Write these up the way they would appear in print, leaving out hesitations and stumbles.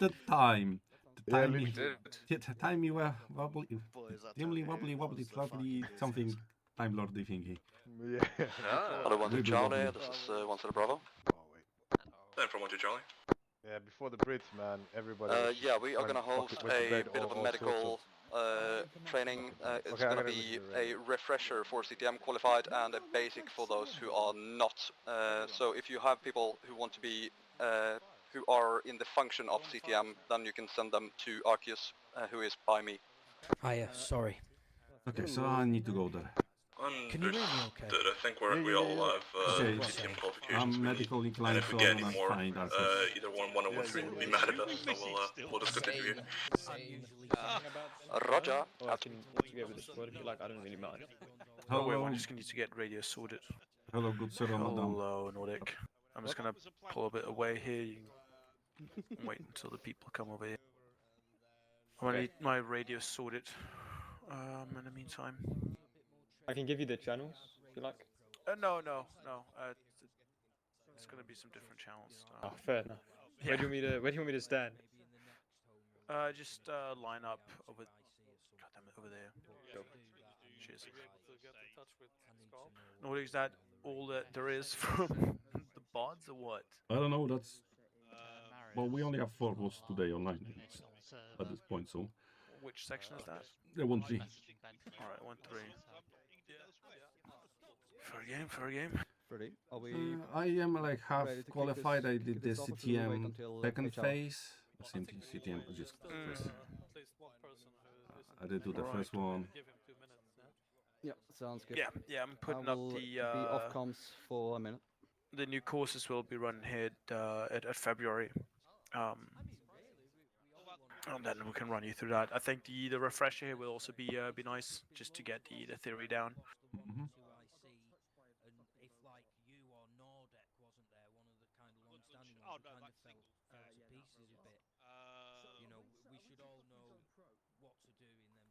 the time. The Yeah, time, we did. the time you were wobbly, Boys, I dimly tell you, wobbly, it was the fucking something. business. Time Lordy thingy. Yeah. Ah. Other 1 to Wibbly Charlie, wobbly. this is 1 to the Bravo. Oh wait. Then from 1 to Charlie. Yeah, before the Brits, man, everybody was Yeah, we are went gonna host went to a bed, bit of a all sorts medical training. It's Okay, I'm gonna gonna be listen to a refresher for CTM qualified and a basic for those who are not. So if you have people who want to be, who are in the function of CTM, then you can send them to Arceus, who is by me. Hiya, sorry. Okay, so I need to go there. Can you hear me okay? I think Yeah, we yeah, all yeah. have Okay, CTM qualifications I'm we need. medical And inclined, if we so get I'm any gonna more, find Arceus. either 113 will be mad at us, so we'll just continue. Roger. Oh, I can interview with the squad if you like. I don't really mind. Oh wait, Hello, I'm just gonna need to get radio sorted. hello, good sir, madam. Hello, Nordic. I'm just gonna pull a bit away here. You can wait until the people come over here. I'm gonna need my radio sorted. In the meantime. I can give you the channels if you like. No. It's gonna be some different channels. Oh, fair enough. Where do you want me to stand? Just line up over. God damn it, over there. Cheers. Nordic, is that all that there is from the bods or what? I don't know. That's well, we only have 4 votes today online at this point, so Which section is that? there won't be. Alright, 1-3. Fair game. Ready? Are we? I am like half ready to kick qualified. this- I kick did the this off, or should we wait CTM until second HR? phase. Same thing, CTM, just first. I did do the first one. Yeah, sounds good. Yeah, I'm putting I up will the be off comms for a minute. the new courses will be running here at February. And then we can run you through that. I think the refresher here will also be nice just to get the theory down. Mhm.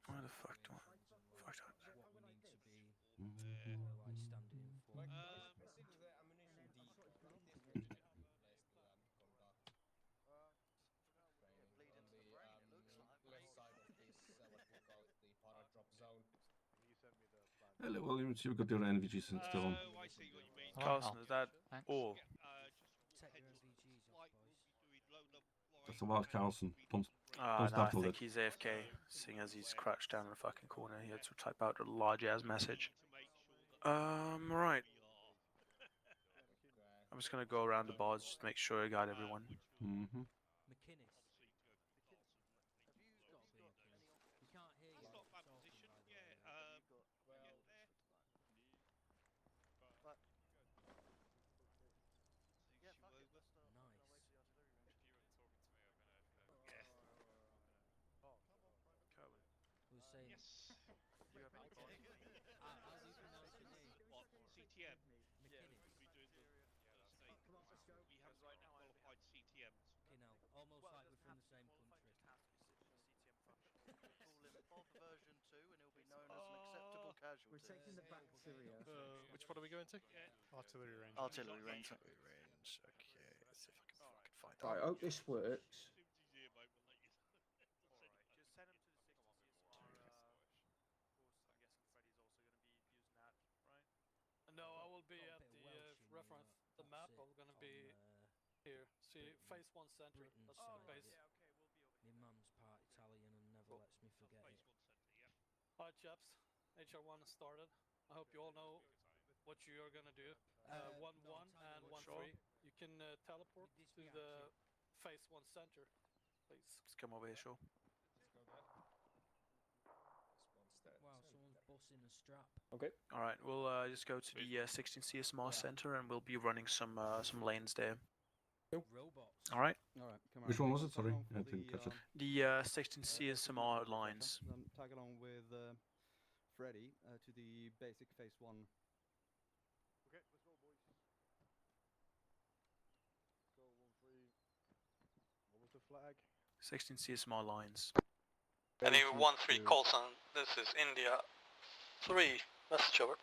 Where the fuck do I? Hello, William. You've got your NVGs still on. Carson, is that all? That's about Carlson. Don't No, I start with think it. he's AFK, seeing as he's crouched down in the fucking corner. He had to type out a large ass message. Right. I'm just gonna go around the boards just to make sure I got everyone. Mm-hmm. Version 2, and he'll be known as an acceptable casualty. We're taking the back Syria. Which one are we going to? Artillery range. Artillery range. Okay, let's see if I can fucking find Right, I hope this works. No, I will be at the reference, the map. I'm gonna be here. See, phase 1 center. That's the base. My mum's part Italian and never lets me forget it. Alright, chaps. HR1 has started. I hope you all know what you are gonna do. 1-1 and 1-3. You can teleport to the phase 1 center, please. Just come over here, sure. Wow, someone's bossing a strap. Okay. All right, we'll just go to the 16 CSMR center, and we'll be running some lanes there. Robots. All right. All right, come on. Which one was it? Tag Sorry, along I for didn't catch it. The 16 CSMR lines. Tag along with Freddy to the basic phase 1. Okay, let's roll, boys. Go 1-3. What was the flag? 16 CSMR lines. Any 1-3 Colson, this is India 3, message over.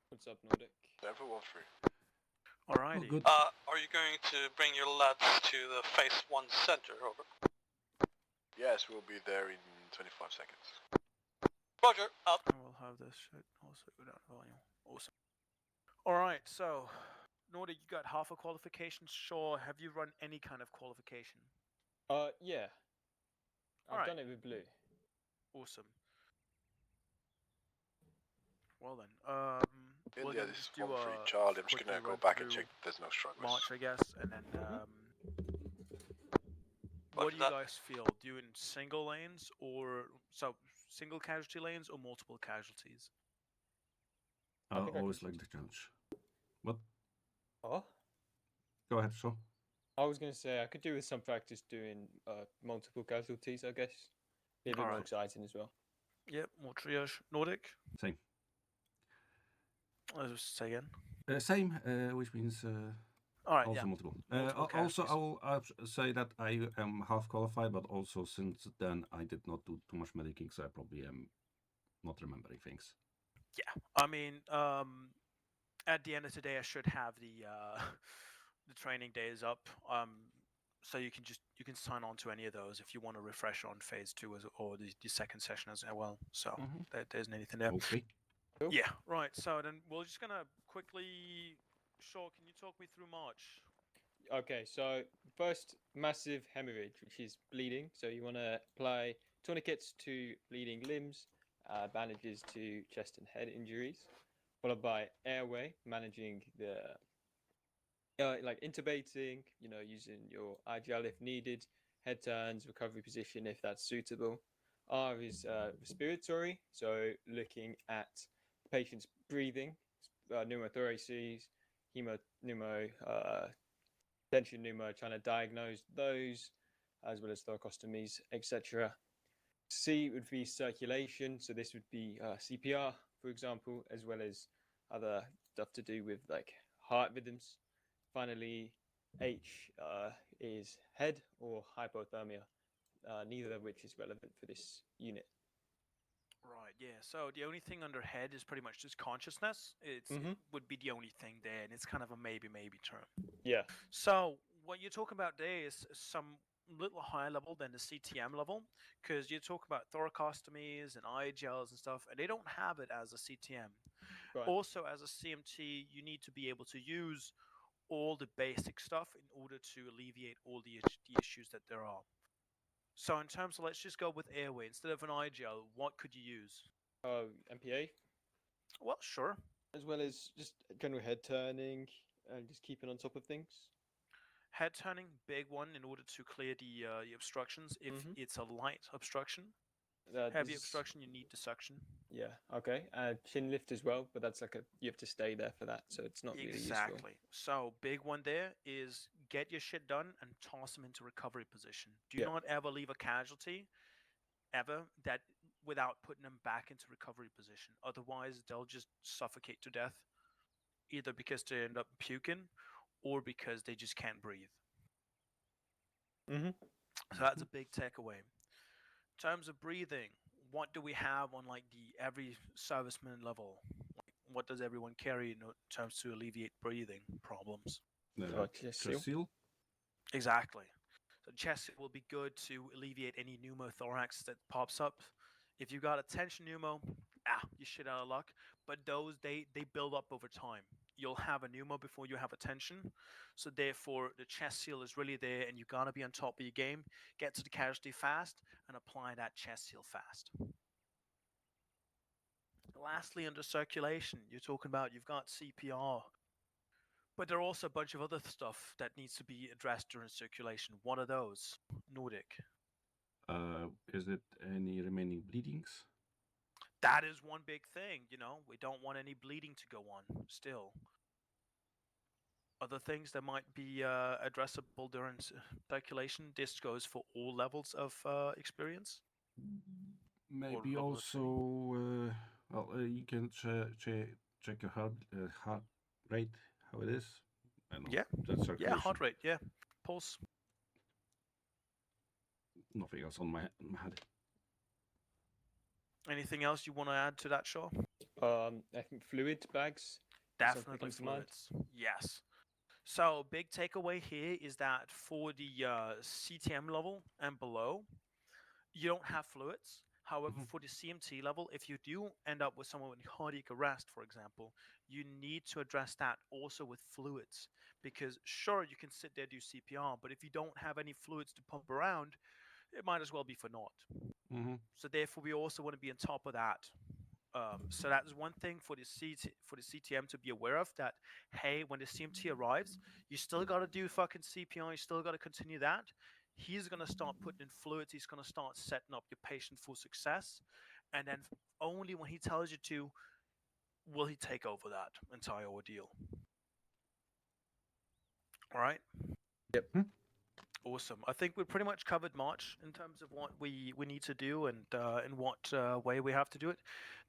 What's up, Nordic? Everyone 3. Alrighty. good. Are you going to bring your lads to the Phase 1 center, over? Yes, we'll be there in 25 seconds. Roger, up. I will have this shit also go down volume. Awesome. Alright, so, Nordic, you got half a qualification. Sure, have you run any kind of qualification? Yeah. I've Alright. done it with blue. Awesome. Well then, India, we're gonna this is just do one for a each child. I'm just quickly gonna go run back and through check there's no struggles. March, I guess, and then what do you guys feel? Do you in single lanes or single casualty lanes or multiple casualties? I think I always can like the challenge. What? Oh? Go ahead, Shaw. I was gonna say I could do with some practice doing multiple casualties, I guess. Be a bit more Alright. exciting as well. Yep, more triage. Nordic? Same. Let's just say again. Same, which means Alright, also yeah. multiple. Multiple Also, casualties. I will say that I am half qualified, but also since then I did not do too much medicing, so I probably am not remembering things. Yeah, I mean, at the end of today, I should have the the training days up. So you can sign on to any of those if you want to refresh on phase 2 or the second session as well. So there isn't anything there. Okay. Cool. Yeah, right. So then we're just gonna quickly. Shaw, can you talk me through March? Okay, so first, massive hemorrhage, which is bleeding. So you want to apply tourniquets to bleeding limbs, bandages to chest and head injuries, followed by airway, managing the like intubating, using your IGL if needed, head turns, recovery position if that's suitable. R is respiratory, so looking at the patient's breathing, pneumothoraces, tension pneumo, trying to diagnose those, as well as thoracostomies, etc. C would be circulation, so this would be CPR, for example, as well as other stuff to do with like heart rhythms. Finally, H is head or hypothermia, neither of which is relevant for this unit. Right, yeah. So the only thing under head is pretty much just consciousness. It would be the only thing there, and it's kind of a maybe term. Yeah. So what you're talking about there is some little higher level than the CTM level, because you talk about thoracostomies and IGLs and stuff, and they don't have it as a CTM. Right. Also, as a CMT, you need to be able to use all the basic stuff in order to alleviate all the issues that there are. So in terms of, let's just go with airway. Instead of an IGL, what could you use? MPA. Well, sure. As well as just general head turning and just keeping on top of things. Head turning, big one in order to clear the obstructions. If it's a light obstruction, heavy obstruction, you need the suction. Yeah, okay. Chin lift as well, but that's like you have to stay there for that, so it's not really useful. Exactly. So big one there is get your shit done and toss them into recovery position. Do not ever leave a casualty, ever, that without putting them back into recovery position. Otherwise, they'll just suffocate to death, either because they end up puking or because they just can't breathe. So that's a big takeaway. In terms of breathing, what do we have on like the every serviceman level? Like, what does everyone carry in terms to alleviate breathing problems? Chest seal. Exactly. So chest seal will be good to alleviate any pneumothorax that pops up. If you got a tension pneumo, you shit out of luck. But those they build up over time. You'll have a pneumo before you have a tension. So therefore, the chest seal is really there, and you gotta be on top of your game. Get to the casualty fast and apply that chest seal fast. Lastly, under circulation, you're talking about you've got CPR, but there are also a bunch of other stuff that needs to be addressed during circulation. What are those, Nordic? Is it any remaining bleedings? That is one big thing, we don't want any bleeding to go on still. Other things that might be addressable during circulation, this goes for all levels of experience. Maybe also, you can check your heart rate, how it is. I don't know. Yeah, That's circulation. yeah, heart rate, yeah, pulse. Nothing else on my head. Anything else you want to add to that, Shaw? I think fluid bags. Definitely fluids. Yes. So big takeaway here is that for the CTM level and below, you don't have fluids. However, Mhm. for the CMT level, if you do end up with someone with cardiac arrest, for example, you need to address that also with fluids. Because sure, you can sit there do CPR, but if you don't have any fluids to pump around, it might as well be for naught. Mm-hmm. So therefore, we also want to be on top of that. So that's one thing for the CTM to be aware of. That hey, when the CMT arrives, you still got to do fucking CPR. You still got to continue that. He's gonna start putting in fluids. He's gonna start setting up your patient for success, and then only when he tells you to, will he take over that entire ordeal. All right. Yep. Awesome. I think we pretty much covered March in terms of what we need to do and in what way we have to do it.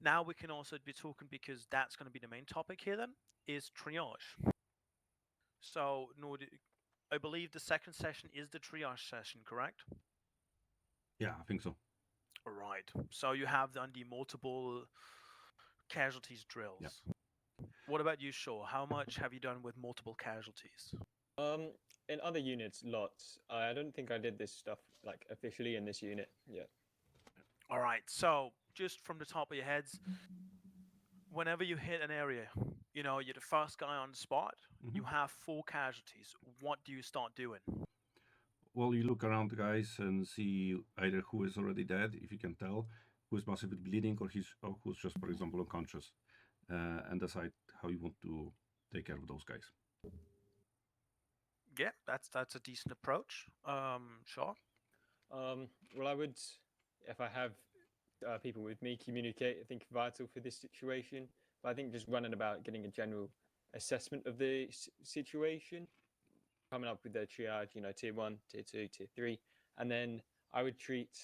Now we can also be talking, because that's going to be the main topic here then, is triage. So, I believe the second session is the triage session, correct? Yeah, I think so. All right. So you have done the multiple casualties drills. Yeah. What about you, Shaw? How much have you done with multiple casualties? In other units, lots. I don't think I did this stuff like officially in this unit yet. All right. So just from the top of your heads, whenever you hit an area, you're the first guy on the spot. You have 4 casualties. What do you start doing? Well, you look around the guys and see either who is already dead, if you can tell, who's massively bleeding, or who's just, for example, unconscious, and decide how you want to take care of those guys. Yeah, that's a decent approach. Shaw? Well, I would, if I have people with me, communicate. I think vital for this situation. But I think just running about, getting a general assessment of the situation, coming up with their triage, tier 1, tier 2, tier 3, and then I would treat,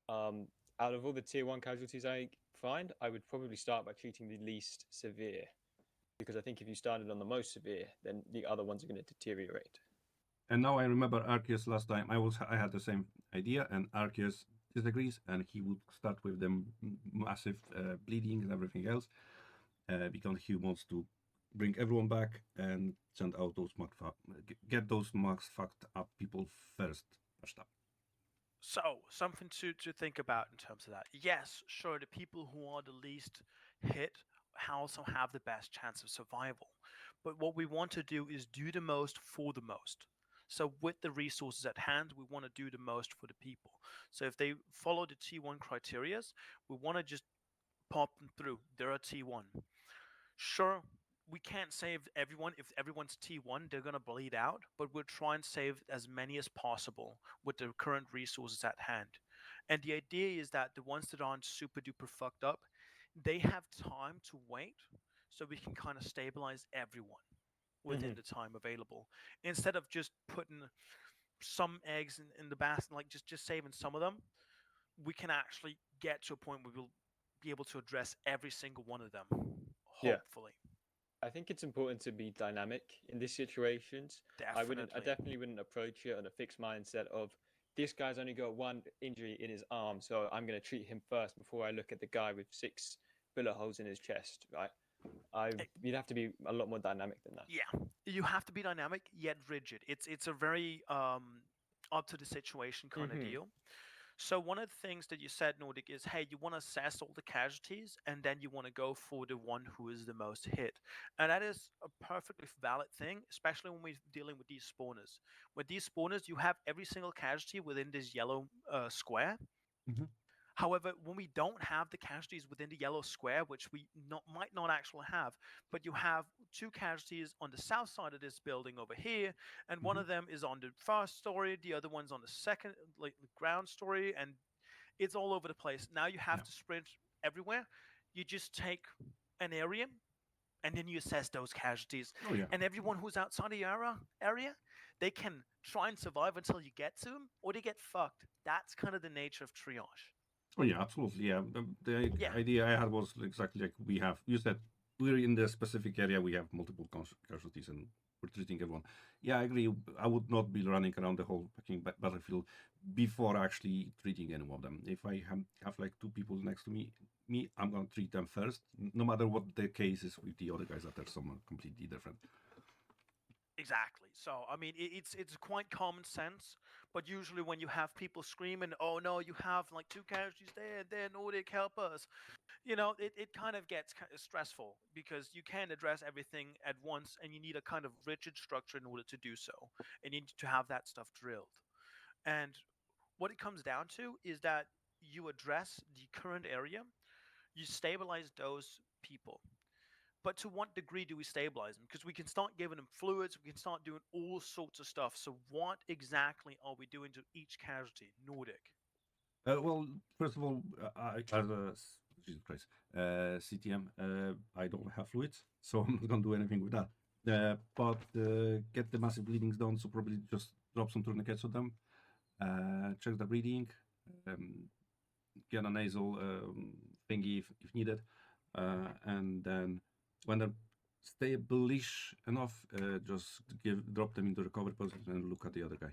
out of all the tier 1 casualties I find, I would probably start by treating the least severe, because I think if you started on the most severe, then the other ones are going to deteriorate. And now I remember Arceus last time. I had the same idea, and Arceus disagrees, and he would start with them massive bleeding and everything else, because he wants to bring everyone back and send out those get those max fucked up people first. So, something to think about in terms of that. Yes, sure, the people who are the least hit also have the best chance of survival. But what we want to do is do the most for the most. So, with the resources at hand, we want to do the most for the people. So, if they follow the T1 criterias, we want to just pop them through. They're a T1. Sure, we can't save everyone. If everyone's T1, they're going to bleed out, but we'll try and save as many as possible with the current resources at hand. And the idea is that the ones that aren't super duper fucked up, they have time to wait, so we can kind of stabilize everyone within the time available, instead of just putting some eggs in the basket, like just saving some of them. We can actually get to a point where we'll be able to address every single one of them, hopefully. I think it's important to be dynamic in these situations. Definitely. I definitely wouldn't approach it on a fixed mindset of, this guy's only got 1 injury in his arm, so I'm going to treat him first before I look at the guy with 6 bullet holes in his chest, right? You'd have to be a lot more dynamic than that. Yeah, you have to be dynamic yet rigid. It's a very up to the situation kind of deal. So one of the things that you said, Nordic, is hey, you want to assess all the casualties, and then you want to go for the one who is the most hit. And that is a perfectly valid thing, especially when we're dealing with these spawners. With these spawners, you have every single casualty within this yellow square. However, when we don't have the casualties within the yellow square, which we might not actually have, but you have 2 casualties on the south side of this building over here, and one of them is on the first story, the other one's on the second, like the ground story, and it's all over the place. Now you have to sprint everywhere. You just take an area, and then you assess those casualties. And everyone who's outside the area, they can try and survive until you get to them, or they get fucked. That's kind of the nature of triage. Oh yeah, absolutely. Yeah, the idea I had was exactly like you said, we're in the specific area. We have multiple casualties, and we're treating everyone. Yeah, I agree. I would not be running around the whole fucking battlefield before actually treating any of them. If I have like 2 people next to me, I'm gonna treat them first, no matter what the case is with the other guys. That are someone completely different. Exactly. So I mean, it's quite common sense. But usually, when you have people screaming, "Oh no, you have like 2 casualties there, Nordic, help us!" it kind of gets kind of stressful because you can't address everything at once, and you need a kind of rigid structure in order to do so, and you need to have that stuff drilled. And what it comes down to is that you address the current area, you stabilize those people. But to what degree do we stabilize them? Because we can start giving them fluids, we can start doing all sorts of stuff. So, what exactly are we doing to each casualty? Nordic. Well, first of all, as a Jesus Christ, CTM, I don't have fluids, so I'm not gonna do anything with that. But get the massive bleedings down, so probably just drop some tourniquets on them, check the breathing, get a nasal thingy if needed, and then when they're stable-ish enough, just drop them into recovery position and look at the other guy.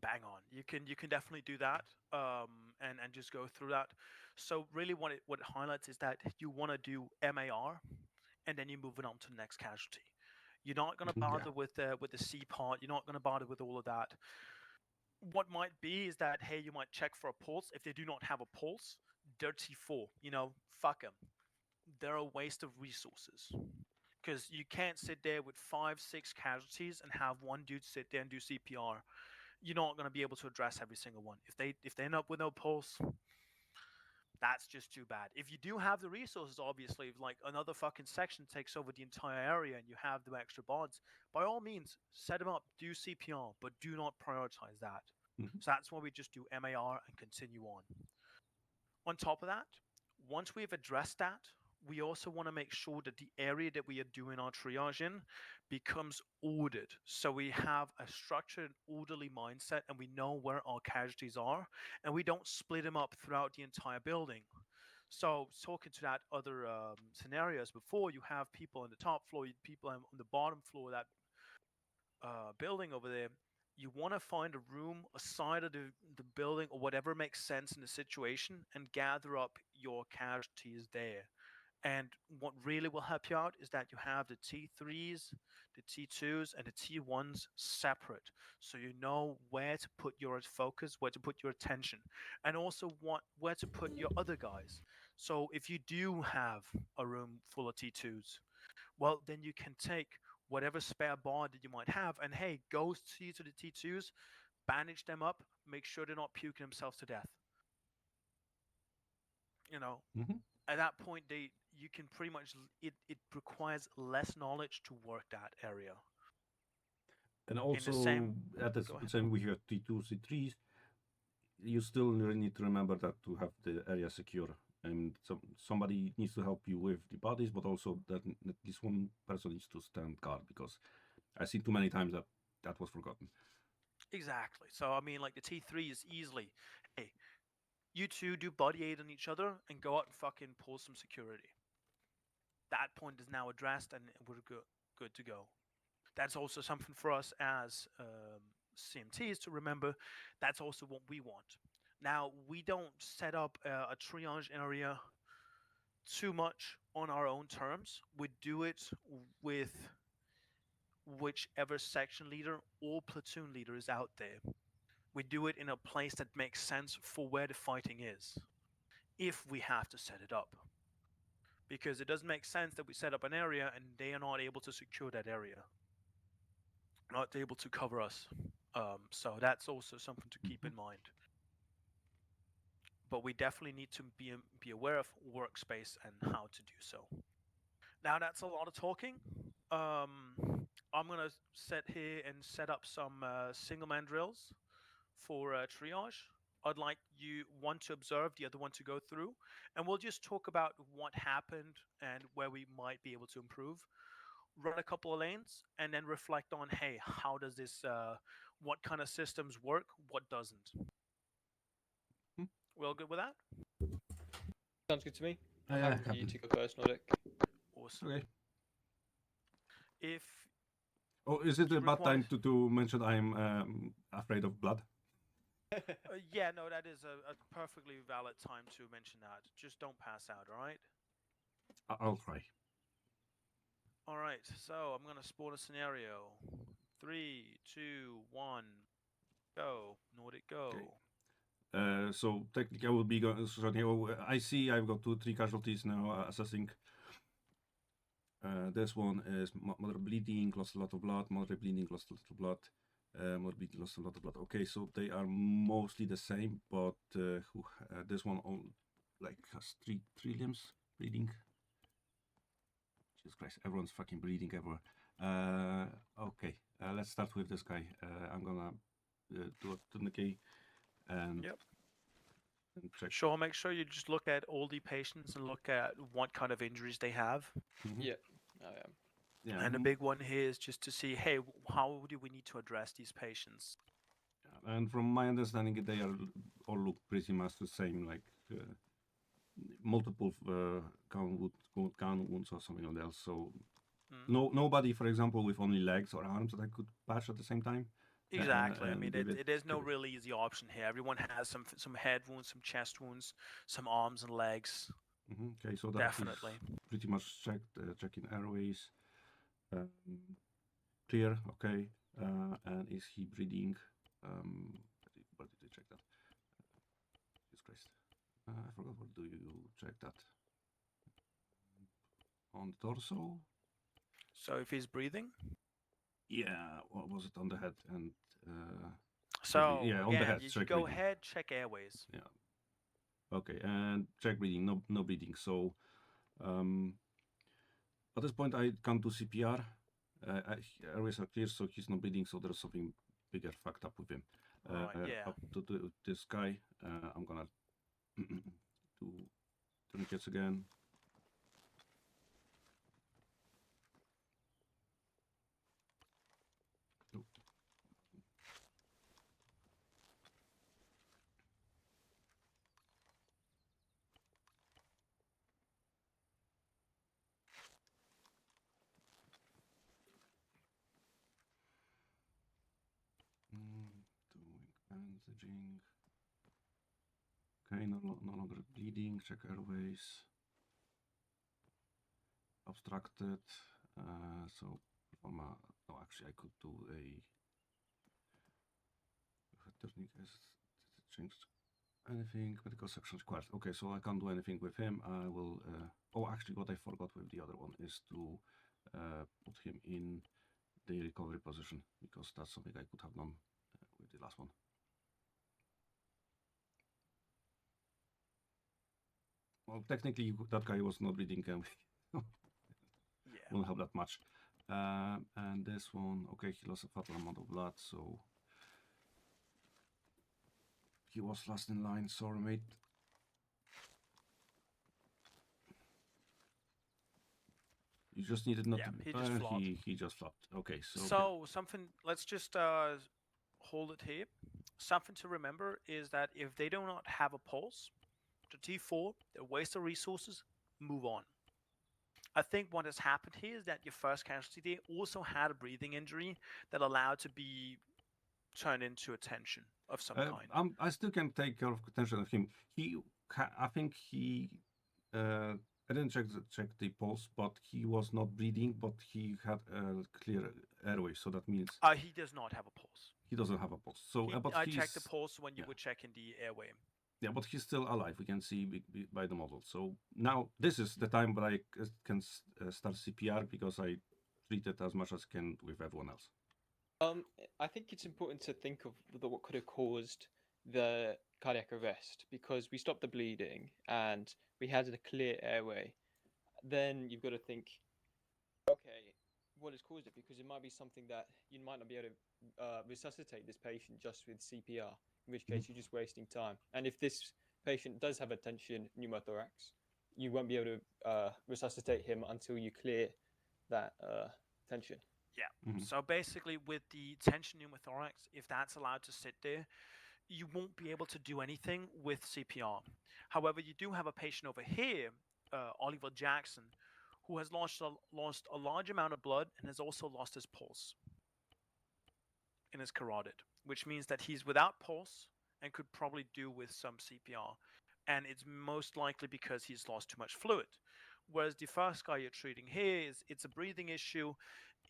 Bang on. You can definitely do that, and just go through that. So really, what it highlights is that you want to do MAR, and then you're moving on to the next casualty. You're not going to bother with the C part. You're not going to bother with all of that. What might be is that, hey, you might check for a pulse. If they do not have a pulse, dirty four. Fuck them. They're a waste of resources. Because you can't sit there with 5, 6 casualties and have one dude sit there and do CPR. You're not going to be able to address every single one. If they end up with no pulse, that's just too bad. If you do have the resources, obviously, if like another fucking section takes over the entire area and you have the extra bonds, by all means, set them up, do CPR, but do not prioritize that. So that's why we just do MAR and continue on. On top of that, once we've addressed that, we also want to make sure that the area that we are doing our triage in becomes ordered. So we have a structured, orderly mindset and we know where our casualties are and we don't split them up throughout the entire building. So, talking to that other scenarios before, you have people on the top floor, people on the bottom floor of that building over there. You want to find a room, a side of the building, or whatever makes sense in the situation, and gather up your casualties there. And what really will help you out is that you have the T3s, the T2s, and the T1s separate. So you know where to put your focus, where to put your attention, and also where to put your other guys. So if you do have a room full of T2s, well, then you can take whatever spare bond that you might have and hey, go see to the T2s, bandage them up, make sure they're not puking themselves to death. At that point, you can pretty much it requires less knowledge to work that area. And also, at the same with your T2, C3s, you still need to remember that to have the area secure. And somebody needs to help you with the bodies, but also that at least one person needs to stand guard because I see too many times that was forgotten. Exactly. So I mean, like the T3 is easily, hey, you two do body aid on each other and go out and fucking pull some security. That point is now addressed and we're good to go. That's also something for us as CMTs to remember. That's also what we want. Now, we don't set up a triage area too much on our own terms. We do it with whichever section leader or platoon leader is out there. We do it in a place that makes sense for where the fighting is, if we have to set it up. Because it doesn't make sense that we set up an area and they are not able to secure that area, not able to cover us. So that's also something to keep in mind. But we definitely need to be aware of workspace and how to do so. Now that's a lot of talking. I'm gonna sit here and set up some single man drills for triage. I'd like you one to observe, the other one to go through, and we'll just talk about what happened and where we might be able to improve. Run a couple of lanes, and then reflect on, hey, how does this, what kind of systems work, what doesn't. We all good with that? Sounds good to me. I'm happy for you to go first, Nordic. Awesome. Okay. If is it a bad time to mention I'm afraid of blood? Yeah, no, that is a perfectly valid time to mention that. Just don't pass out, all right? I'll try. All right, so I'm gonna spawn a scenario. 3, 2, 1, go. Nordic, go. So technically, I will be going. So I see I've got 3 casualties now. Assessing. This one is mother bleeding, lost a lot of blood. Mother bleeding, lost a lot of blood. Mother bleeding, lost a lot of blood. Okay, so they are mostly the same, but this one like has three limbs bleeding. Jesus Christ, everyone's fucking bleeding everywhere. Okay, let's start with this guy. I'm gonna do a tourniquet and, Yep. and check. Sure, make sure you just look at all the patients and look at what kind of injuries they have. Yeah, I am. Yeah, And a big one here is just to see, hey, how do we need to address these patients? and from my understanding, they are all look pretty much the same, like multiple gun wounds or something like that. So nobody, for example, with only legs or arms that I could patch at the same time. Exactly. I and mean, give it- there's no give it- real easy option here. Everyone has some head wounds, some chest wounds, some arms and legs. Okay, so that Definitely. is pretty much checked. Checking airways. Clear. Okay. And is he breathing? Where did I check that? Jesus Christ. I forgot. Where do you check that? On the torso? So if he's breathing. Yeah. What was it on the head? And So yeah, on the again, head. you Check go breathing. ahead, check airways. Yeah. Okay, and check breathing. No breathing. So at this point, I can't do CPR. Airways are clear, so he's not bleeding. So there's something bigger fucked up with him. Right, yeah. Up to this guy, I'm gonna do tourniquets again. Oh. Doing bandaging. Okay, no longer bleeding. Check airways. Obstructed. So from a, no, actually, I could do a tourniquet. Changed anything? Medical section required. Okay, so I can't do anything with him. I will. Oh, actually, what I forgot with the other one is to put him in the recovery position, because that's something I could have done with the last one. Well, technically, that guy was not bleeding. Won't help that much. And this one, okay, he lost a fatal amount of blood, so he was last in line. Sorry, mate. You just needed not to. He just flopped. He just flopped. Okay, so. So something. Let's just hold it here. Something to remember is that if they do not have a pulse, the T4, they waste their resources, move on. I think what has happened here is that your first casualty there also had a breathing injury that allowed to be turned into a tension of some kind. I still can take care of attention of him. I think he. I didn't check the pulse, but he was not breathing, but he had a clear airway, so that means He does not have a pulse. he doesn't have a pulse. So, but I checked the pulse when you were checking the airway. Yeah, but he's still alive. We can see by the model. So now this is the time where I can start CPR, because I treat it as much as I can with everyone else. I think it's important to think of what could have caused the cardiac arrest, because we stopped the bleeding and we had a clear airway. Then you've got to think, okay, what has caused it? Because it might be something that you might not be able to resuscitate this patient just with CPR, in which case you're just wasting time. And if this patient does have a tension pneumothorax, you won't be able to resuscitate him until you clear that tension. Yeah. So basically, with the tension pneumothorax, if that's allowed to sit there, you won't be able to do anything with CPR. However, you do have a patient over here, Oliver Jackson, who has lost a large amount of blood and has also lost his pulse in his carotid, which means that he's without pulse and could probably do with some CPR. And it's most likely because he's lost too much fluid, Whereas the first guy you're treating here it's a breathing issue.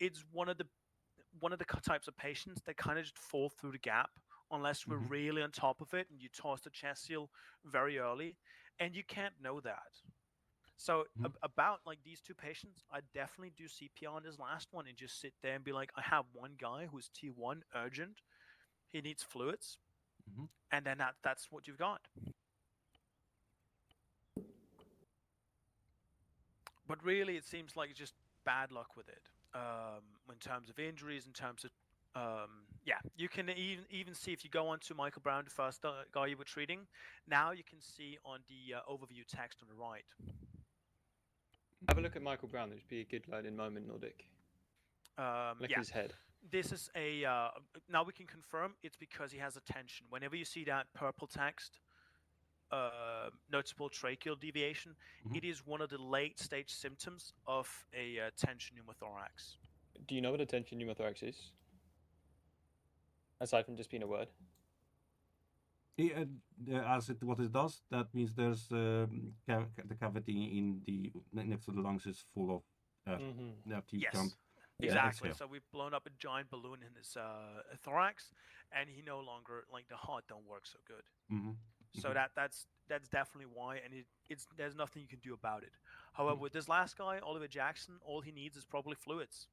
It's one of the types of patients that kind of just fall through the gap unless we're really on top of it and you toss the chest seal very early, and you can't know that. So about like these two patients, I definitely do CPR on this last one and just sit there and be like, I have one guy who's T1 urgent, he needs fluids, and then that's what you've got. But really, it seems like it's just bad luck with it. In terms of injuries, in terms of yeah, you can even see if you go on to Michael Brown, the first guy you were treating. Now you can see on the overview text on the right. Have a look at Michael Brown. There's be a good learning moment, Nordic. Look at his head. This is a now we can confirm it's because he has a tension. Whenever you see that purple text, noticeable tracheal deviation, it is one of the late stage symptoms of a tension pneumothorax. Do you know what a tension pneumothorax is? Aside from just being a word. What it does, that means there's the cavity in the next to the lungs is full of that you can't. Exactly. Exhale. So we've blown up a giant balloon in his thorax, and he no longer like the heart don't work so good. So that's definitely why, and it's there's nothing you can do about it. However, with this last guy, Oliver Jackson, all he needs is probably fluids.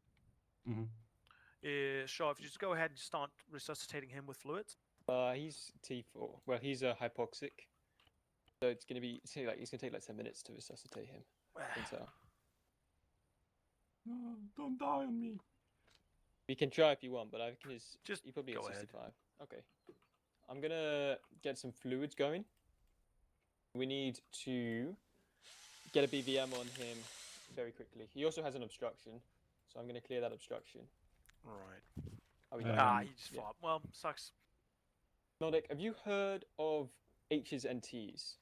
Sure, if you just go ahead and start resuscitating him with fluids. He's T4. Well, he's a hypoxic, so it's gonna be it's gonna take like 10 minutes to resuscitate him. I think so. No, don't die on me. You can try if you want, but I reckon he probably go at ahead. 65. Okay. I'm gonna get some fluids going. We need to get a BVM on him very quickly. He also has an obstruction, so I'm gonna clear that obstruction. Right. He just fought. Well, sucks. Nordic, have you heard of H's and T's?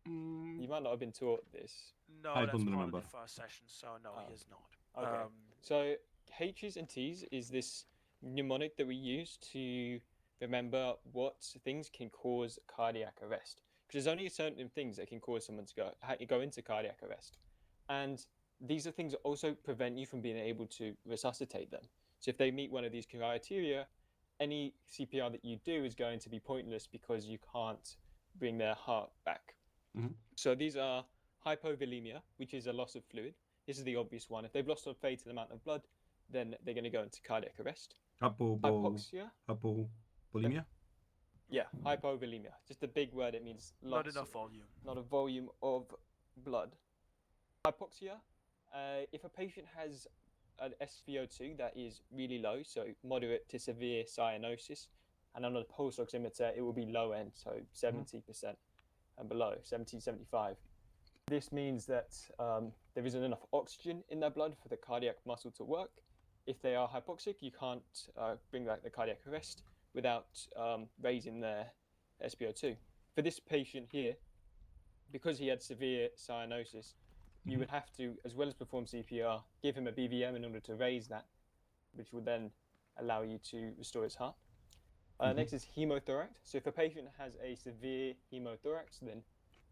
You might not have been taught this. No, I that's don't part remember. of the first session, so no, he is not. Okay. So H's and T's is this mnemonic that we use to remember what things can cause cardiac arrest. Because there's only certain things that can cause someone to go into cardiac arrest. And these are things that also prevent you from being able to resuscitate them. So if they meet one of these criteria, any CPR that you do is going to be pointless because you can't bring their heart back. So these are hypovolemia, which is a loss of fluid. This is the obvious one. If they've lost a fatal amount of blood, then they're going to go into cardiac arrest. Hypoxia. Hypovolemia? Yeah, hypovolemia. Just a big word. It means loss. Not enough volume. Not a volume of blood. Hypoxia. If a patient has an SpO2 that is really low, so moderate to severe cyanosis, and on a pulse oximeter it will be low end, so 70% and below, 70, 75. This means that there isn't enough oxygen in their blood for the cardiac muscle to work. If they are hypoxic, you can't bring back the cardiac arrest without raising their SpO2. For this patient here, because he had severe cyanosis, you would have to, as well as perform CPR, give him a BVM in order to raise that, which would then allow you to restore his heart. Next is hemothorax. So if a patient has a severe hemothorax, then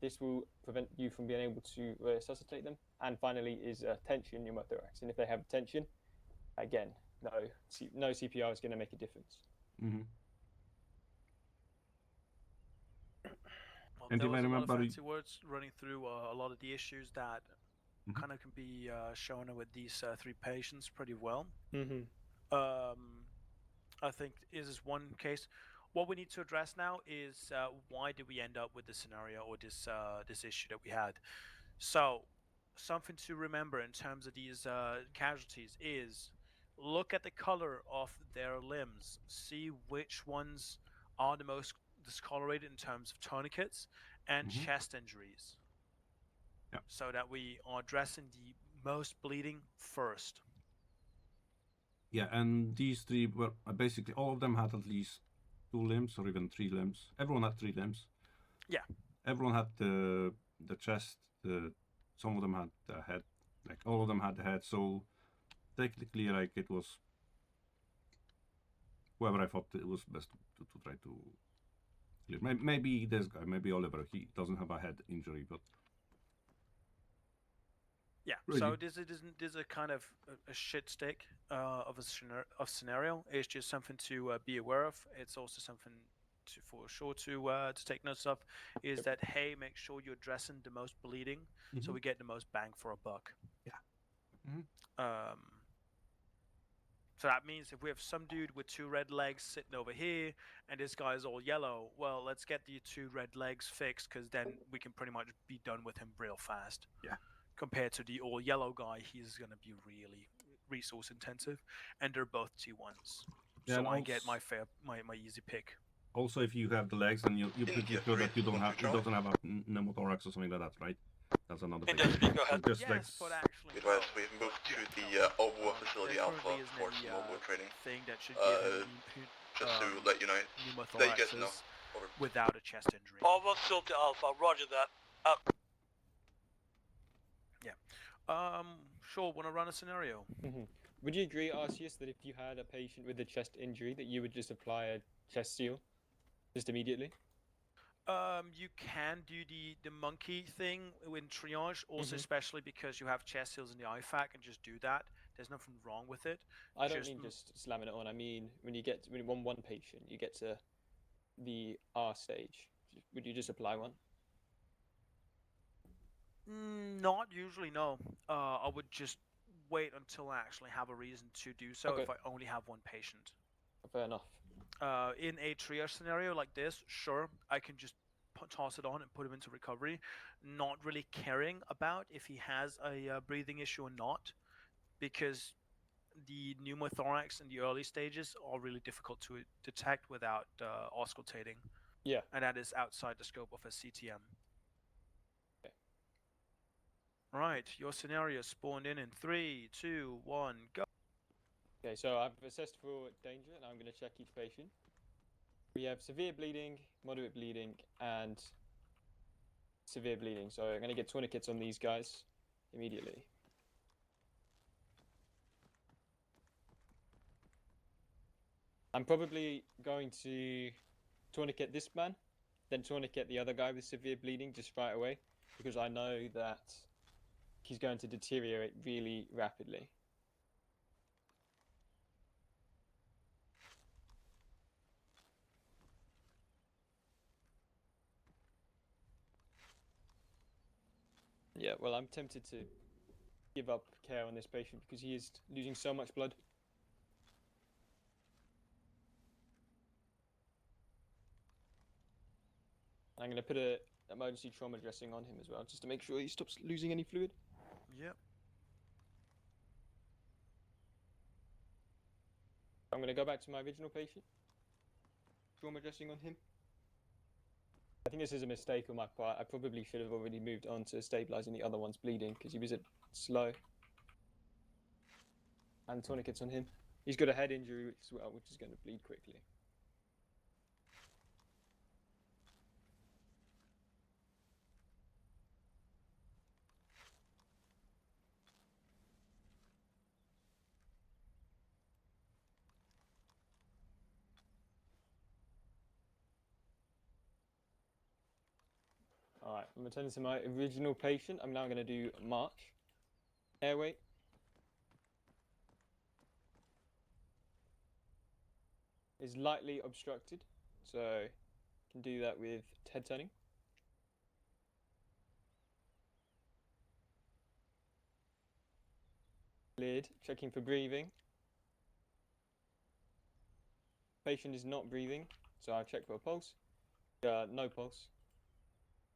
this will prevent you from being able to resuscitate them. And finally is tension pneumothorax. And if they have tension, again, no CPR is going to make a difference. Well, And there if was I a lot remember, of fancy words running through a lot of the issues that kind of can be shown with these three patients pretty well. I think this is one case. What we need to address now is why did we end up with this scenario or this issue that we had. So something to remember in terms of these casualties is look at the color of their limbs, see which ones are the most discolorated in terms of tourniquets and chest injuries, so that we are addressing the most bleeding first. Yeah, and these three were basically all of them had at least 2 limbs or even 3 limbs. Everyone had 3 limbs. Yeah. Everyone had the chest. Some of them had the head. Like all of them had the head. So technically, like it was whoever I thought it was best to try to clear. Maybe this guy, maybe Oliver. He doesn't have a head injury, but Yeah. Really? So this is a kind of a shit stick of a scenario. It's just something to be aware of. It's also something to for sure to take notes of. Is that hey, make sure you're addressing the most bleeding, so we get the most bang for a buck. Yeah. So that means if we have some dude with 2 red legs sitting over here, and this guy's all yellow, well, let's get the 2 red legs fixed, because then we can pretty much be done with him real fast. Yeah. Compared to the all yellow guy, he's gonna be really resource intensive, and they're both T1s. Yeah, So and I get my easy pick. Also, if you have the legs and you're pretty sure that you don't have it doesn't have a pneumothorax or something like that, right? That's another thing. Go ahead. Just Yes, like but actually, Advise we've moved to the OWO facility there Alpha currently isn't for any some OWO training. thing that should give him Just to let you know, let you guys know. pneumothoraxes without a chest injury. Bravo Facility Alpha, roger that. Sure. Want to run a scenario? Would you agree, Arceus, that if you had a patient with a chest injury, that you would just apply a chest seal just immediately? You can do the monkey thing in triage, also especially because you have chest seals in the IFAC, and just do that. There's nothing wrong with it. I don't mean just slamming it on. I mean when you get when one patient, you get to the R stage. Would you just apply one? Not usually, no. I would just wait until I actually have a reason to do so. Okay. If I only have one patient. Fair enough. In a triage scenario like this, sure, I can just toss it on and put him into recovery, not really caring about if he has a breathing issue or not, because the pneumothorax in the early stages are really difficult to detect without auscultating. Yeah. And that is outside the scope of a CTM. Okay. Right, your scenario spawned in 3, 2, 1, go. Okay, so I've assessed for danger, and I'm going to check each patient. We have severe bleeding, moderate bleeding, and severe bleeding. So I'm going to get tourniquets on these guys immediately. I'm probably going to tourniquet this man, then tourniquet the other guy with severe bleeding just right away, because I know that he's going to deteriorate really rapidly. Yeah, well, I'm tempted to give up care on this patient because he is losing so much blood. I'm going to put an emergency trauma dressing on him as well, just to make sure he stops losing any fluid. Yep. I'm going to go back to my original patient. Trauma dressing on him. I think this is a mistake on my part. I probably should have already moved on to stabilizing the other one's bleeding because he was a slow. And tourniquets on him. He's got a head injury as well, which is going to bleed quickly. Alright, I'm returning to my original patient. I'm now going to do march. Airway. Is lightly obstructed, so can do that with head turning. Lid, checking for breathing. Patient is not breathing, so I'll check for a pulse. No pulse.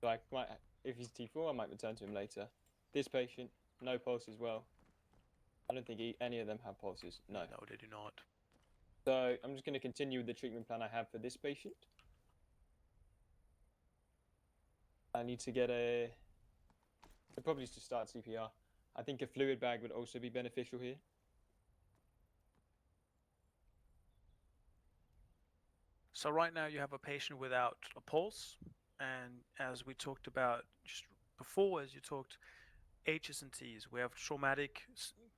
So I might, if he's T4, I might return to him later. This patient, no pulse as well. I don't think any of them have pulses. No. No, they do not. So I'm just going to continue with the treatment plan I have for this patient. I need to get I'll probably just start CPR. I think a fluid bag would also be beneficial here. So right now you have a patient without a pulse, and as we talked about just before, as you talked, H's and T's, we have traumatic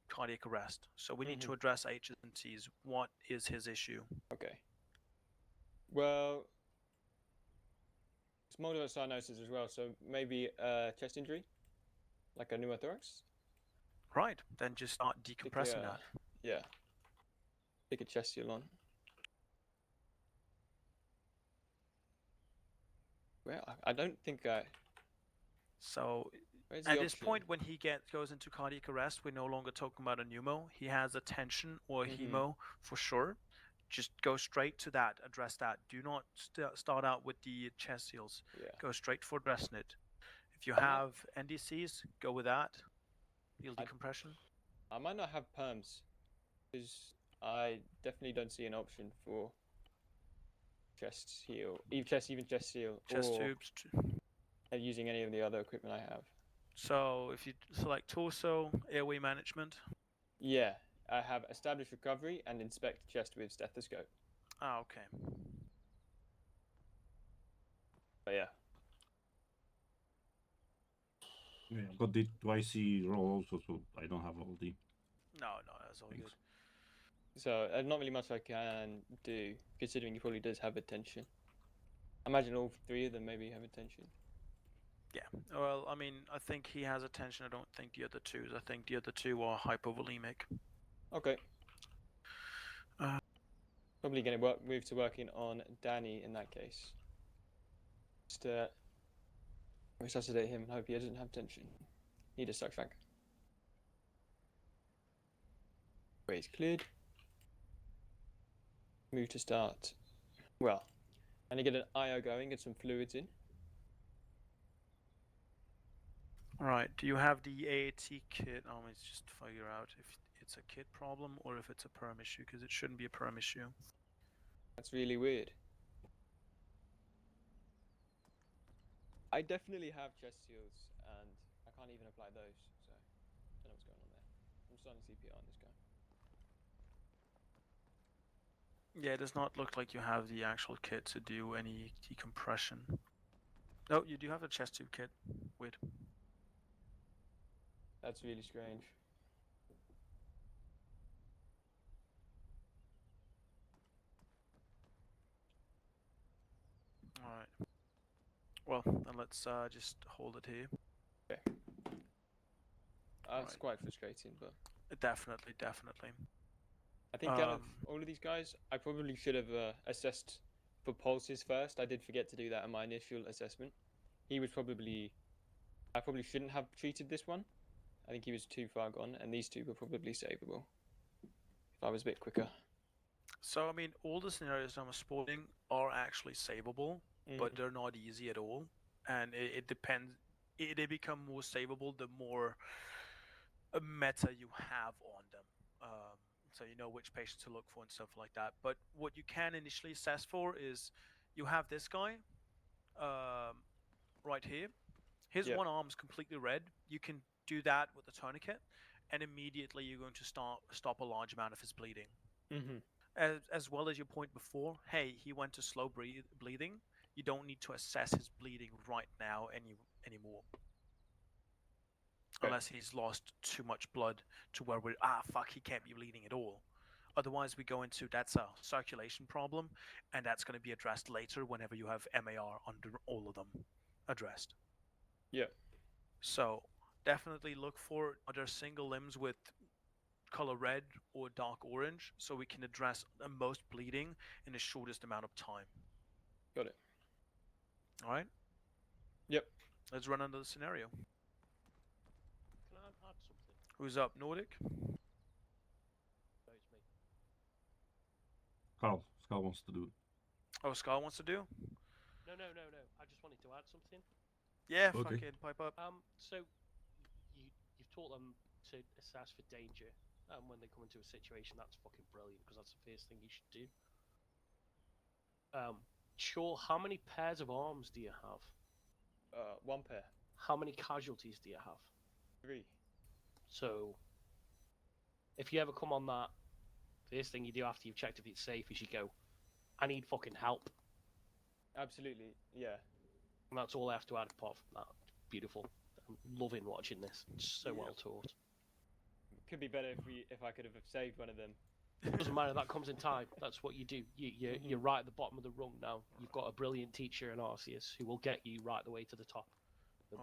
cardiac arrest. So we need to address H's and T's. What is his issue? Okay. Well, it's moderate cyanosis as well, so maybe a chest injury, like a pneumothorax. Right, then just start decompressing that. Yeah. Stick a chest seal on. Well, I don't think I. So Where's at the this option? point, when he goes into cardiac arrest, we're no longer talking about a pneumo. He has a tension or a hemo for sure. Just go straight to that. Address that. Do not start out with the chest seals. Yeah. Go straight for addressing it. If you have NDCs, go with that. Field decompression. I might not have perms, because I definitely don't see an option for chest seal, even chest seal, Chest or tubes. using any of the other equipment I have. So if you select torso, airway management. Yeah, I have established recovery and inspect chest with stethoscope. Ah, okay. But yeah. Yeah, but the YC roll also, so I don't have all the. No, that's all things. good. So not really much I can do, considering he probably does have attention. I imagine all three of them maybe have attention. Yeah. Well, I mean, I think he has attention. I don't think the other two. I think the other two are hypovolemic. Okay. Probably going to move to working on Danny in that case. Just resuscitate him and hope he doesn't have tension. Need a suck shank. Ways cleared. Move to start. Well, and to get an IO going, get some fluids in. Right. Do you have the AAT kit? Let's just figure out if it's a kit problem or if it's a perm issue, because it shouldn't be a perm issue. That's really weird. I definitely have chest seals, and I can't even apply those, so I don't know what's going on there. I'm starting CPR on this guy. Yeah, it does not look like you have the actual kit to do any decompression. No, you do have a chest tube kit. Weird. That's really strange. Alright. Well, then let's just hold it here. Okay. That's quite frustrating, but... Definitely. I think out of all of these guys, I probably should have assessed for pulses first. I did forget to do that in my initial assessment. He was probably... I probably shouldn't have treated this one. I think he was too far gone, and these two were probably savable. If I was a bit quicker. So, I mean, all the scenarios I'm sporting are actually savable, but they're not easy at all. And it depends. They become more savable the more meta you have on them. So you know which patients to look for and stuff like that. But what you can initially assess for is you have this guy right here. His one arm's completely red. You can do that with a tourniquet, and immediately you're going to stop a large amount of his bleeding. As well as your point before, hey, he went to slow bleeding. You don't need to assess his bleeding right now anymore. Unless he's lost too much blood to where we're, fuck, he can't be bleeding at all. Otherwise, we go into, that's a circulation problem, and that's going to be addressed later whenever you have MAR under all of them addressed. Yeah. So, definitely look for other single limbs with color red or dark orange, so we can address the most bleeding in the shortest amount of time. Got it. Alright? Yep. Let's run under the scenario. Can I add something? Who's up? Nordic? No, it's me. Carl wants to do it. Oh, Scar wants to do? No. I just wanted to add something. Yeah, Okay. fucking pipe up. So you've taught them to assess for danger when they come into a situation. That's fucking brilliant, because that's the first thing you should do. Sure, how many pairs of arms do you have? One pair. How many casualties do you have? 3. So, if you ever come on that, first thing you do after you've checked if it's safe is you go, I need fucking help. Absolutely, yeah. And that's all I have to add apart from that. Beautiful. I'm loving watching this. It's so well taught. Could be better if I could have saved one of them. Doesn't matter, that comes in time. That's what you do. You're right at the bottom of the rung now. You've got a brilliant teacher in Arceus who will get you right the way to the top. The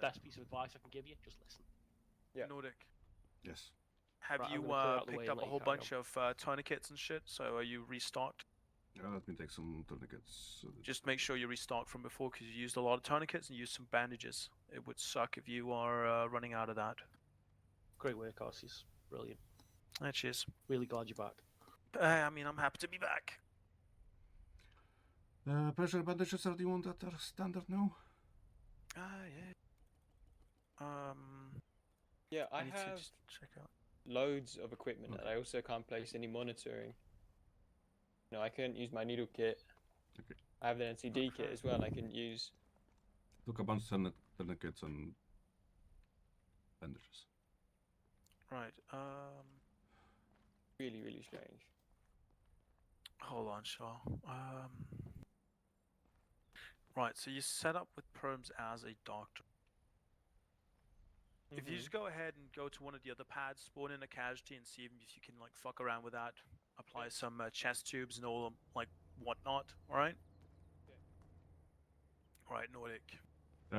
best piece of advice I can give you, just listen. Yeah. Nordic. Yes. Have Right, I'm you gonna clear out the way picked and up a let you whole carry bunch of tourniquets and shit? So are you restocked? Let me take some tourniquets. So Just make sure you restock from before, because you used a lot of tourniquets and used some bandages. It would suck if you are running out of that. Great work, Arceus. Brilliant. Cheers. Really glad you're back. I mean, I'm happy to be back. Pressure bandages are the one that are standard now? Yeah. Yeah, I need to have just check out. loads of equipment, Okay. and I also can't place any monitoring. No, I couldn't use my needle kit. Okay. I have an NCD kit as well. I couldn't use. Took a bunch of tourniquets and bandages. Right. Really, really strange. Hold on, Shaw. Right. So you set up with Perms as a doctor. If you just go ahead and go to one of the other pads, spawn in a casualty, and see if you can like fuck around with that, apply some chest tubes and all like whatnot. All right. All right, Nordic.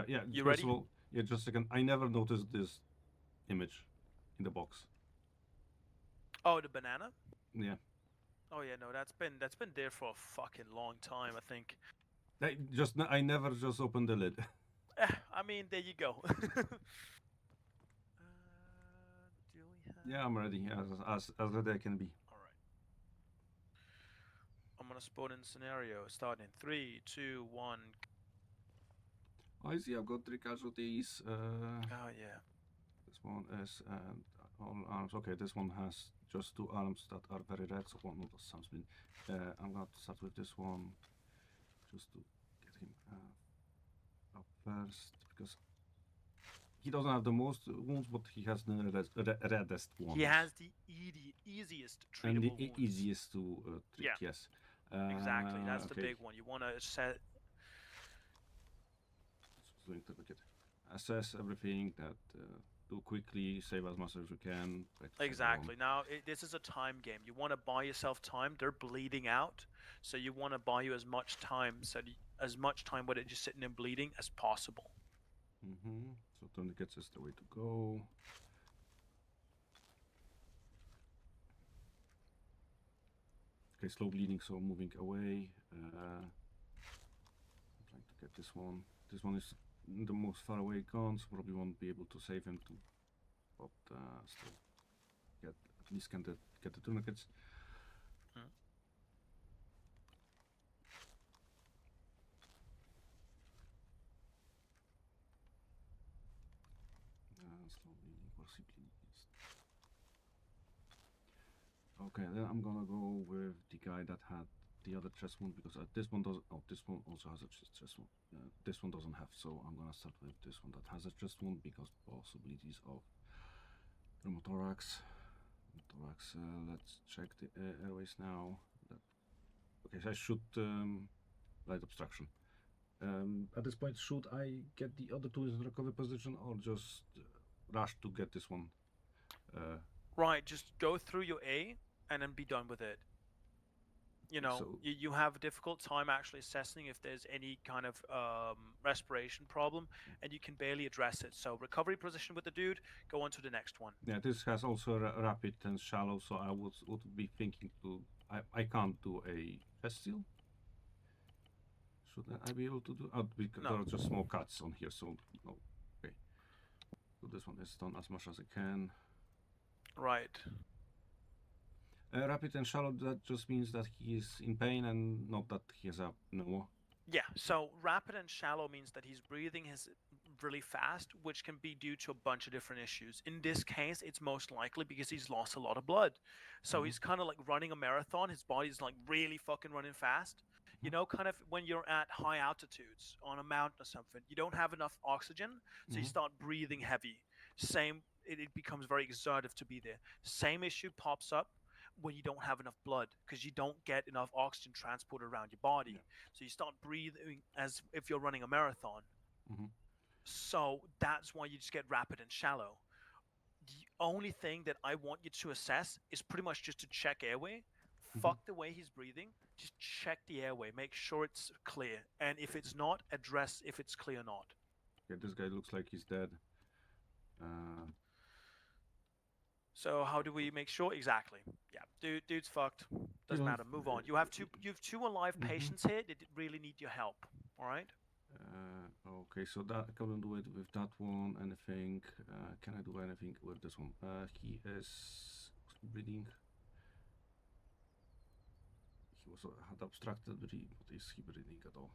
Yeah. You first ready? of all, yeah, just a second. I never noticed this image in the box. Oh, the banana. Yeah. Oh yeah, no, that's been there for a fucking long time, I think. I never just opened the lid. I mean, there you go. Do we have... Yeah, I'm ready. As ready I can be. All right. I'm gonna spawn in scenario. Starting in 3, 2, 1. I see. I've got 3 casualties. Oh yeah. This one is all arms. Okay, this one has just 2 arms that are very red. So one of those sounds mean. I'm gonna start with this one, just to get him up first, because he doesn't have the most wounds, but he has the reddest ones. He has the easiest treatable and the wounds. easiest to treat. Yeah. Yes. Exactly. That's the okay. big one. You want to set. Doing tourniquet. Assess everything that. Do quickly, save as much as you can. Exactly. Now, this is a time game. You want to buy yourself time. They're bleeding out, so you want to buy you as much time, as much time with it just sitting and bleeding as possible. So tourniquets is the way to go. Okay, slow bleeding, so moving away. I'm trying to get this one. This one is the most far away gone, so probably won't be able to save him too. But still, at least get the tourniquets. Slow bleeding, possibly. Okay, then I'm gonna go with the guy that had the other chest wound, because this one doesn't. Oh, this one also has a chest wound. This one doesn't have, so I'm gonna start with this one that has a chest wound, because possibilities of pneumothorax. Let's check the airways now. Okay, so I should light obstruction. At this point, should I get the other two in recovery position, or just rush to get this one? Right, just go through your A and then be done with it. You know, So- you have a difficult time actually assessing if there's any kind of respiration problem, and you can barely address it. So recovery position with the dude, go on to the next one. Yeah, this has also a rapid and shallow, so I would be thinking to. I can't do a chest seal. Should I be able to do? Oh, because No. there are just small cuts on here, so no. Okay. So this one is done as much as I can. Right. Rapid and shallow, that just means that he is in pain and not that he has a pneumo. Yeah, so rapid and shallow means that he's breathing really fast, which can be due to a bunch of different issues. In this case, it's most likely because he's lost a lot of blood. So he's kind of like running a marathon. His body's like really fucking running fast. You know, kind of when you're at high altitudes on a mountain or something, you don't have enough oxygen, so you start breathing heavy. It becomes very exertive to be there. Same issue pops up when you don't have enough blood, because you don't get enough oxygen transported around your body. Yeah. So you start breathing as if you're running a marathon. Mhm. So that's why you just get rapid and shallow. The only thing that I want you to assess is pretty much just to check airway. Fuck the way he's breathing. Just check the airway. Make sure it's clear. And if it's not, address if it's clear or not. Okay, this guy looks like he's dead. So how do we make sure? Exactly. Yeah, dude's fucked. Doesn't Yeah. matter. Move on. You have two alive patients here that really need your help. All right. Okay, so that I couldn't do it with that one. Anything? Can I do anything with this one? He is bleeding. He was had obstructed breathing, but is he breathing at all?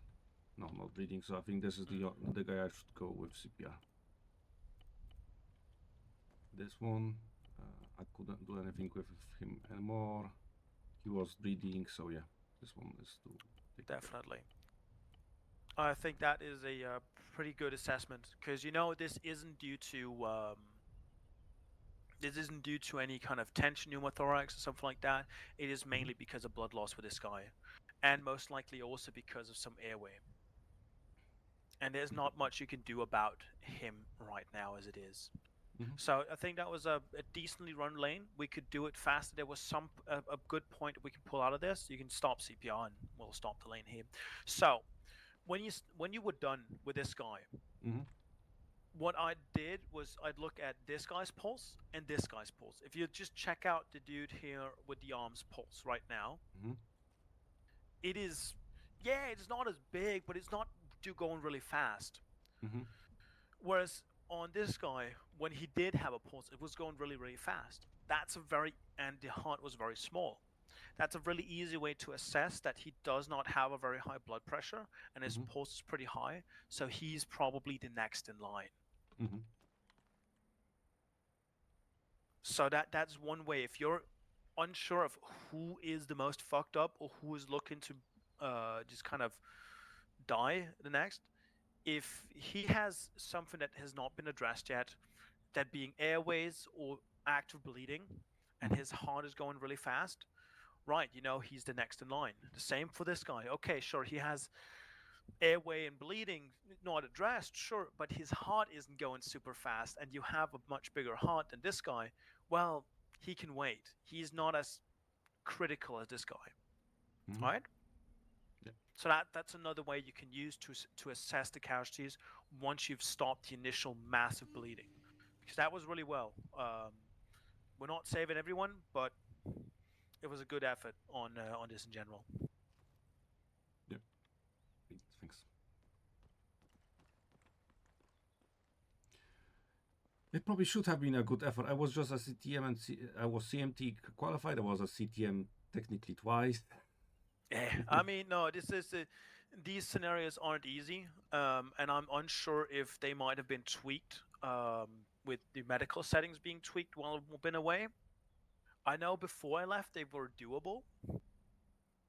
No, not breathing. So I think this is the guy I should go with CPR. This one, I couldn't do anything with him anymore. He was breathing, so yeah, this one is to take care. Definitely. I think that is a pretty good assessment because this isn't due to any kind of tension pneumothorax or something like that. It is mainly because of blood loss with this guy, and most likely also because of some airway. And there's not much you can do about him right now as it is. So I think that was a decently run lane. We could do it faster. There was a good point we can pull out of this. You can stop CPR and we'll stop the lane here. So when you were done with this guy, what I did was I'd look at this guy's pulse and this guy's pulse. If you just check out the dude here with the arm's pulse right now, it is, it's not as big, but it's not going really fast. Whereas on this guy, when he did have a pulse, it was going really, really fast. And the heart was very small. That's a really easy way to assess that he does not have a very high blood pressure and his pulse is pretty high. So he's probably the next in line. So that's one way. If you're unsure of who is the most fucked up or who is looking to just kind of die the next, if he has something that has not been addressed yet, that being airways or active bleeding, and his heart is going really fast, right, he's the next in line. The same for this guy. Okay, sure, he has airway and bleeding not addressed, sure, but his heart isn't going super fast, and you have a much bigger heart than this guy, well, he can wait. He's not as critical as this guy. Right? So that's another way you can use to assess the casualties once you've stopped the initial massive bleeding, because that was really well. We're not saving everyone, but it was a good effort on this in general. Yeah. Thanks. It probably should have been a good effort. I was just a CTM and I was CMT qualified. I was a CTM technically twice. Yeah, I mean, no, these scenarios aren't easy, and I'm unsure if they might have been tweaked with the medical settings being tweaked while I've been away. I know before I left they were doable,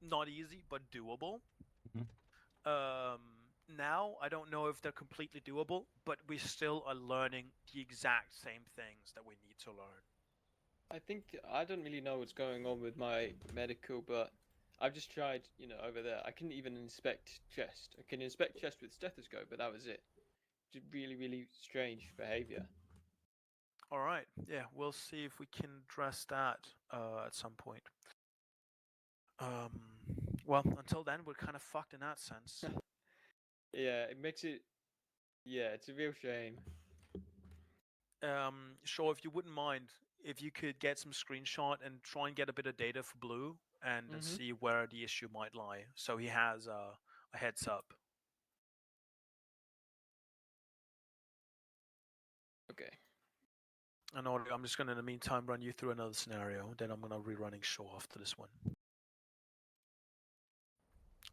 not easy, but doable. Now I don't know if they're completely doable, but we still are learning the exact same things that we need to learn. I think I don't really know what's going on with my medical, but I've just tried, over there. I couldn't even inspect chest. I can inspect chest with stethoscope, but that was it. Just really, really strange behavior. All right. Yeah, we'll see if we can address that at some point. Well, until then, we're kind of fucked in that sense. Yeah, it makes it. Yeah, it's a real shame. Sure, if you wouldn't mind, if you could get some screenshot and try and get a bit of data for Blue and see where the issue might lie, so he has a heads up. Okay. And I'm just going to, in the meantime, run you through another scenario. Then I'm going to rerunning show after this one.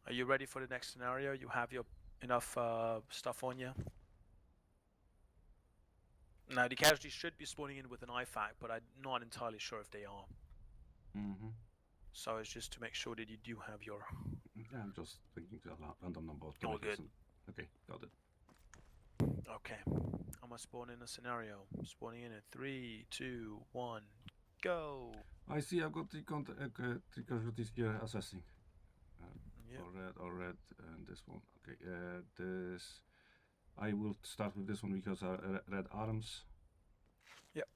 Are you ready for the next scenario? You have enough stuff on you? Now, the casualties should be spawning in with an IFAC, but I'm not entirely sure if they are. So it's just to make sure that you do have your... Yeah, I'm just thinking to a random number. All good. Okay, got it. Okay. I'm going to spawn in a scenario. Spawning in 3, 2, 1, go! I see, I've got three casualties here assessing. Yep. All red, and this one. Okay, this... I will start with this one because red arms. Yep.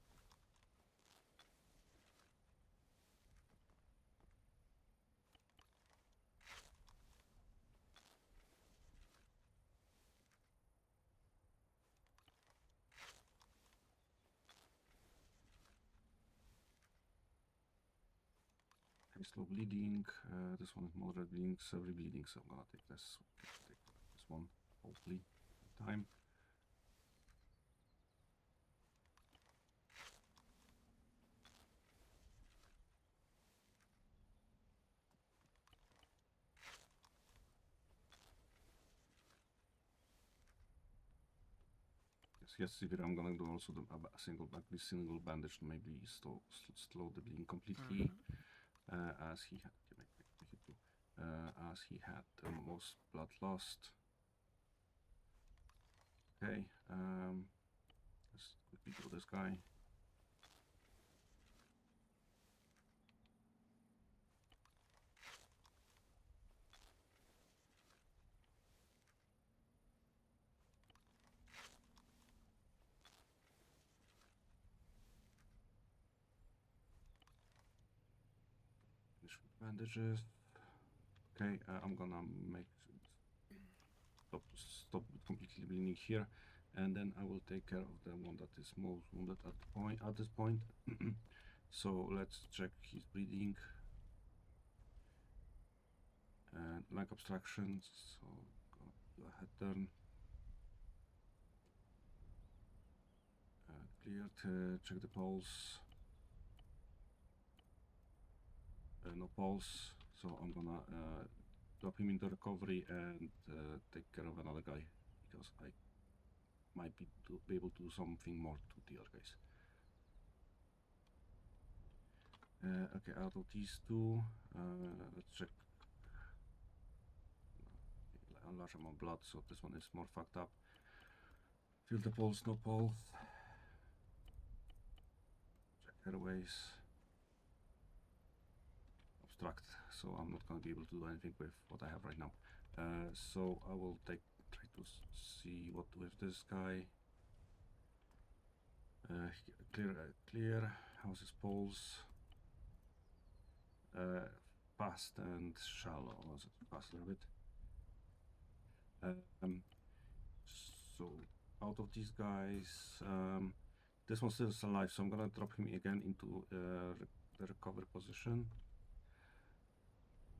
Okay, slow bleeding. This one is moderate bleeding, severe bleeding. So I'm gonna take this. Take this one. Hopefully, time. Yes, severe. I'm gonna do also a single bandage to maybe slow the bleeding completely. As he had, make it go. As he had the most blood lost. Okay, let's quickly kill this guy. Finish with bandages. Okay, I'm gonna make stop completely bleeding here, and then I will take care of the one that is most wounded at this point. So let's check his breathing and leg obstructions. So go ahead, turn. Cleared. Check the pulse. No pulse. So I'm gonna drop him into recovery and take care of another guy because I might be able to do something more to the other guys. Okay, out of these two, let's check. A large amount of blood, so this one is more fucked up. Feel the pulse, no pulse. Check airways. Obstruct, so I'm not gonna be able to do anything with what I have right now. So I will try to see what with this guy. Clear. How's his pulse? Fast and shallow. Was it fast a little bit? So out of these guys, this one still is alive, so I'm gonna drop him again into the recovery position,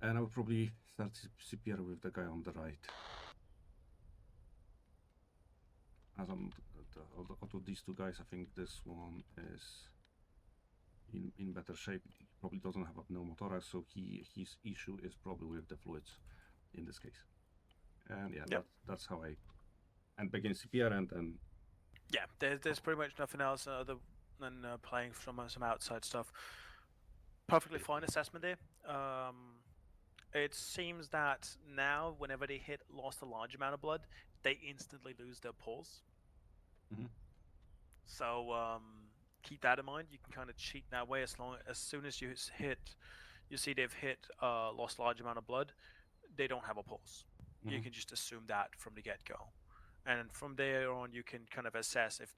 and I'll probably start CPR with the guy on the right. As I'm out of these two guys, I think this one is in better shape. He probably doesn't have a pneumothorax, so his issue is probably with the fluids in this case. And yeah, Yep. that's how I begin CPR and Yeah, there's pretty much nothing else other than playing from some outside stuff. Perfectly fine assessment there. It seems that now, whenever they lost a large amount of blood, they instantly lose their pulse. So keep that in mind. You can kind of cheat that way as soon as you see they've lost a large amount of blood, they don't have a pulse. You can just assume that from the get-go, and from there on, you can kind of assess if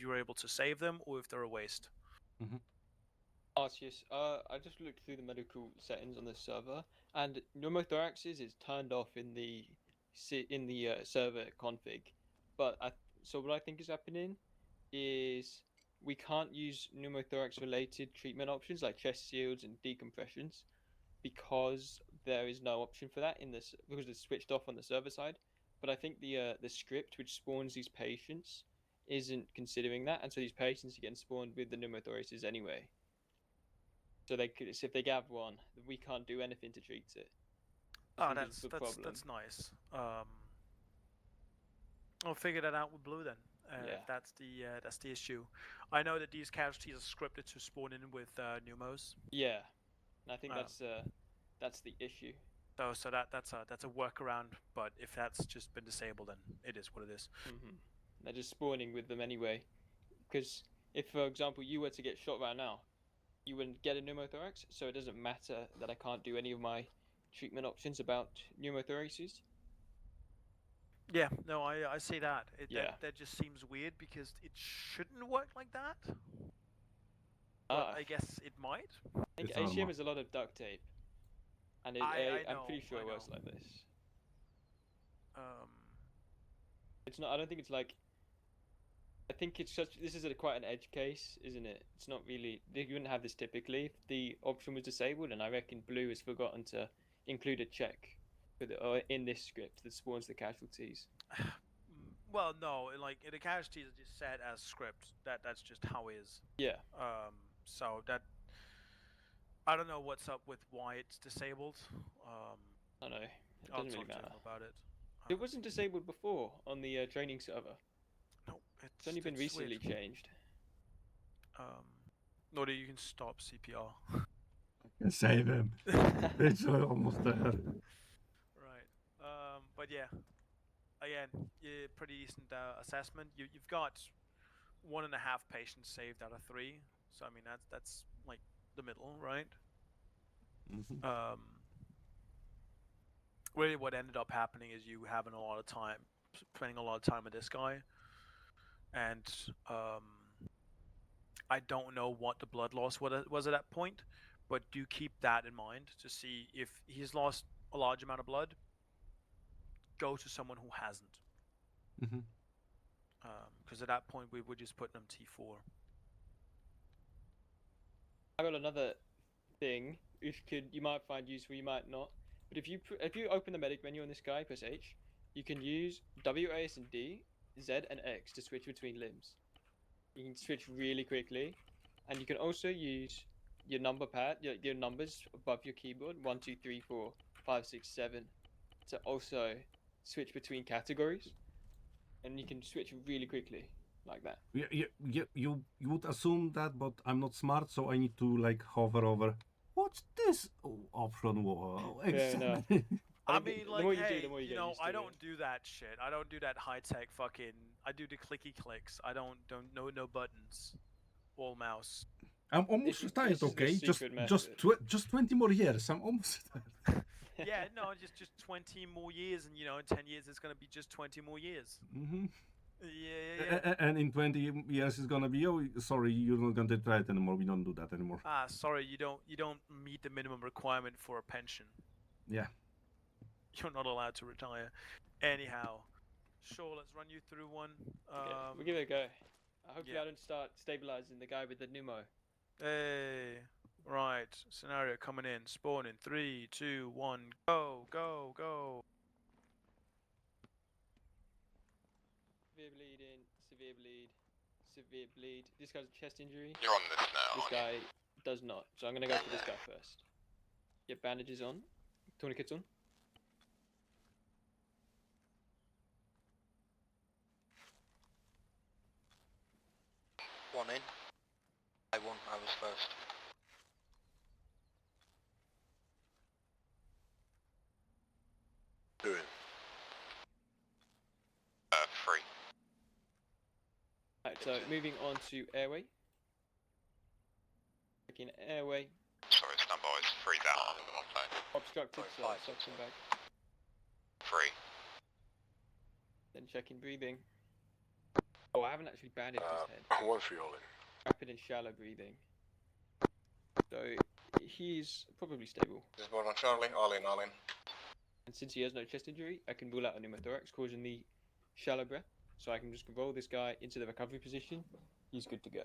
you're able to save them or if they're a waste. Arceus, I just looked through the medical settings on this server, and pneumothoraxes is turned off in the server config. But so what I think is happening is we can't use pneumothorax related treatment options like chest shields and decompressions because there is no option for that because it's switched off on the server side. But I think the script which spawns these patients isn't considering that, and so these patients are getting spawned with the pneumothoraces anyway. So if they have one, we can't do anything to treat it. That's nice. I'll figure that out with Blue then. Yeah. If that's the issue. I know that these casualties are scripted to spawn in with pneumos. Yeah, and I think that's the issue. So that's a workaround. But if that's just been disabled, then it is what it is. They're just spawning with them anyway. Because if, for example, you were to get shot right now, you wouldn't get a pneumothorax, so it doesn't matter that I can't do any of my treatment options about pneumothoraxes. Yeah, no, I see that. Yeah. That just seems weird because it shouldn't work like that. But I guess it might. I think HCM has a lot of duct tape, and I'm pretty sure it works like this. It's not. I don't think it's like I think it's such. This is quite an edge case, isn't it? It's not really. You wouldn't have this typically if the option was disabled, and I reckon Blue has forgotten to include a check for in this script that spawns the casualties. Well, no, like the casualties are just set as script. That's just how it is. Yeah. So that I don't know what's up with why it's disabled. I know. It I'll doesn't talk really to him matter. about it. It wasn't disabled before on the training server. No, It's only been recently weird. changed. Nor you can stop CPR. Can save him. It's almost there. Right. But yeah, again, pretty decent assessment. You've got 1.5 patients saved out of 3. So I mean that's like the middle, right? Mm-hmm. Really, what ended up happening is you having a lot of time, spending a lot of time with this guy, and I don't know what the blood loss was at that point, but do keep that in mind to see if he's lost a large amount of blood. Go to someone who hasn't. Because at that point we would just put them T4. I got another thing. You might find useful, you might not. But if you open the medic menu on this guy, press H, you can use W, A, S, and D, Z, and X to switch between limbs. You can switch really quickly, and you can also use your number pad, your numbers above your keyboard, 1, 2, 3, 4, 5, 6, 7, to also switch between categories, and you can switch really quickly like that. You would assume that, but I'm not smart, so I need to like hover over. What's this option? No. I mean, like, hey, you know, I don't do that shit. I don't do that high tech fucking. I do the clicky clicks. I don't no buttons, all mouse. I'm almost retired. Okay, just 20 more years. I'm almost retired. Yeah, no, just 20 more years, and in 10 years it's gonna be just 20 more years. Mm-hmm. Yeah. And in 20 years it's gonna be, oh, sorry, you're not gonna try it anymore. We don't do that anymore. Sorry, you don't meet the minimum requirement for a pension. Yeah. You're not allowed to retire. Anyhow, sure, let's run you through one. Okay, we'll give it a go. Hopefully I don't start stabilizing the guy with the pneumo. Hey, right, scenario coming in, spawn in 3, 2, 1, go. Severe bleeding, severe bleed, severe bleed. This guy's a chest injury. You're on this now. This guy does not. So I'm gonna go for this guy first. Get bandages on, tourniquets on. One in. I won. I was first. Two in. 3. Right, so moving on to airway. Checking airway. Sorry, stand by. It's 3 down. Obstructed, so suction back. 3. Then checking breathing. Oh, I haven't actually bandaged his head. 1 for you all in. Rapid and shallow breathing. So he's probably stable. This is one on Charlie. All in. And since he has no chest injury, I can rule out a pneumothorax causing the shallow breath. So I can just roll this guy into the recovery position. He's good to go.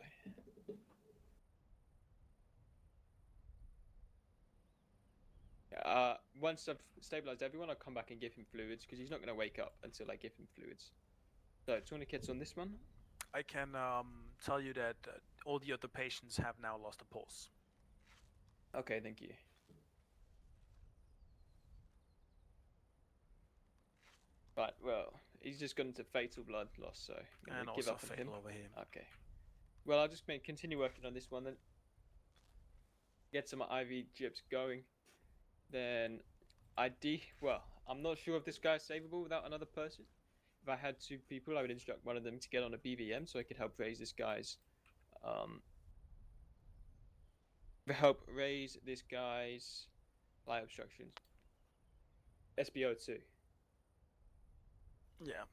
Once I've stabilized everyone, I'll come back and give him fluids because he's not going to wake up until I give him fluids. So tourniquets on this one. I can tell you that all the other patients have now lost a pulse. Okay, thank you. Right, well, he's just gone into fatal blood loss, so I'm and gonna give also up on fatal him. over here. Okay. Well, I'll just continue working on this one then. Get some IV drips going. Then well, I'm not sure if this guy's savable without another person. If I had 2 people, I would instruct one of them to get on a BVM so I could help raise this guy's light obstructions. SBO2. Yeah.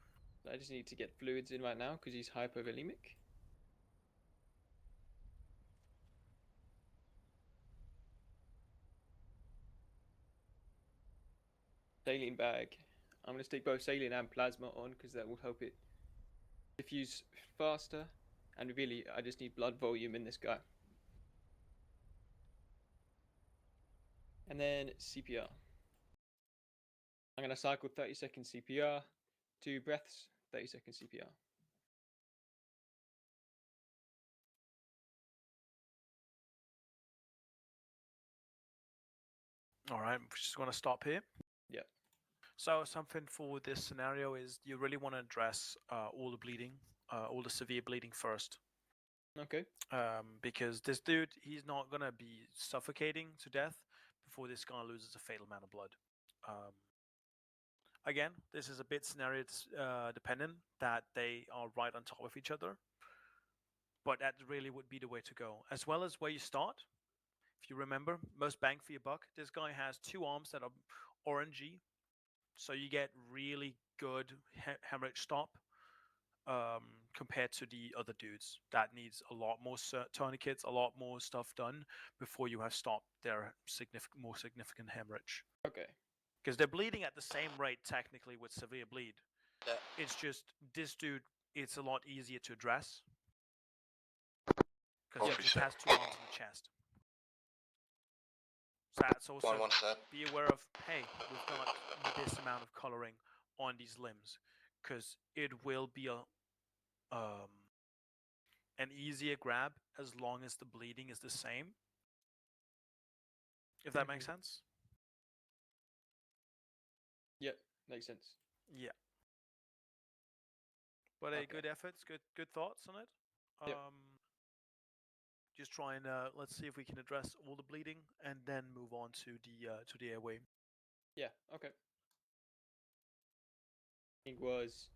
I just need to get fluids in right now because he's hypovolemic. Saline bag. I'm going to stick both saline and plasma on because that will help it diffuse faster, and really, I just need blood volume in this guy. And then CPR. I'm going to cycle 30-second CPR, 2 breaths, 30-second CPR. All right, we're just going to stop here. Yeah. So something for this scenario is you really want to address all the bleeding, all the severe bleeding first. Okay. Because this dude, he's not going to be suffocating to death before this guy loses a fatal amount of blood. Again, this is a bit scenario dependent that they are right on top of each other. But that really would be the way to go. As well as where you start. If you remember, most bang for your buck. This guy has 2 arms that are orangey. So you get really good hemorrhage stop compared to the other dudes. That needs a lot more tourniquets, a lot more stuff done before you have stopped their more significant hemorrhage. Okay. Because they're bleeding at the same rate technically with severe bleed. Yeah. It's just this dude, it's a lot easier to address. Because he just has 2 arms in the chest. So that's also be aware of, hey, we've got this amount of coloring on these limbs. Because it will be an easier grab as long as the bleeding is the same. If that makes sense? Yep, makes sense. Yeah. But good efforts, good thoughts on it. Yep. Just try and let's see if we can address all the bleeding and then move on to the airway. Yeah, okay. It was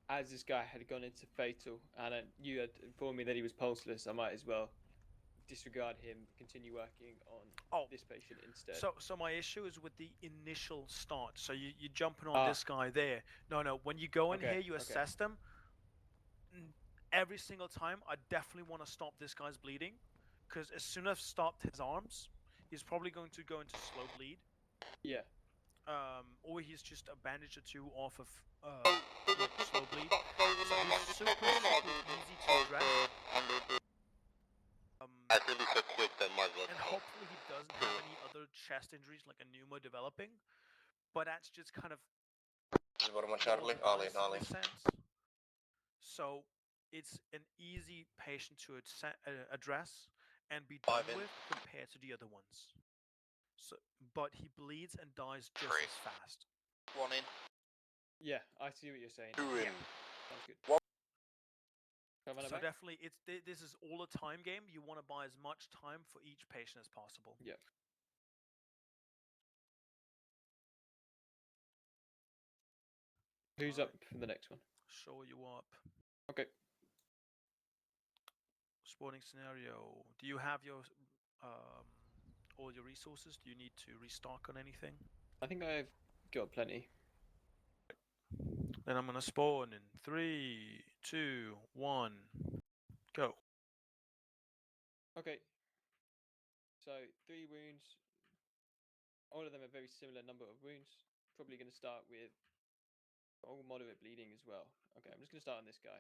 as this guy had gone into fatal, and you had informed me that he was pulseless, I might as well disregard him, continue working on this patient instead. So my issue is with the initial start. So you're jumping on this guy there. No. When you go in here, you assess them. Every single time, I definitely want to stop this guy's bleeding, because as soon as I've stopped his arms, he's probably going to go into slow bleed. Yeah. Or he's just a bandage or 2 off of slow bleed. So he's super easy to address. And hopefully he doesn't have any other chest injuries like a pneumo developing. But that's just kind of Charlie, Ollie. So it's an easy patient to address and be done with compared to the other ones. So, but he bleeds and dies just as fast. 1 in. Yeah, I see what you're saying. 2 in. Sounds good. So definitely, this is all a time game. You want to buy as much time for each patient as possible. Yeah. Who's up for the next one? Show you up. Okay. Sporting scenario. Do you have your all your resources? Do you need to restock on anything? I think I've got plenty. Then I'm gonna spawn in 3, 2, 1, go. Okay. So 3 wounds. All of them are very similar number of wounds. Probably going to start with all moderate bleeding as well. Okay, I'm just going to start on this guy.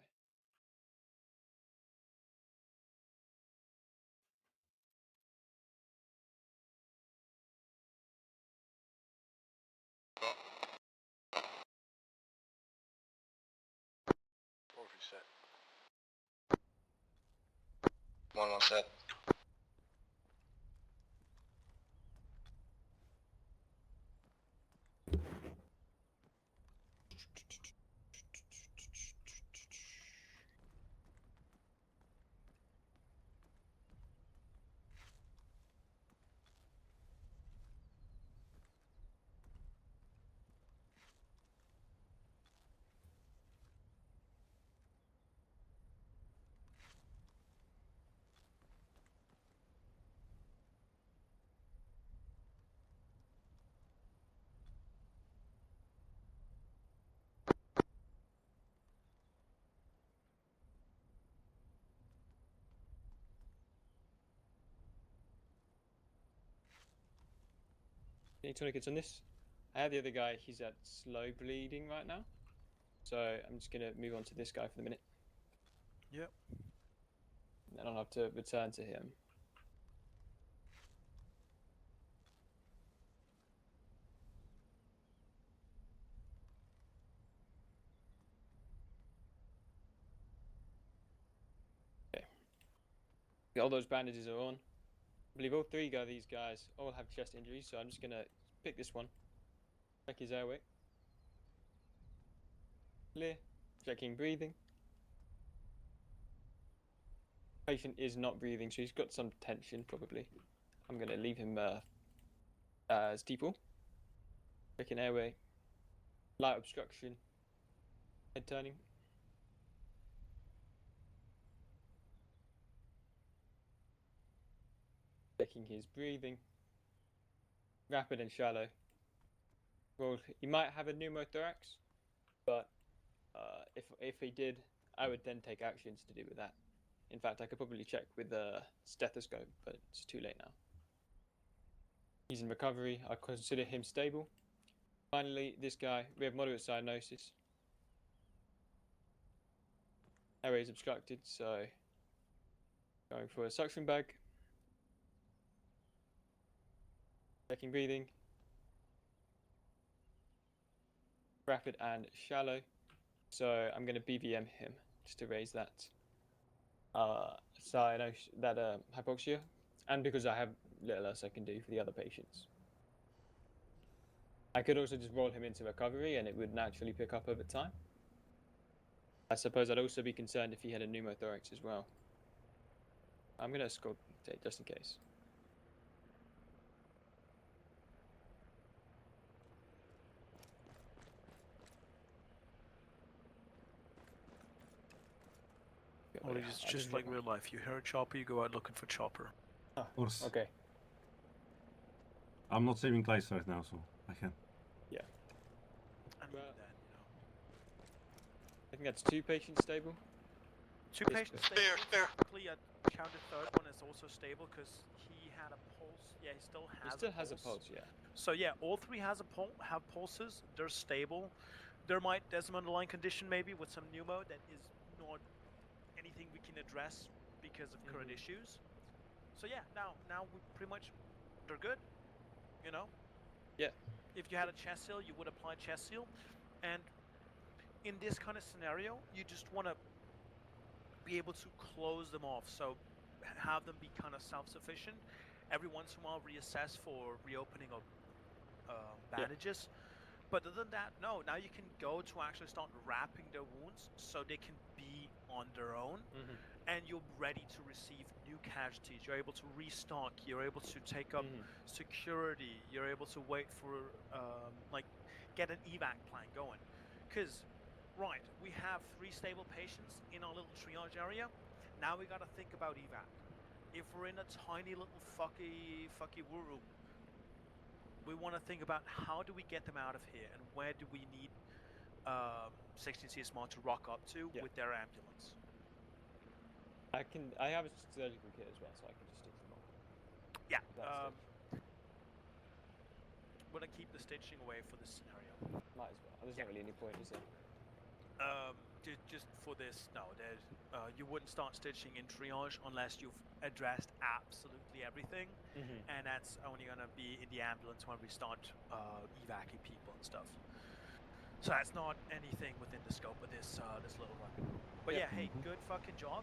Reset. 1 set. Any tourniquets on this? I have the other guy. He's at slow bleeding right now. So I'm just going to move on to this guy for the minute. Yep. Then I'll have to return to him. Okay. All those bandages are on. I believe all three of these guys all have chest injuries, so I'm just gonna pick this one. Check his airway. Clear. Checking breathing. Patient is not breathing, so he's got some tension probably. I'm gonna leave him as T4. Checking airway. Light obstruction. Head turning. Checking his breathing. Rapid and shallow. Well, he might have a pneumothorax, but if he did, I would then take actions to do with that. In fact, I could probably check with a stethoscope, but it's too late now. He's in recovery. I consider him stable. Finally, this guy, we have moderate cyanosis. Airway is obstructed, so going for a suction bag. Checking breathing. Rapid and shallow. So I'm going to BVM him just to raise that hypoxia, and because I have little else I can do for the other patients. I could also just roll him into recovery and it would naturally pick up over time. I suppose I'd also be concerned if he had a pneumothorax as well. I'm going to escort just in case. Or it's just like real life. You hear a chopper, you go out looking for chopper. Oh, Of course. okay. I'm not saving lives right now, so I can. Yeah. And Well, even then, you know. I think that's 2 patients stable. 2 Yes, patients sir. stable. Spare. Technically, I counted third one is also stable because he had a pulse. Yeah, he still He has still a has a pulse. pulse, yeah. So yeah, all 3 have pulses. They're stable. There's some underlying condition maybe with some pneumo that is not anything we can address because of current issues. So yeah, now we pretty much they're good. You know. Yeah. If you had a chest seal, you would apply chest seal, and in this kind of scenario, you just want to be able to close them off. So have them be kind of self-sufficient. Every once in a while, reassess for reopening of bandages. But other than that, no. Now you can go to actually start wrapping their wounds so they can be on their own, and you're ready to receive new casualties. You're able to restock. You're able to take up security. You're able to wait for get an evac plan going. Because, right, we have 3 stable patients in our little triage area. Now we got to think about evac. If we're in a tiny little fucky room, we want to think about how do we get them out of here and where do we need 16 CSMR to rock up to with their ambulance. I have a surgical kit as well, so I can just stitch them all. Yeah. We're gonna keep the stitching away for this scenario. Might as well. There's not really any point, is there? Just for this, no. You wouldn't start stitching in triage unless you've addressed absolutely everything, and that's only gonna be in the ambulance when we start evacuating people and stuff. So that's not anything within the scope of this this little run. But yeah, hey, good fucking job.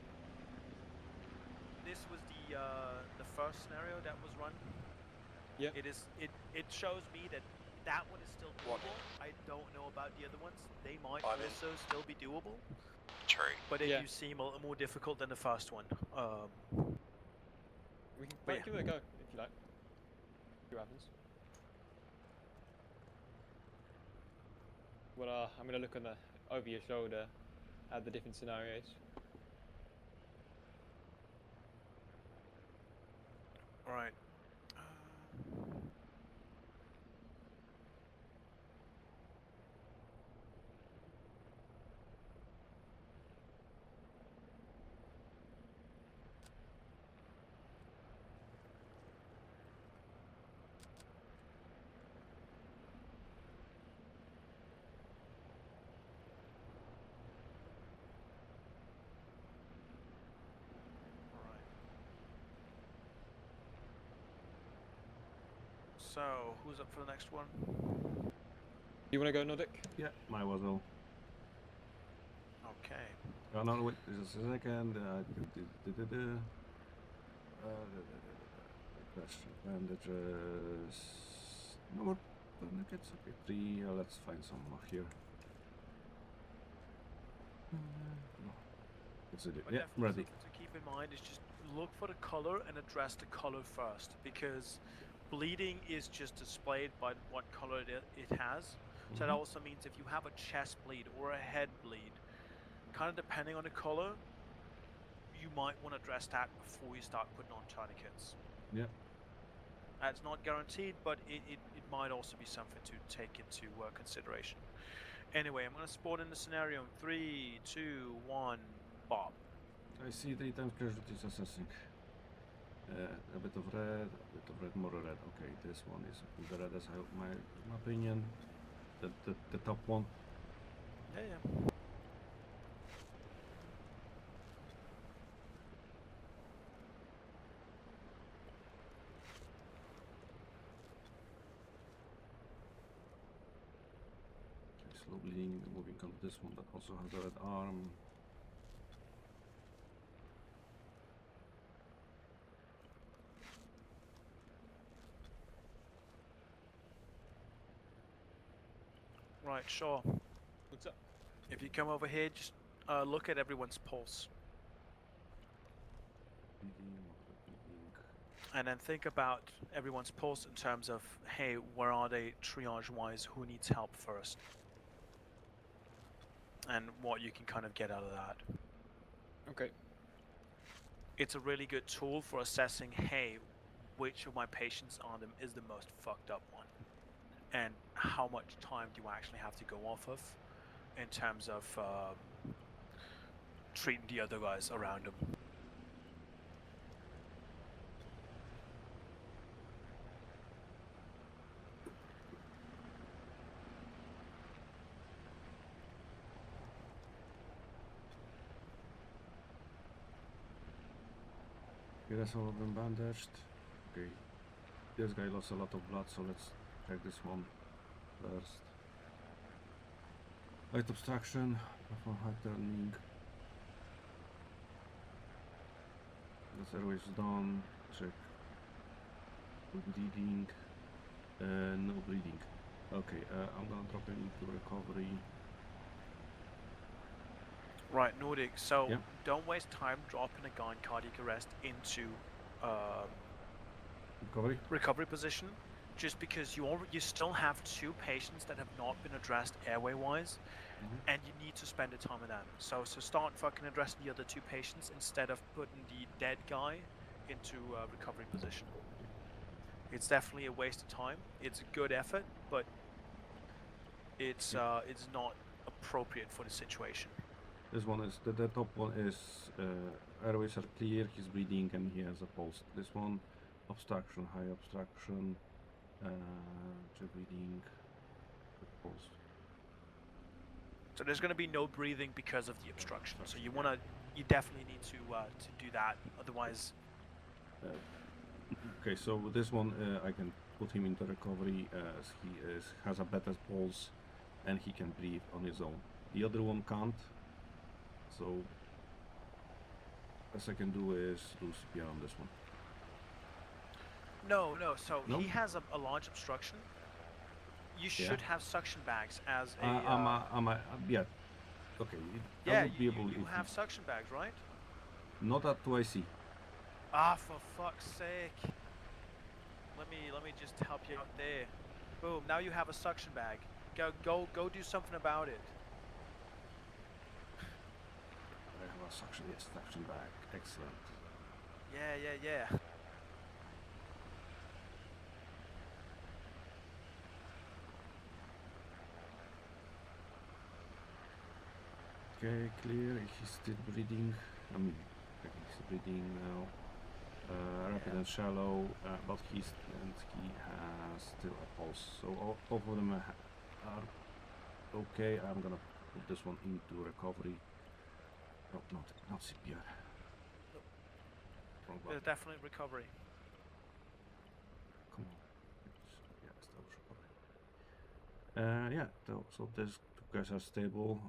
This was the first scenario that was run. Yeah. It shows me that one is still doable. I don't know about the other ones. They might also still be doable. True. But they do seem a little more difficult than the first one. We can give it a go if you like. See what happens. Well, I'm gonna look over your shoulder at the different scenarios. All right. So, who's up for the next one? You want to go Nordic? Yeah, might as well. Okay. Oh, no, wait, just a second. Question bandages. No more tourniquets. Okay, 3. Let's find some here. No. Let's do it. But Yeah, I'm ready. something to keep in mind is just look for the color and address the color first, because bleeding is just displayed by what color it has. So that also means if you have a chest bleed or a head bleed, kind of depending on the color, you might want to address that before you start putting on tourniquets. Yeah. That's not guaranteed, but it might also be something to take into consideration. Anyway, I'm going to spawn in the scenario in 3, 2, 1, Bob. I see 3 times casualties assessing. A bit of red, more red. Okay, this one is the red as my opinion. The top one. Yeah. Okay, slow bleeding, moving on to this one that also has a red arm. Right, sure. What's up? If you come over here, just look at everyone's pulse. And then think about everyone's pulse in terms of, hey, where are they triage-wise? Who needs help first? And what you can kind of get out of that. Okay. It's a really good tool for assessing, hey, which of my patients is the most fucked up one? And how much time do you actually have to go off of in terms of treating the other guys around them? Okay, that's all of them bandaged. Okay, this guy lost a lot of blood, so let's check this one first. Light obstruction from high turning. This airway is done. Check. Bleeding. No bleeding. Okay, I'm gonna drop him into recovery. Right, Nordic. So Yep. don't waste time dropping a guy in cardiac arrest into Recovery? position, just because you still have 2 patients that have not been addressed airway-wise, and you need to spend the time with them. So start fucking addressing the other 2 patients instead of putting the dead guy into recovery position. It's definitely a waste of time. It's a good effort, but it's not appropriate for the situation. This one is the top one is airways are clear. He's breathing and he has a pulse. This one, obstruction, high obstruction, breathing, pulse. So there's going to be no breathing because of the obstruction. So you definitely need to do that. Otherwise. Okay, so with this one I can put him into recovery as he has a better pulse and he can breathe on his own. The other one can't. So best I can do is do CPR on this one. No. So No? he has a large obstruction. You should have suction bags as a. Yeah. Okay. I Yeah, would be able. you have suction bags, right? Not at 2IC. Ah, for fuck's sake! Let me just help you out there. Boom! Now you have a suction bag. Go do something about it. I have a suction bag. Excellent. Yeah. Okay, clear. He's still breathing. I mean, he's breathing now. Rapid and shallow, but he has still a pulse. So all of them are okay. I'm gonna put this one into recovery. No, not CPR. Wrong button. Definitely recovery. Come on. Yeah, so these two guys are stable.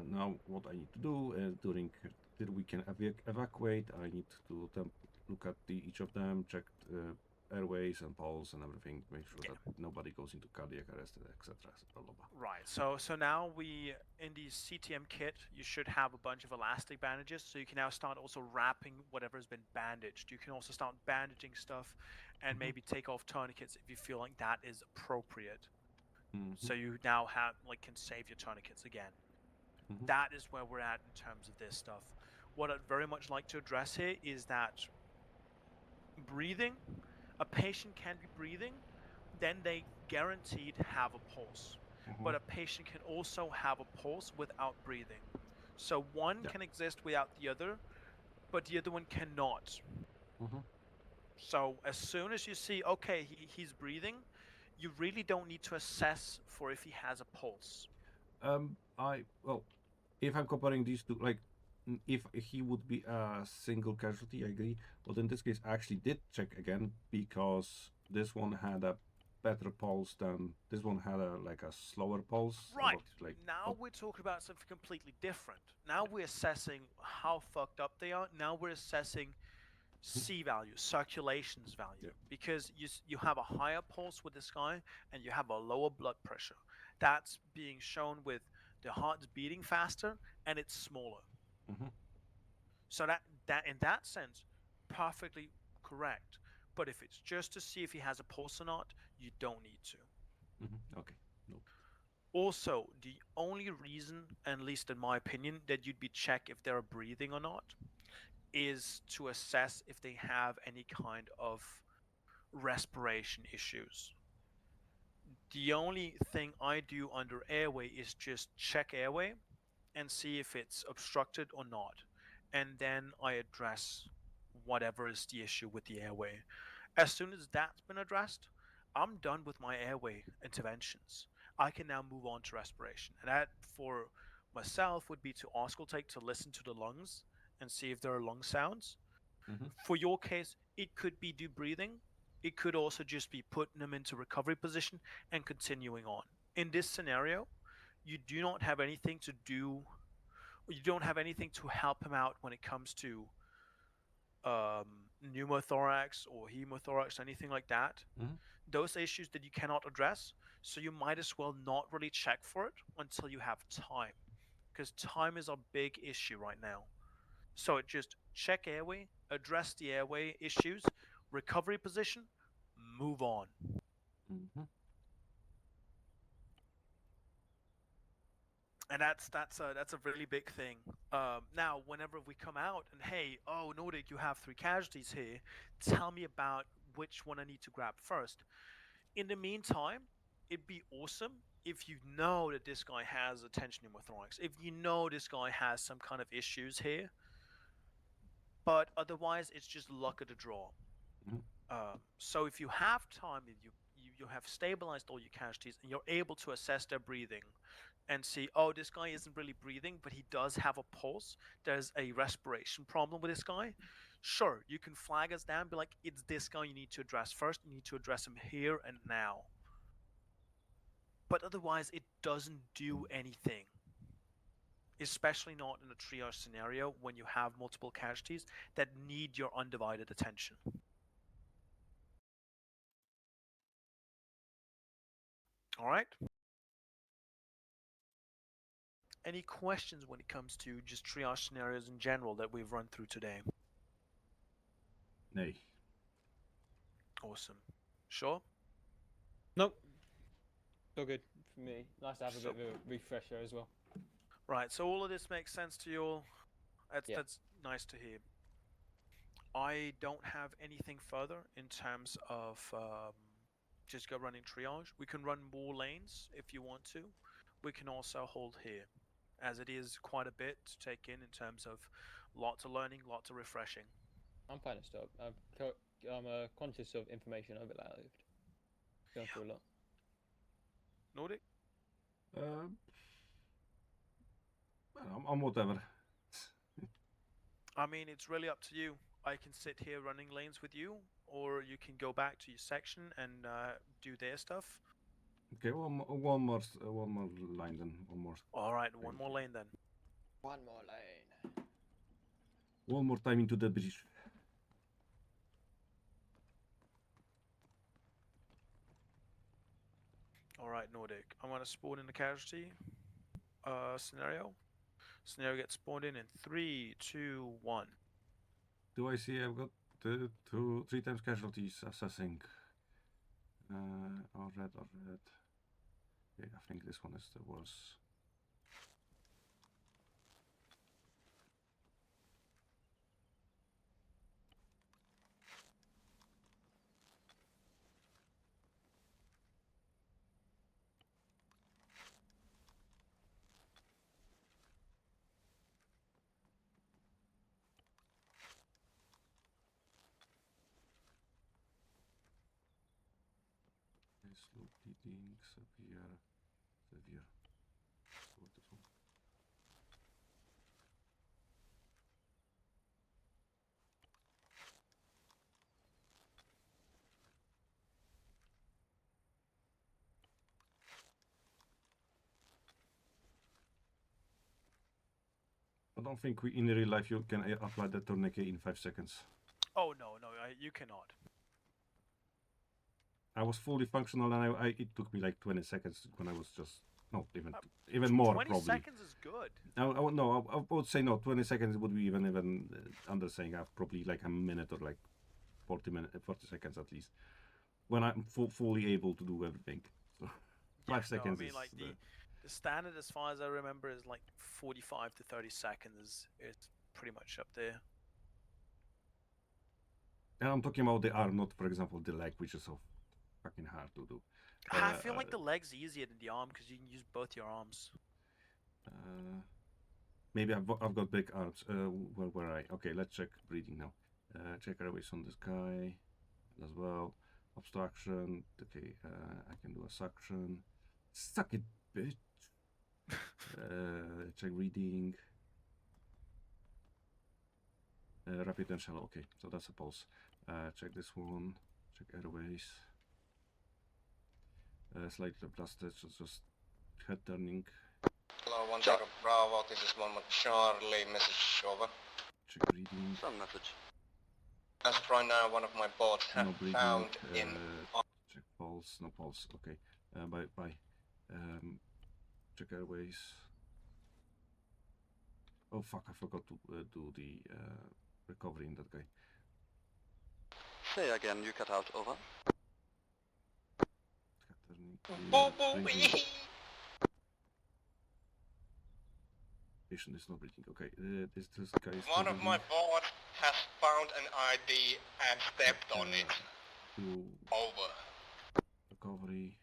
Now what I need to do is till we can evacuate, I need to look at each of them, check airways and pulse and everything, make sure that nobody goes into cardiac arrest, etc. Blah, blah, blah. Right. So now in the CTM kit, you should have a bunch of elastic bandages. So you can now start also wrapping whatever has been bandaged. You can also start bandaging stuff, and maybe take off tourniquets if you feel like that is appropriate. So you now can save your tourniquets again. That is where we're at in terms of this stuff. What I'd very much like to address here is that breathing, a patient can be breathing, then they guaranteed have a pulse. But a patient can also have a pulse without breathing. So one can exist without the other, but the other one cannot. So as soon as you see, okay, he's breathing, you really don't need to assess for if he has a pulse. Well, if I'm comparing these two, like, if he would be a single casualty, I agree. But in this case, I actually did check again because this one had a better pulse than this one had a slower pulse. Right. Like, now we're talking about something completely different. Now we're assessing how fucked up they are. Now we're assessing C value, circulations value, because you have a higher pulse with this guy and you have a lower blood pressure. That's being shown with the heart's beating faster and it's smaller. So that in that sense, perfectly correct. But if it's just to see if he has a pulse or not, you don't need to. Okay. Nope. Also, the only reason, at least in my opinion, that you'd be check if they're breathing or not is to assess if they have any kind of respiration issues. The only thing I do under airway is just check airway and see if it's obstructed or not. And then I address whatever is the issue with the airway. As soon as that's been addressed, I'm done with my airway interventions. I can now move on to respiration. And that, for myself, would be to auscultate to listen to the lungs and see if there are lung sounds. For your case, it could be do breathing. It could also just be putting them into recovery position and continuing on. In this scenario, you do not have anything to do, you don't have anything to help him out when it comes to pneumothorax or hemothorax, anything like that. Those issues that you cannot address, so you might as well not really check for it until you have time, because time is a big issue right now. So it just check airway, address the airway issues, recovery position, move on. And that's a really big thing. Now, whenever we come out and hey, oh Nordic, you have 3 casualties here, tell me about which one I need to grab first. In the meantime, it'd be awesome if you know that this guy has a tension pneumothorax, if you know this guy has some kind of issues here. But otherwise, it's just luck of the draw. So if you have time, if you have stabilized all your casualties and you're able to assess their breathing and see, oh, this guy isn't really breathing, but he does have a pulse, there's a respiration problem with this guy, sure, you can flag us down, be like, it's this guy you need to address first, you need to address him here and now. But otherwise, it doesn't do anything. Especially not in a triage scenario when you have multiple casualties that need your undivided attention. All right. Any questions when it comes to just triage scenarios in general that we've run through today? Nay. Awesome. Sure? Nope. All good for me. Nice to have a bit of a refresher as well. Right, so all of this makes sense to you all. That's nice to hear. I don't have anything further in terms of just go running triage. We can run more lanes if you want to. We can also hold here, as it is quite a bit to take in terms of lots of learning, lots of refreshing. I'm fine to stop. I'm conscious of information overload. Going through a lot. Nordic? Well, I'm whatever. I mean, it's really up to you. I can sit here running lanes with you, or you can go back to your section and do their stuff. Okay, one more line then. One more. All right, one more lane then. One more lane. One more time into the bridge. All right, Nordic. I'm gonna spawn in the casualty scenario. Scenario gets spawned in 3, 2, 1. Do I see I've got 3 times casualties assessing? All red. Okay, I think this one is the worst. Slow bleeding, severe. What this one? I don't think in real life you can apply the tourniquet in 5 seconds. Oh no, you cannot. I was fully functional and it took me like 20 seconds when I was just even more 20 probably. seconds is good. I would say no. 20 seconds would be even undersaying. I've probably like a minute or like 40 seconds at least when I'm fully able to do everything. So 5 seconds. I mean, like the standard, as far as I remember, is like 45 to 30 seconds. It's pretty much up there. And I'm talking about the arm, not for example the leg, which is so fucking hard to do. I feel like the leg's easier than the arm because you can use both your arms. Maybe I've got big arms. Where I? Okay, let's check breathing now. Check airways on this guy as well. Obstruction. Okay, I can do a suction. Suck it, bitch. Check reading. Rapid and shallow. Okay, so that's a pulse. Check this one. Check airways. Slightly blasted, so just head turning. Hello, 10 Bravo, this is 1 Charlie, message over. Check reading. Some message. As of right now, one of my bots have No breathing. found in... Check pulse, no pulse, okay. Bye. Check airways. Oh fuck, I forgot to do the recovery in that guy. Say again, you cut out, over. Patient is not breathing. Okay, this guy is One of my bots has found an ID and stepped on it. Over. Recovery.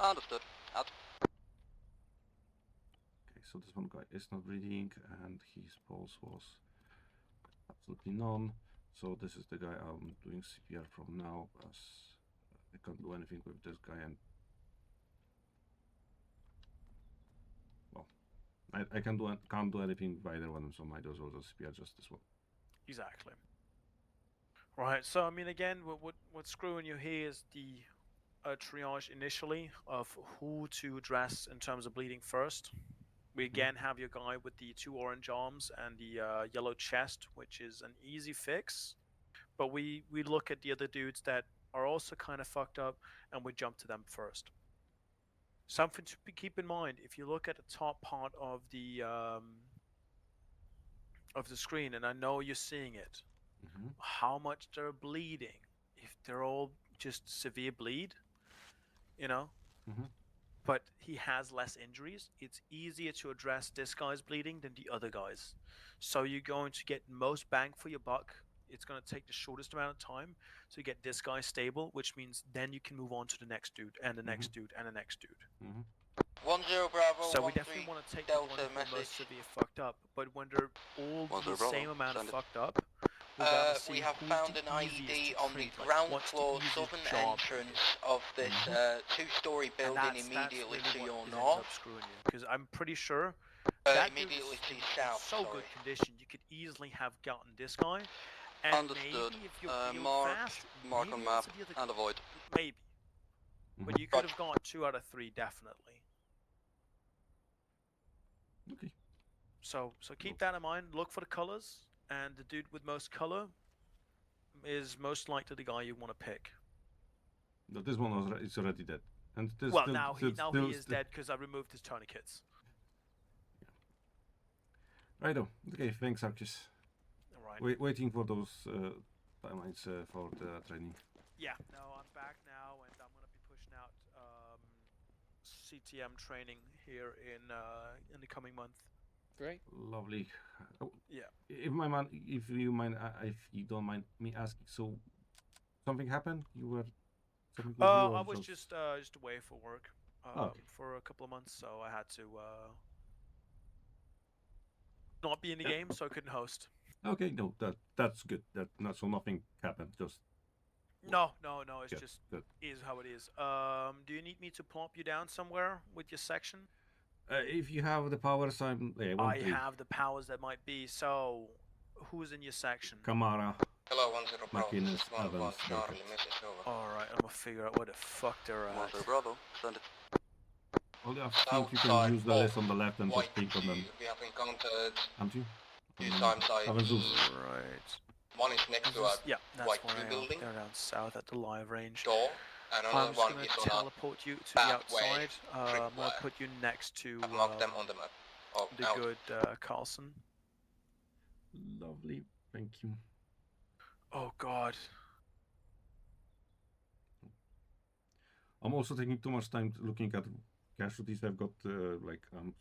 Understood. Out. Okay, so this one guy is not breathing and his pulse was absolutely none. So this is the guy I'm doing CPR from now, as I can't do anything with this guy, and well, I can't do anything with either one, so might as well just CPR just this one. Exactly. Right. So I mean, again, what's screwing you here is the triage initially of who to address in terms of bleeding first. We again have your guy with the 2 orange arms and the yellow chest, which is an easy fix. But we look at the other dudes that are also kind of fucked up, and we jump to them first. Something to keep in mind: if you look at the top part of the screen, and I know you're seeing it, how much they're bleeding. If they're all just severe bleed, you know. But he has less injuries, it's easier to address this guy's bleeding than the other guys. So you're going to get most bang for your buck. It's going to take the shortest amount of time. So you get this guy stable, which means then you can move on to the next dude, and the next dude, and the next dude. 10 Bravo, So we definitely want to take the one who's most severe fucked up. But when they're all the same amount of fucked up, we have found an ID on the ground floor southern entrance of this 2-story building immediately to your north. Because I'm pretty sure that immediately to your south, so good condition, you could easily have gotten this guy And Understood. maybe if you're real Mark, fast, mark on maybe map, also the other and avoid. maybe. But you could have gone 2 out of 3 definitely. Okay. So keep that in mind. Look for the colors, and the dude with most color is most likely the guy you want to pick. No, this one is already dead. And there's Well, still, now still, he is dead because I removed his tourniquets. Righto. Okay, thanks, Archis. Alright. Waiting for those timelines for the training. Yeah, no, I'm back now, and I'm gonna be pushing out CTM training here in the coming month. Great. Lovely. Oh, Yeah. If you don't mind me asking, so something happened? You were something with you? Or I was just away for work for a couple of months, so I had to not be in the game, so I couldn't host. Okay, no, that's good. So nothing happened. Just No, it's good, just good. is how it is. Do you need me to plump you down somewhere with your section? If you have the powers, I have the powers that might be. So, who's in your section? Kamara. Hello, 10 Bravo. McInnes, This is 1-1 Evans, Charlie, Burkett. message over. Alright, I'm gonna figure out where the fuck they're at. 10 Bravo, send it. Well, I think you can use the list on the left and just click on them. We have encountered Haven't you? 2 times Right. One is next to a Yeah, that's white where I am. building. They're down south at the live range. Door, and I'm another just one gonna is on a teleport you to the pathway, outside. I'm gonna tripwire. put you next to I've marked them on the map. Oh, the out. good Carlson. Lovely, thank you. Oh God. I'm also taking too much time looking at casualties. I've got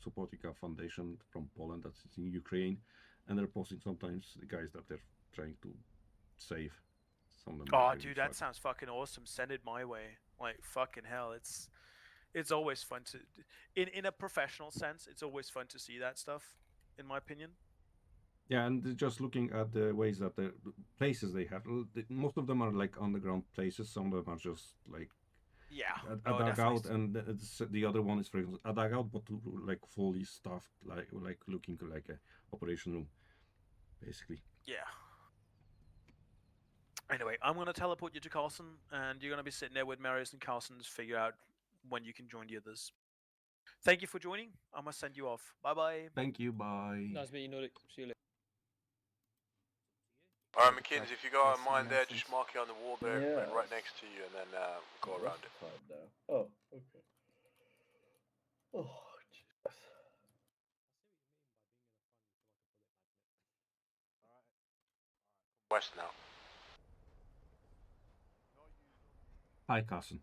supporting a foundation from Poland that's in Ukraine, and they're posting sometimes the guys that they're trying to save. Some of them. Oh, dude, that sounds fucking awesome. Send it my way. Like fucking hell, it's always fun to, in a professional sense, it's always fun to see that stuff, in my opinion. Yeah, and just looking at the ways that the places they have, most of them are like underground places. Some of them are just like a dugout, and the other one is, for example, a dugout, but like fully stuffed, like looking like a operation room, basically. Yeah. Anyway, I'm gonna teleport you to Carlson, and you're gonna be sitting there with Marius and Carlson to figure out when you can join the others. Thank you for joining. I'm gonna send you off. Bye bye. Thank you. Bye. Nice meeting you, Nordic. See you later. Alright, McKinsey, if you got a mine there, just mark it on the wall there, put it right next to you, and then go around it. Oh, okay. Oh, Jesus. West now. Hi, Carson.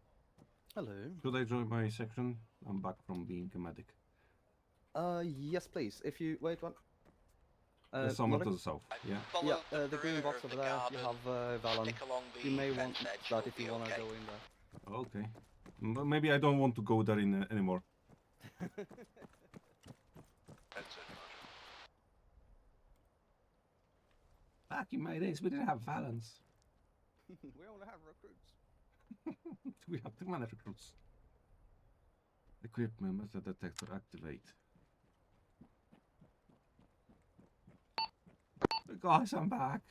Hello. Should I join my section? I'm back from being a medic. Yes, please. If you wait one. There's someone to the south. Yeah. Yeah, the green box over there. You have Valon. You may want that if you want to go in there. Okay. But maybe I don't want to go there anymore. That's it. Back in my days, we didn't have Valens. We only have recruits. We have too many recruits. Equipment method detector activate. Guys, I'm back.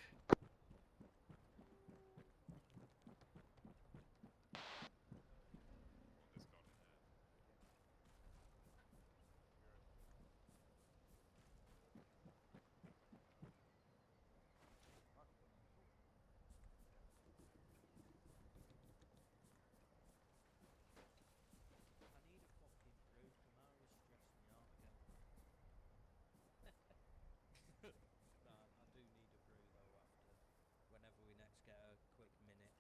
Whenever we next get a quick minute.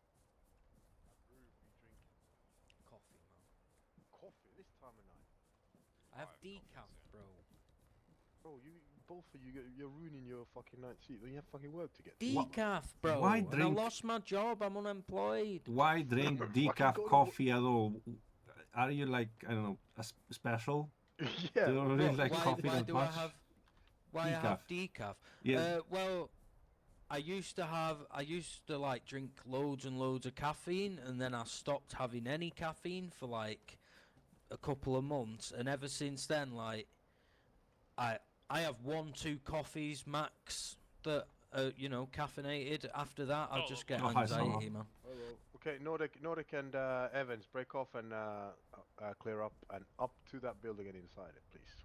A brew we drink. Coffee, man. Coffee this time of night. I have decaf, bro. Bro, you both of you, you're ruining your fucking night's sleep. Then you have fucking work to get to. Decaf, bro. Why and drink? I lost my job. I'm unemployed. Why drink decaf coffee at all? Are you like, I don't know, special? Yeah. Do you really like why, coffee why that do much? I have? Why I have decaf? Yeah. Well, I used to like drink loads and loads of caffeine, and then I stopped having any caffeine for like a couple of months, and ever since then, like I have 1-2 coffees max that you know, caffeinated after that, I'll just get Oh, hi, anxiety, Sarah. man. Okay, Nordic and Evans, break off and clear up and up to that building and inside it, please.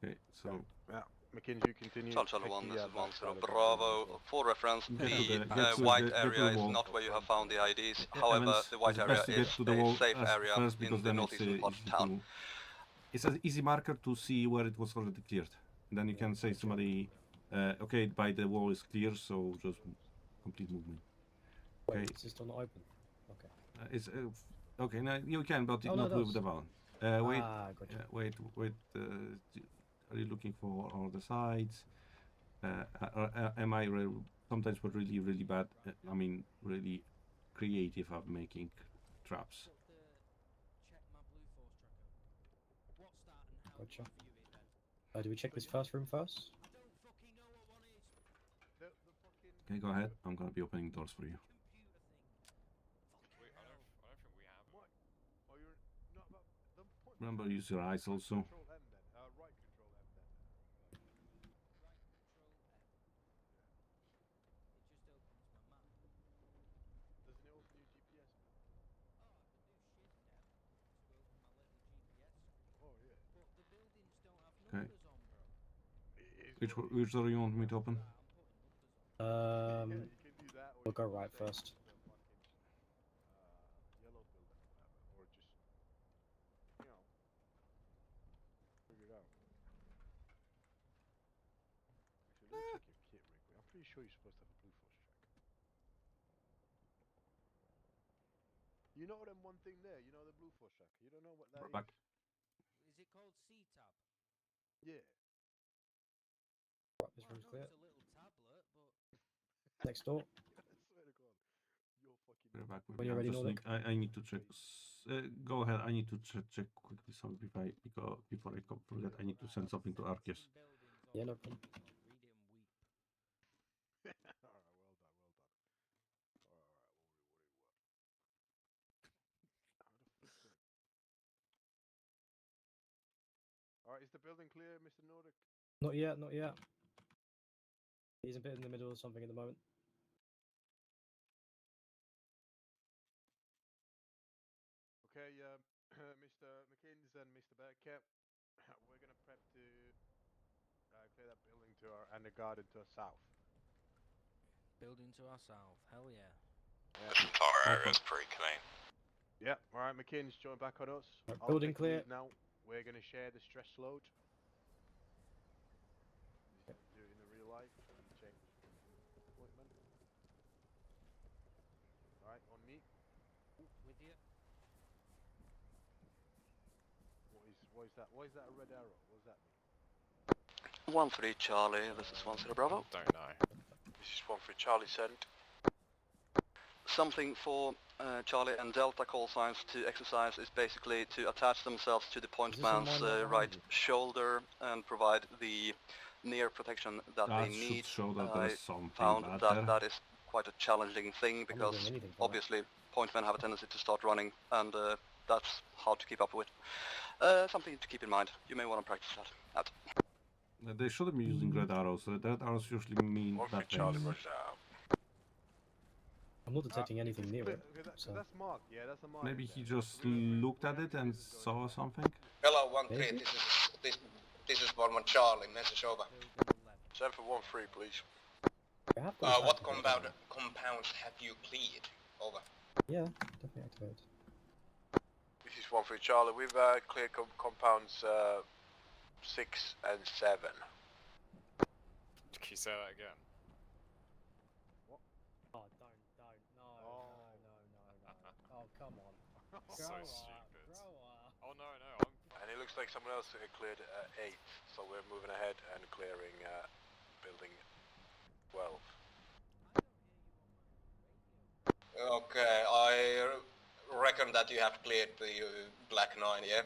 Okay, so... Yeah, McKinsey, you continue. Charlie 1, this is 1-0 Bravo. For reference, the white get to area the is wall. not where you have found the IDs. However, Evans, the white it's area best to get is to the a wall safe as area first, because in the then it's northeastern part easy of town. it's an easy marker to see where it was already cleared. And then you can say to somebody, okay, by the wall is clear, so just complete movement. Okay. Wait, is it still not open? Okay. It's okay. Now you can, but Oh, not no, with the balloon. Wait, gotcha. wait. Are you looking for all the sides? Am I sometimes we're really bad? I mean, really creative at making traps. Gotcha. Do we check this first room first? Okay, go ahead. I'm gonna be opening doors for you. Remember, use your eyes also. Okay. Which door you want me to open? We'll go right first. Yellow building or whatever, or just, you know, figure it out. Actually, let me check your kit real quick. I'm pretty sure you're supposed to have a blue force check. You know them one thing there. You know the blue force check. You don't know what that is. Is it called C-tab? Yeah. Right, this room's clear. It's a little tablet, but... Next door. I swear to God. You're fucking... Back with When me. you're ready, Nordic. I need to check. Go ahead. I need to check quickly something before I forget. I need to send something to Arceus. Yeah, no problem. Alright, well done. Alright, how the fuck did... Alright, is the building clear, Mr. Nordic? Not yet, not yet. He's a bit in the middle of something at the moment. Okay, Mr. McKinsey and Mr. Bearcat, we're gonna prep to clear that building to our and the garden to our south. Building to our south, hell yeah. This entire area is pretty clean. Yeah, alright, McKinsey, join back on us. Right, I'll building take the lead clear. now. We're gonna share the stress load. Do it in the real life and change appointment. Alright, on me. With you. What is that? Why is that a red arrow? What does that mean? 1-3 Charlie, this is 1-0 Bravo. Don't know. This is 1-3 Charlie sent. Something for Charlie and Delta call signs to exercise is basically to attach themselves to the pointman's right shoulder and provide the near protection that they need. I found that is quite a challenging thing because obviously pointmen have a tendency to start running, and that's hard to keep up with. Something to keep in mind. You may want to practice that. They shouldn't be using red arrows. Red arrows usually mean bad things. I'm not detecting anything near it. So that's marked. Yeah, that's a mark. Maybe he just looked at it and saw something. Hello, 1-3. This is 1-1 Charlie. Message over. 7 for 1-3, please. What compounds have you cleared? Over. Yeah, definitely activated. This is 1-3 Charlie. We've cleared compounds 6 and 7. Can you say that again? What? Oh, don't. No. Oh, come on. So stupid. Oh no, And it looks like someone else cleared 8, so we're moving ahead and clearing building 12. Okay, I reckon that you have cleared the Black 9, yeah?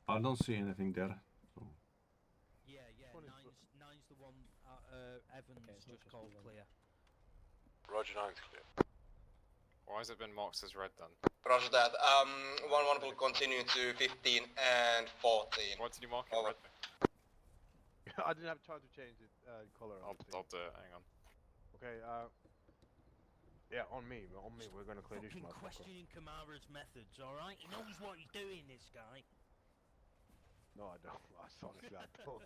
I don't see anything there. So. Yeah, nine's the one Evans just called clear. Roger, 9's clear. Why has it been marked as red then? Roger that. 1-1 will continue to 15 and 14. Why did you mark it red? I didn't have time to change the color. I'll do it. Hang on. Okay. Yeah, on me. We're gonna clear this Fucking motherfucker. questioning Kamara's methods, alright? He knows what he's doing, this guy. No, I don't. Honestly, I don't.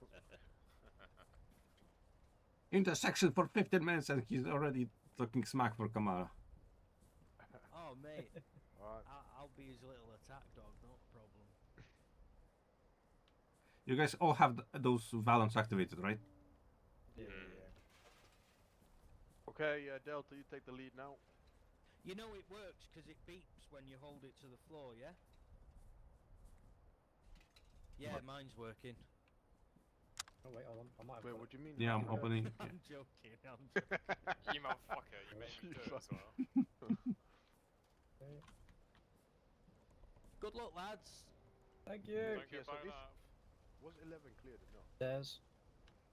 Intersection for 15 minutes and he's already talking smack for Kamara. Oh, mate. Alright. I'll be his little attack dog, no problem. You guys all have those Valons activated, right? Yeah. Okay, Delta, you take the lead now. You know it works because it beeps when you hold it to the floor, yeah? Yeah, mine's working. Oh wait, hold on. I might have. Wait, got what do you mean? Yeah, I'm opening. I'm joking. You motherfucker, you made me do it as well. Good luck, lads. Thank you. Don't get so blown this- up. Was 11 cleared or no? There's.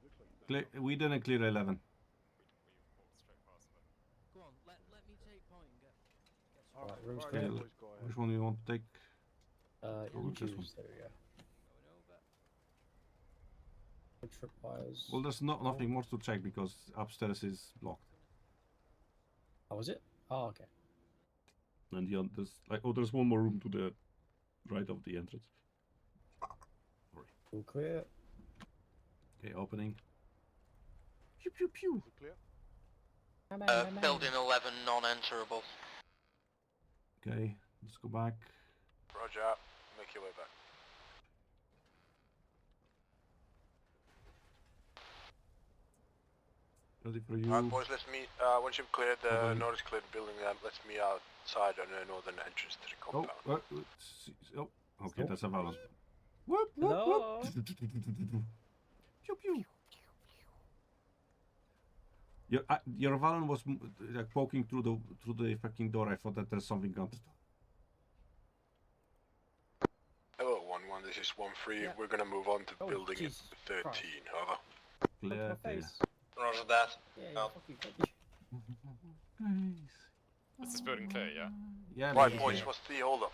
Looks like We didn't clear 11. We walked straight past it. Go on, let me take point and get some. Alright, room's Alright, clear. yeah, boys, go ahead. Which one do you want to take? You this one. choose. There we go. Going over. No tripwires. Well, there's nothing more to check because upstairs is blocked. Oh, is it? Oh, okay. And there's one more room to the right of the entrance. All clear. Okay, opening. Pew pew pew. Is it clear? Building 11 non-enterable. Okay, let's go back. Roger. Make your way back. Ready for you. Alright, boys, let's meet. Once you've cleared the notice cleared building, let's meet outside on the northern entrance to the compound. Okay, that's a Valon. Whoop, whoop, Hello. whoop. Pew pew. Your Valon was like poking through the fucking door. I thought that there's something on the door. Hello, 1-1. This is 1-3. Yeah. We're gonna move on to Oh, building Jesus 13. Christ. However, Look Clear, at my clear. face. Roger that. Yeah, No. fuck you. Is this building clear, yeah? Yeah, right, maybe. boys, what's the hold up?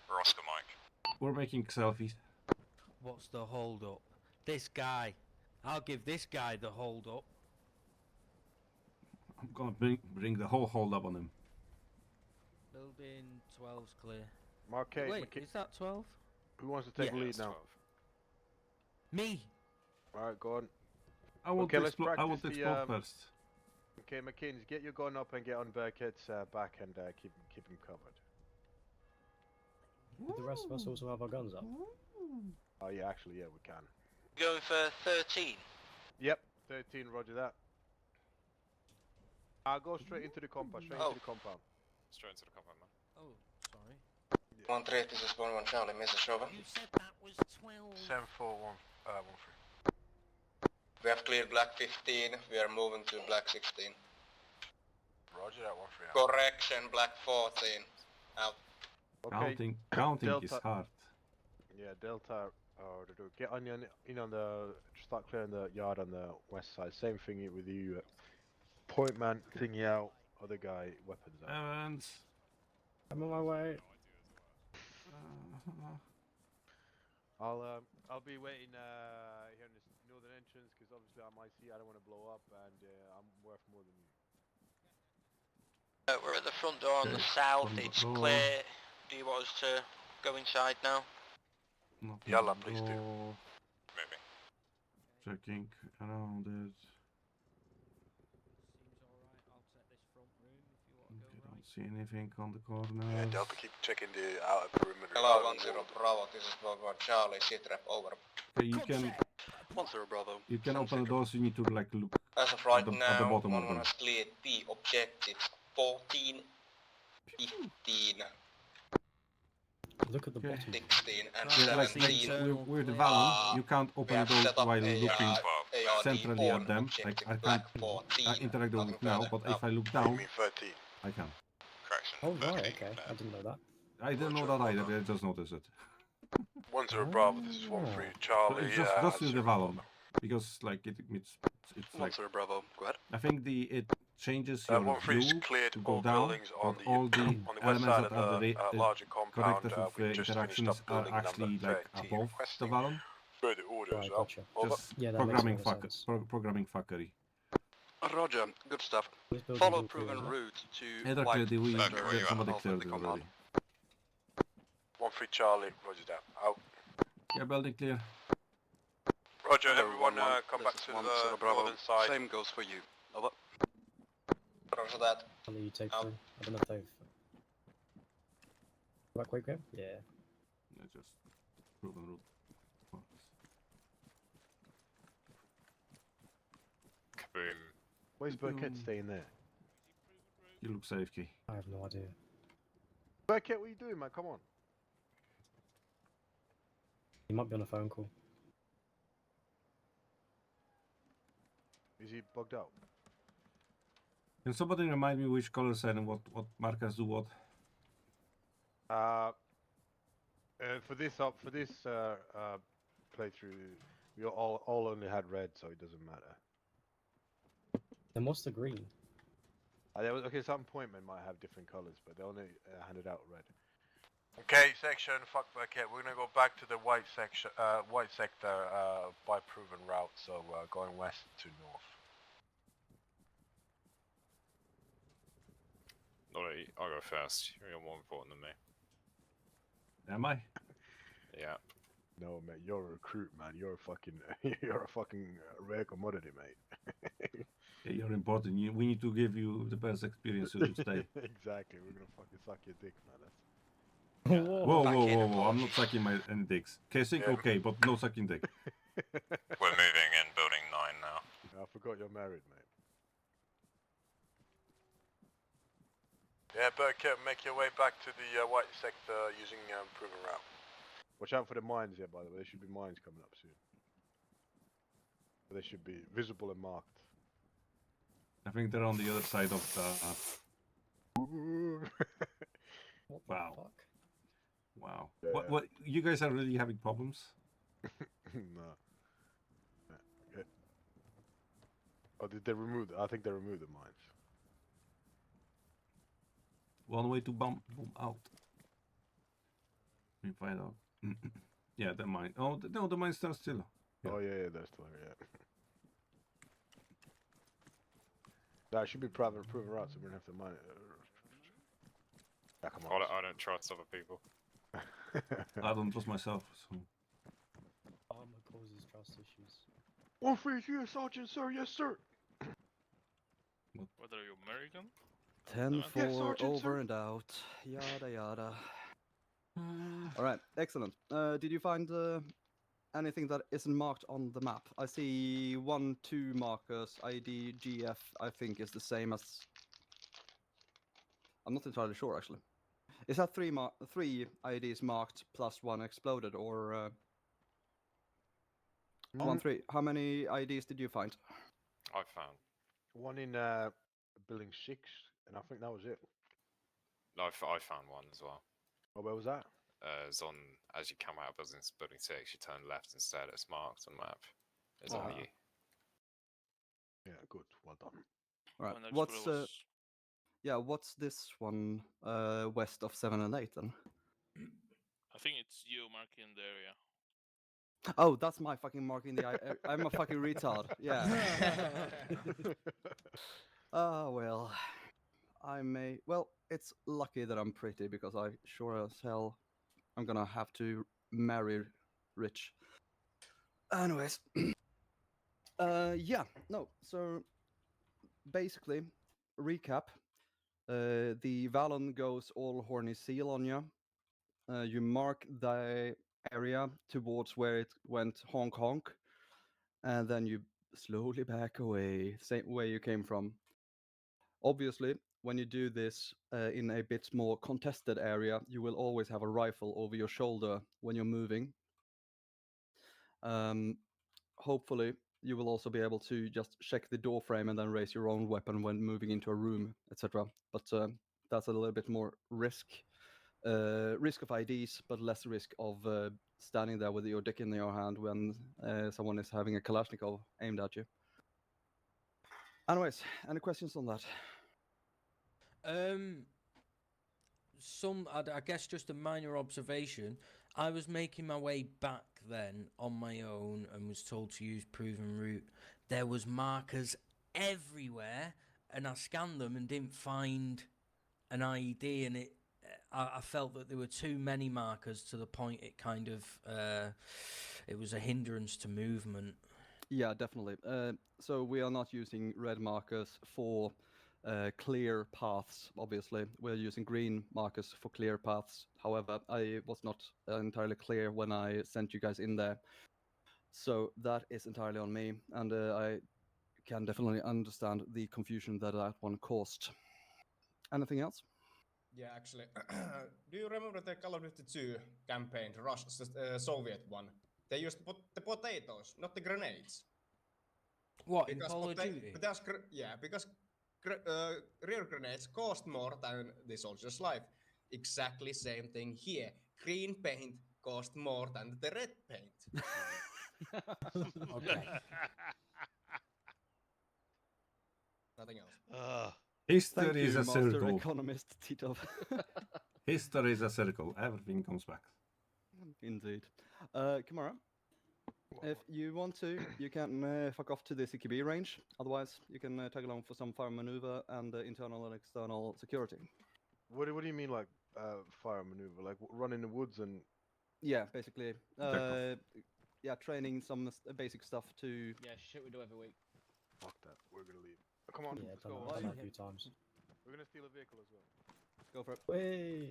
Roscoe Mike. We're making selfies. What's the hold up? This guy. I'll give this guy the hold up. I'm gonna bring the whole hold up on him. Building 12's clear. Marquette, Wait, is that 12? who wants to take the Yeah. lead now? Me. Alright, go on. I want Okay, to let's explore. I want to practice explore the, first. Okay, McKinsey, get your gun up and get on Burkett's back and keep him covered. Did the rest of us also have our guns up? Oh yeah, actually, yeah, we can. Going for 13. Yep, 13, roger that. I'll go straight into the compound, into the compound. Straight into the compound, man. Oh, sorry. 1-3, this is 1-1 Charlie, Mrs. Chauvin. You said that was 12. 7-4-1, 1-3. We have cleared black 15, we are moving to black 16. Roger that, 1-3. Correction, black 14. Out. Okay, Counting is Delta. hard. Yeah, Delta, get on start clearing the yard on the west side. Same thing with you. Point man, thingy out, other guy, weapons out. And I'm on my way. I'll be waiting here in this northern entrance because obviously I'm IC. I don't want to blow up, and I'm worth more than you. We're at the front door on the south, it's clear. Do you want us to go inside now? Yalla, please do. Maybe. Checking around it. Seems alright. I'll take this front room if you want to Okay, go don't right. see anything on the corner. Yeah, Delta, keep checking the outer perimeter. Hello, 1-0 Bravo, this is 1-1 Charlie, sitrep, over. Okay, you can 1-0 Bravo. you can open the doors. You need to like look. As of right At the now, bottom of 1-1 them. has cleared B objectives 14, 15, Look at the Okay. bottom. 16 and Yeah, like 17. with the Valon, you can't We open have the doors set up while a looking ARD centrally on at them. Like objective I black can't 14. interact with Nothing it now, further. but if I look You down, mean 13? I can. Correction. Oh right, 13, okay. I didn't know that. I didn't know that either. I just noticed it. 1-0 Bravo, this is 1-3 So Charlie. it's just with the Valon, because like it's like 1-0 Bravo, go ahead. I think it changes your 1-3 is view cleared to go all down, buildings but on the all the on the west elements side that of are the the larger compound. corrective of We just finished interactions up are building number actually like 13, above the requesting Valon. Where the orders Right, are. gotcha. Over. Just Yeah, that programming makes a lot of sense. programming fuckery. Roger, good stuff. These buildings Follow all clear, proven isn't it? route to Hey, they're white clear. We sector did somebody of cleared the it compound. already. 1-3 Charlie, roger that. Out. Yeah, building clear. Roger, Hello, everyone 1-1. come This back is to 1 the Zero Bravo. northern side. Same goes for you. Over. Roger that. I'll let you take through. I don't know if they've... That quick game? Yeah. Yeah, just proven route. Kaboom. Where's Burkett staying there? You look safe, Key. I have no idea. Burkett, what are you doing, man? Come on. He might be on a phone call. Is he bugged out? Can somebody remind me which colors and what markers do what? For this playthrough, we all only had red, so it doesn't matter. Then what's the green? Okay, some appointment might have different colors, but they only handed out red. Okay, section, fuck Burkett. We're gonna go back to the white section, white sector by proven route, so going west to north. Alright, I'll go first. You're more important than me. Am I? Yeah. No, mate, you're a recruit, man. You're a fucking rare commodity, mate. Yeah, you're important. We need to give you the best experience so you stay. Exactly. We're gonna fucking suck your dick, man. That's... Whoa! I'm not sucking any dicks. Kissing, Yeah. okay, but no sucking dick. We're moving in building 9 now. I forgot you're married, mate. Yeah, Burkett, make your way back to the white sector using proven route. Watch out for the mines here, by the way. There should be mines coming up soon. They should be visible and marked. I think they're on the other side of the. What the Wow. fuck? Wow. Yeah. What? You guys are really having problems? No. Okay. Oh, did they remove? I think they removed the mines. One way to bomb out. We find out. Yeah, the mine. Oh no, the mines are still. Yeah. Oh yeah, they're still here. Yeah. That should be private proven route, so we don't have to mine. Come on. I don't trust other people. I don't trust myself. So. Arma causes trust issues. 1-3 Sergeant, sir. Yes, sir. What are you, American? 10-4 over and out. Yada yada. Alright, excellent. Did you find anything that isn't marked on the map? I see 1, 2 markers. ID, GF, I think is the same as... I'm not entirely sure, actually. Is that 3 IDs marked plus 1 exploded, or... 1, 3. How many IDs did you find? I found. One in building 6, and I think that was it. I found one as well. Oh, where was that? It's on, as you come out of building 6, you turn left instead. It's marked on the map. It's on you. Yeah, good. Well done. Alright, what's this one west of 7 and 8 then? I think it's you marking the area. Oh, that's my fucking marking the eye. I'm a fucking retard. Yeah. Well, well, it's lucky that I'm pretty, because I sure as hell I'm gonna have to marry rich. Anyways. Yeah, no, so basically, recap. The Valon goes all horny seal on you. You mark the area towards where it went honk honk, and then you slowly back away, same way you came from. Obviously, when you do this in a bit more contested area, you will always have a rifle over your shoulder when you're moving. Hopefully, you will also be able to just check the door frame and then raise your own weapon when moving into a room, etc. But that's a little bit more risk of IDs, but less risk of standing there with your dick in your hand when someone is having a Kalashnikov aimed at you. Anyways, any questions on that? I guess just a minor observation. I was making my way back then on my own and was told to use proven route. There was markers everywhere, and I scanned them and didn't find an IED, and I felt that there were too many markers to the point it kind of it was a hindrance to movement. Yeah, definitely. So we are not using red markers for clear paths, obviously. We're using green markers for clear paths. However, I was not entirely clear when I sent you guys in there. So that is entirely on me, and I can definitely understand the confusion that one caused. Anything else? Yeah, actually, do you remember the Call of Duty 2 campaign, the Soviet one? They used the potatoes, not the grenades. What, because in Call of Duty? Because rear grenades cost more than the soldier's life. Exactly same thing here. Green paint cost more than the red paint. Okay. Nothing else. History Thank is you, a Master circle. Economist Tito. History is a circle. Everything comes back. Indeed. Kamara, if you want to, you can fuck off to the CQB range. Otherwise, you can tag along for some fire maneuver and internal and external security. What do you mean, like fire maneuver? Like run in the woods and? Yeah, basically. Yeah, training some basic stuff to. Yeah, shit we do every week. Fuck that. We're gonna leave. Come on, Yeah, let's done go. that, done that a few times. We're gonna steal a vehicle as well. Go for it. Way.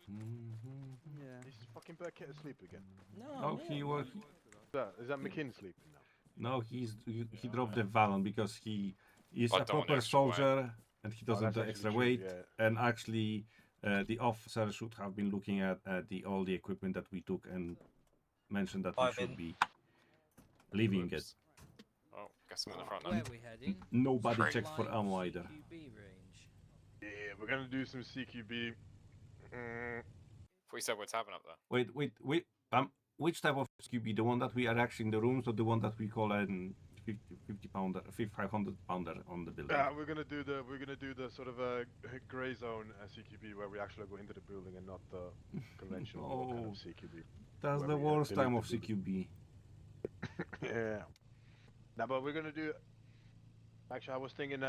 Yeah. Is fucking Burkett asleep again? No, he was. Is that McKinn sleeping now? No, he dropped the Valon because he is I a don't want proper extra weight. soldier and he doesn't that's do actually extra true, weight. yeah. And actually, the officer should have been looking at all the equipment that we took and mentioned that we should be leaving it. Oh, guess I'm in the front now. Where are we heading? Nobody Straight. checked for ammo either. CQB range. Yeah, we're gonna do some CQB. We said what's happening up there. Wait. Which type of QB? The one that we are actually in the rooms, or the one that we call a 50 pounder, 500 pounder on the building? Yeah, we're gonna do the sort of a gray zone CQB where we actually go into the building and not the conventional kind of CQB. That's where the we, worst delete time the of building. CQB. Yeah. Now, but we're gonna do. Actually, I was thinking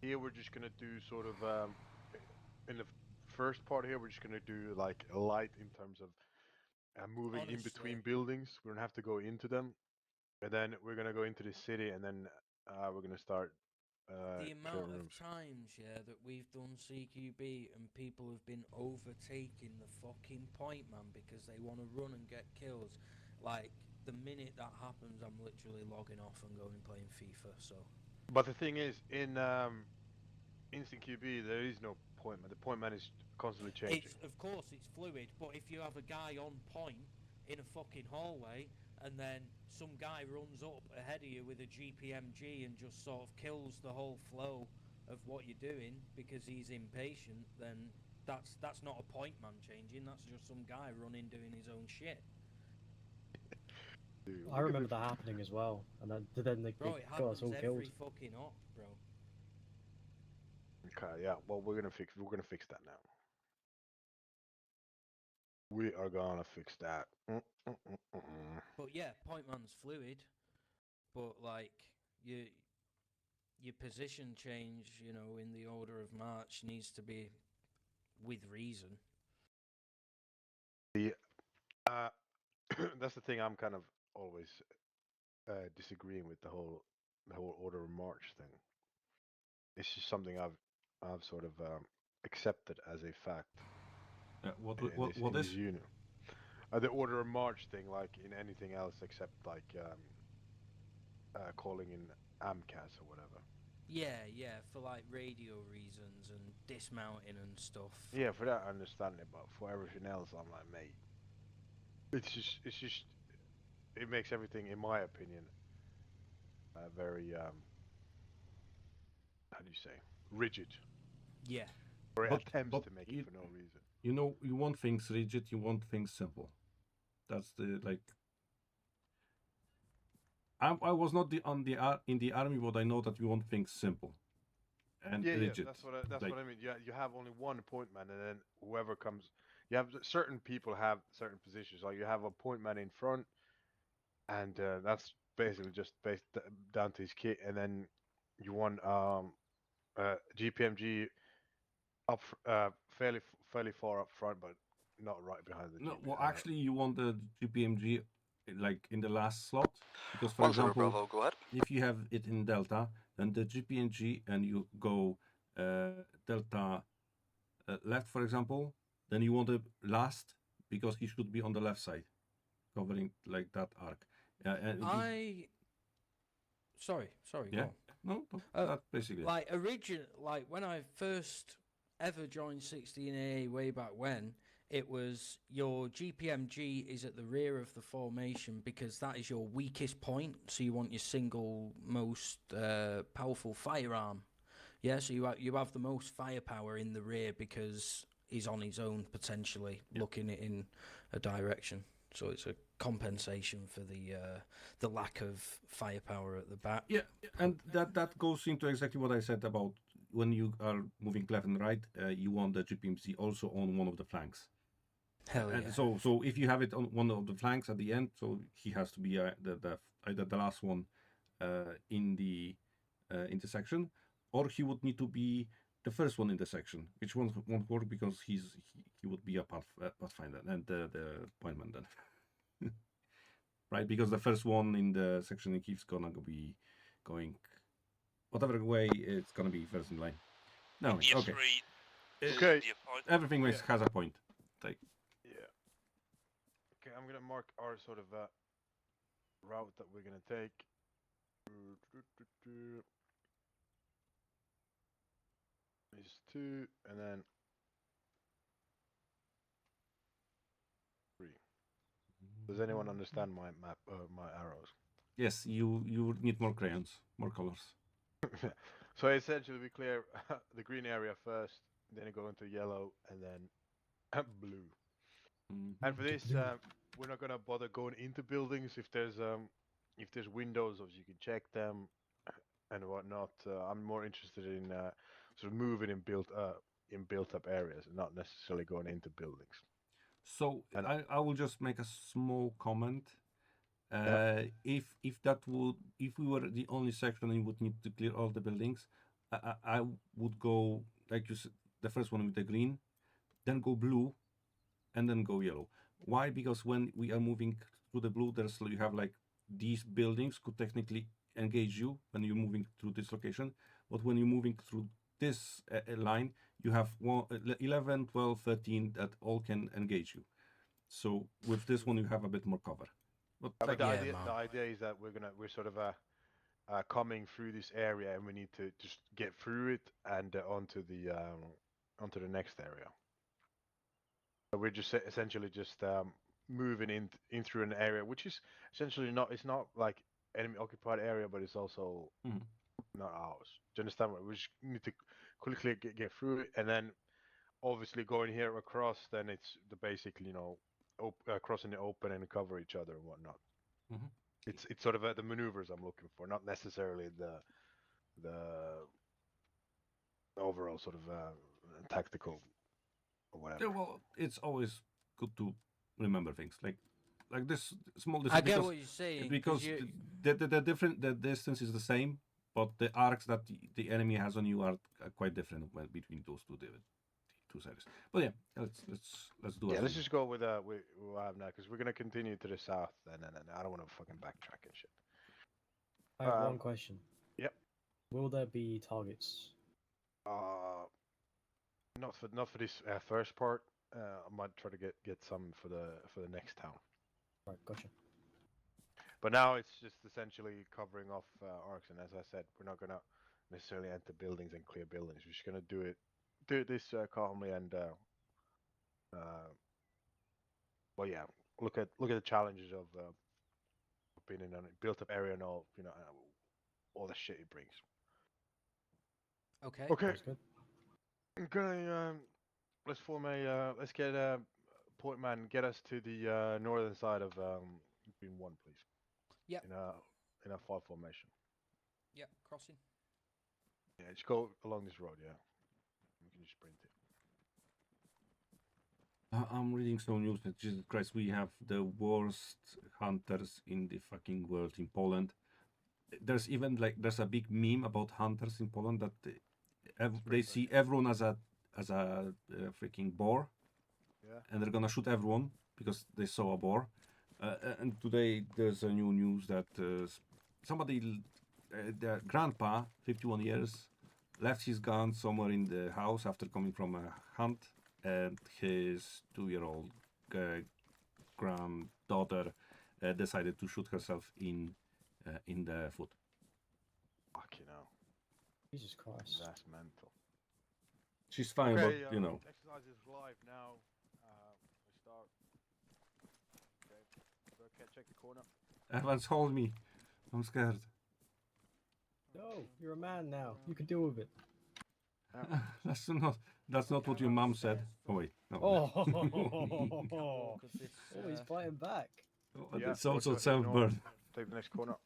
here we're just gonna do sort of in the first part here we're just gonna do like light in terms of moving in between buildings. We don't have to go into them, and then we're gonna go into the city, and then we're gonna start. The amount of times, that we've done CQB and people have been overtaking the fucking point, man, because they want to run and get kills. Like, the minute that happens, I'm literally logging off and going playing FIFA, so... But the thing is, in instant QB, there is no point man. The point man is constantly changing. Of course, it's fluid, but if you have a guy on point in a fucking hallway, and then some guy runs up ahead of you with a GPMG and just sort of kills the whole flow of what you're doing because he's impatient, then that's not a point man changing, that's just some guy running doing his own shit. Dude, I remember that happening as well, and then they Bro, it got us happens all killed. every fucking op, bro. Okay, yeah. Well, we're gonna fix that now. We are gonna fix that. But yeah, point man's fluid, but like your position change, in the order of march needs to be with reason. The that's the thing I'm kind of always disagreeing with the whole order of march thing. It's just something I've sort of accepted as a fact. What is? This unit? The order of march thing, like in anything else except like calling in AMCAS or whatever. Yeah, for like radio reasons and dismounting and stuff. Yeah, for that I understand it, but for everything else, I'm like, mate, it's just, it makes everything, in my opinion, very how do you say, rigid. Yeah. Or it But attempts to make it for no reason. You want things rigid, you want things simple. That's the like. I was not in the army, but I know that you want things simple and rigid. Yeah, that's what I mean. You have only one point man, and then whoever comes you have certain people have certain positions. Like you have a point man in front, and that's basically just based down to his kit, and then you want GPMG up fairly far up front, but not right behind the No, GP. well, actually, you want the GPMG like in the last slot because, for 10 example, Bravo, go ahead. if you have it in Delta, then the GPMG and you go Delta left, for example, then you want it last because he should be on the left side, covering like that arc. And Sorry, yeah, go on. no, that's basically like like when I first ever joined 16A way back when, it was your GPMG is at the rear of the formation because that is your weakest point. So you want your single most powerful firearm. Yeah, so you have the most firepower in the rear because he's on his own potentially looking in a direction. So it's a compensation for the lack of firepower at the back. Yeah, and that goes into exactly what I said about when you are moving left and right, you want the GPMC also on one of the flanks. Hell and yeah. so if you have it on one of the flanks at the end, so he has to be either the last one in the intersection, or he would need to be the first one in the section, which won't work because he would be a pathfinder and the pointman then. Right, because the first one in the section keeps gonna be going whatever way it's gonna be first in line. No, Yes, okay. Okay. Everything has a point. Like, yeah. Okay, I'm gonna mark our sort of route that we're gonna take. These two, and then 3. Does anyone understand my map, my arrows? yes, you need more crayons, more colors. So essentially, we clear the green area first, then you go into yellow, and then blue. And for this, we're not gonna bother going into buildings if there's windows, or you can check them and whatnot. I'm more interested in sort of moving in built up areas, and not necessarily going into buildings. So I will just make a small comment. If we were the only section and would need to clear all the buildings, I would go like you said, the first one with the green, then go blue, and then go yellow. Why? Because when we are moving through the blue, you have like these buildings could technically engage you when you're moving through this location, but when you're moving through this line, you have 11, 12, 13 that all can engage you. So with this one, you have a bit more cover. But the idea is that we're sort of coming through this area, and we need to just get through it and onto the next area. So we're just essentially just moving in through an area which is essentially not like enemy occupied area, but it's also not ours. Do you understand? We just need to quickly get through it, and then obviously going here across, then it's the basic, crossing the open and cover each other and whatnot. It's sort of the maneuvers I'm looking for, not necessarily the overall sort of tactical or whatever. Yeah, well, it's always good to remember things like this small distance. I get what you're saying because the distance is the same, but the arcs that the enemy has on you are quite different between those two sides. But yeah, let's do it. Yeah, let's just go with what I have now, because we're gonna continue to the south, and I don't want to fucking backtrack and shit. I have one question. Yep. Will there be targets? Not for this first part. I might try to get some for the next town. Right, gotcha. But now it's just essentially covering off arcs, and as I said, we're not gonna necessarily enter buildings and clear buildings. We're just gonna do this calmly and well, yeah. Look at the challenges of being in a built-up area and all all the shit it brings. Okay. Okay. Okay. Let's form a. Let's get point man. Get us to the northern side of Green 1, please. Yep. In a 5 formation. Yep. Crossing. Yeah, just go along this road. Yeah. We can just sprint it. I'm reading some news that Jesus Christ, we have the worst hunters in the fucking world in Poland. There's even there's a big meme about hunters in Poland that they see everyone as a freaking boar, and they're gonna shoot everyone because they saw a boar. And today there's a new news that somebody, their grandpa, 51 years, left his gun somewhere in the house after coming from a hunt, and his 2-year-old granddaughter decided to shoot herself in the foot. Fucking hell. Jesus Christ. That's mental. She's fine, Okay, but you know. Exercise is live now. We start. Okay, check the corner. Evans, hold me. I'm scared. No, you're a man now. You can deal with it. That's not what your mom said. Oh wait, no. Oh, he's fighting back. It's also self-burn. Take the next corner.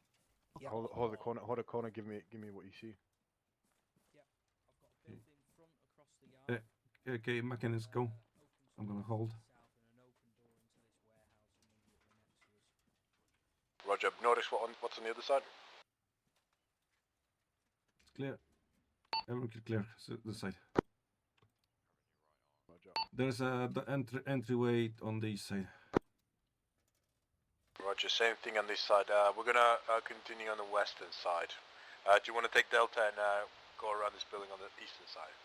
Hold the corner. Hold the corner. Give me what you see. Okay, mechanics, go. I'm gonna hold. Roger. Notice what's on the other side. It's clear. Everyone clear. This side. Roger. There's the entryway on this side. Roger. Same thing on this side. We're gonna continue on the western side. Do you want to take Delta and go around this building on the eastern side?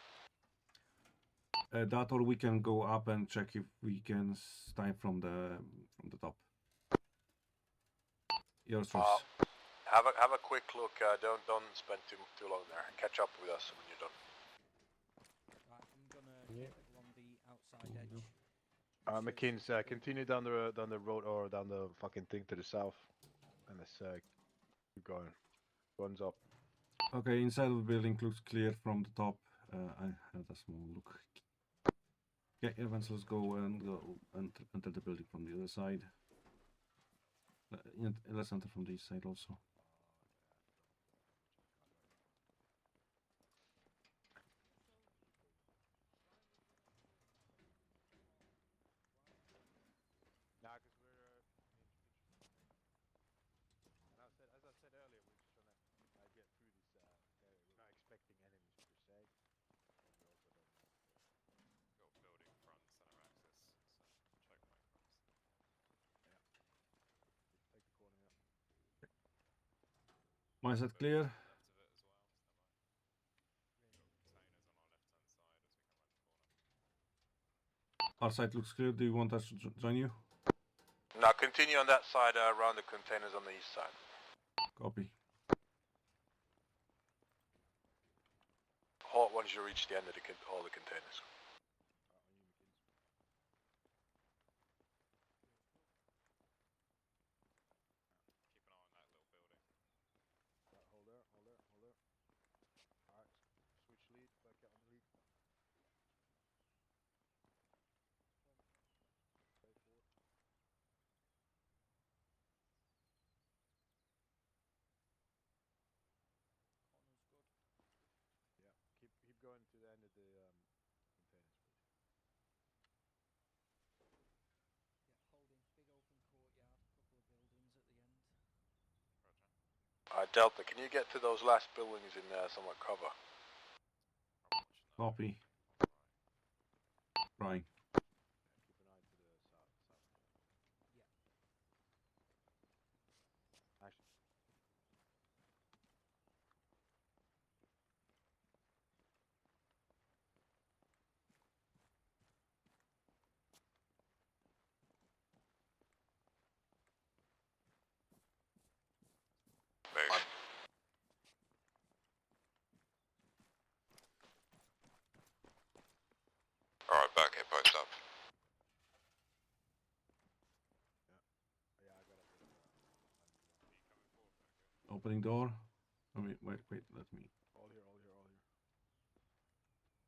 That, or we can go up and check if we can snipe from the top. Your choice. Have a quick look. Don't spend too long there. Catch up with us when you're done. Right, I'm gonna get along the outside edge. McKinn's continue down the road or down the fucking thing to the south, and let's keep going. Guns up. Okay, inside of the building looks clear from the top. I had a small look. Yeah, Evans, let's go and enter the building from the other side. Let's enter from this side also. Nah, because we're as I said earlier, we're just trying to get through this area. We're not expecting enemies per se, but we also don't want to. Got building front, center access, so choke point fronts. Yeah. Take the corner here. My side clear. Our side looks clear. Do you want us to join you? Now continue on that side around the containers on the east side. Copy. Halt once you reach the end of all the containers. Hold there. Alright, switch lead, back out on the lead. Stay forward. Yeah, keep going to the end of the containers, please. Yeah, holding. Big open courtyard, couple of buildings at the end. Roger. Delta, can you get to those last buildings in somewhat cover? Copy. Right. Keep an eye to the south. Yeah. Action. Move. Alright, back here, post up. Yeah, I got it. Opening door. Oh, wait, let me. All here.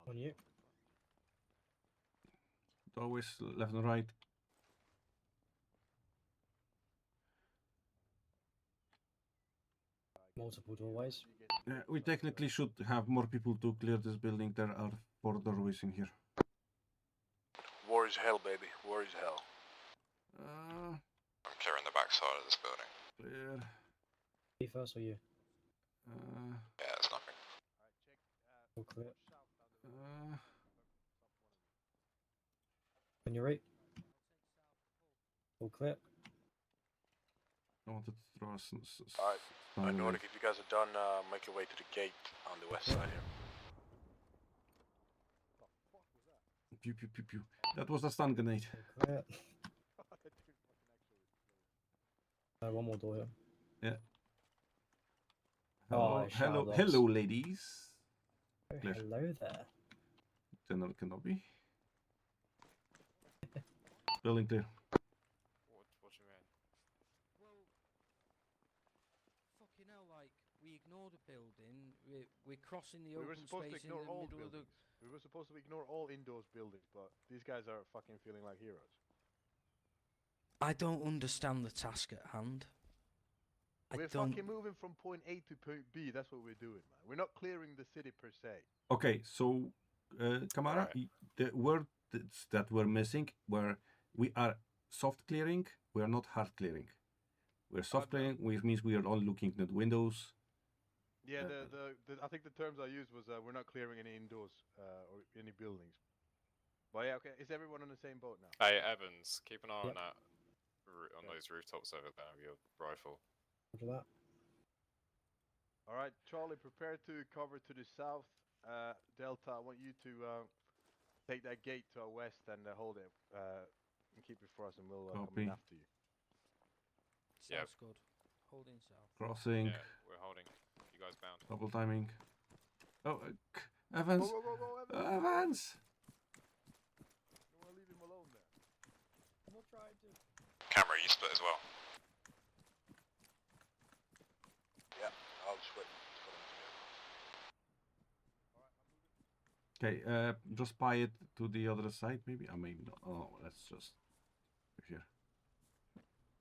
On you. Doorways left and right. Multiple doorways. We technically should have more people to clear this building. There are 4 doorways in here. War is hell, baby? Where is hell? I'm clearing the back side of this building. Clear. Me first or you? Yeah, it's nothing. All clear. Uh, On your right. All clear. I wanted to throw some. Alright, Nordic, if you guys are done, make your way to the gate on the west side here. Pew pew pew pew. That was a stun grenade. Clear. One more door here. Yeah. Oh, hello, ladies. Oh, Clear. hello there. General Kenobi. Building clear. What do you mean? Well, fucking hell, like, we ignored a building, we're crossing the open space in the middle of the... We were supposed to ignore all indoors buildings, but these guys are fucking feeling like heroes. I don't understand the task at hand. We're fucking moving from point A to point B, that's what we're doing, man. We're not clearing the city per se. Okay, so Kamara, the words that we're missing were we are soft clearing, we are not hard clearing. We're soft clearing, which means we are only looking at windows. Yeah, I think the terms I used was we're not clearing any indoors or any buildings. But yeah, okay, is everyone on the same boat now? Hey, Evans, keep an eye on that, on those rooftops over there with your rifle. After that. Alright, Charlie, prepare to cover to the south. Delta, I want you to take that gate to our west and hold it and keep it for us, and we'll come in after you. Sounds good. Holding south. Crossing. Yeah, we're holding. You guys bound. Double timing. Oh, Evans. Go, Evans. You want to leave him alone there? I'm not trying to. Camera, you split as well. Yeah, I'll just wait for them to get Okay, just spy it to the other side, maybe? Maybe not. Oh, let's just here.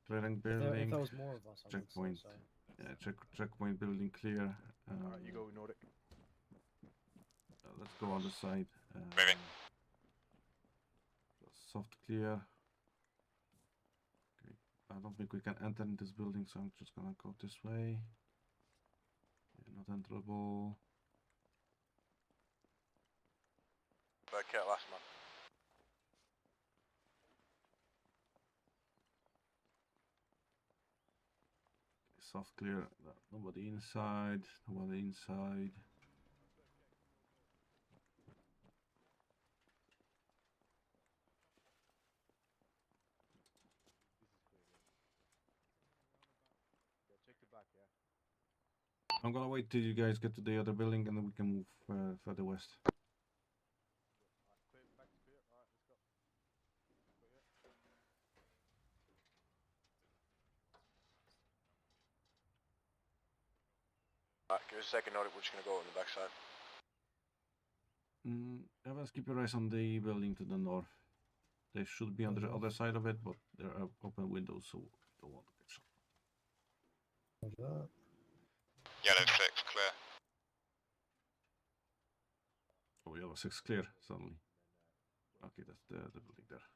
Clearing building. If there was more of us, checkpoint. I would say so. Yeah, checkpoint building clear. Alright, you go, Nordic. Let's go on the side. Moving. Soft clear. Okay, I don't think we can enter in this building, so I'm just gonna go this way. Yeah, not enterable. back out last month. Soft clear. Nobody inside. Nobody inside. Check the back, yeah. I'm gonna wait till you guys get to the other building and then we can move further west. Clear, back is clear. Alright, let's go. Clear. Alright, give us a second, Nordic, we're just gonna go on the backside. Evans, keep your eyes on the building to the north. They should be on the other side of it, but there are open windows, so don't want to get shot. Roger that. Yellow 6, clear. Oh, yellow 6 clear, suddenly. Okay, that's the building there.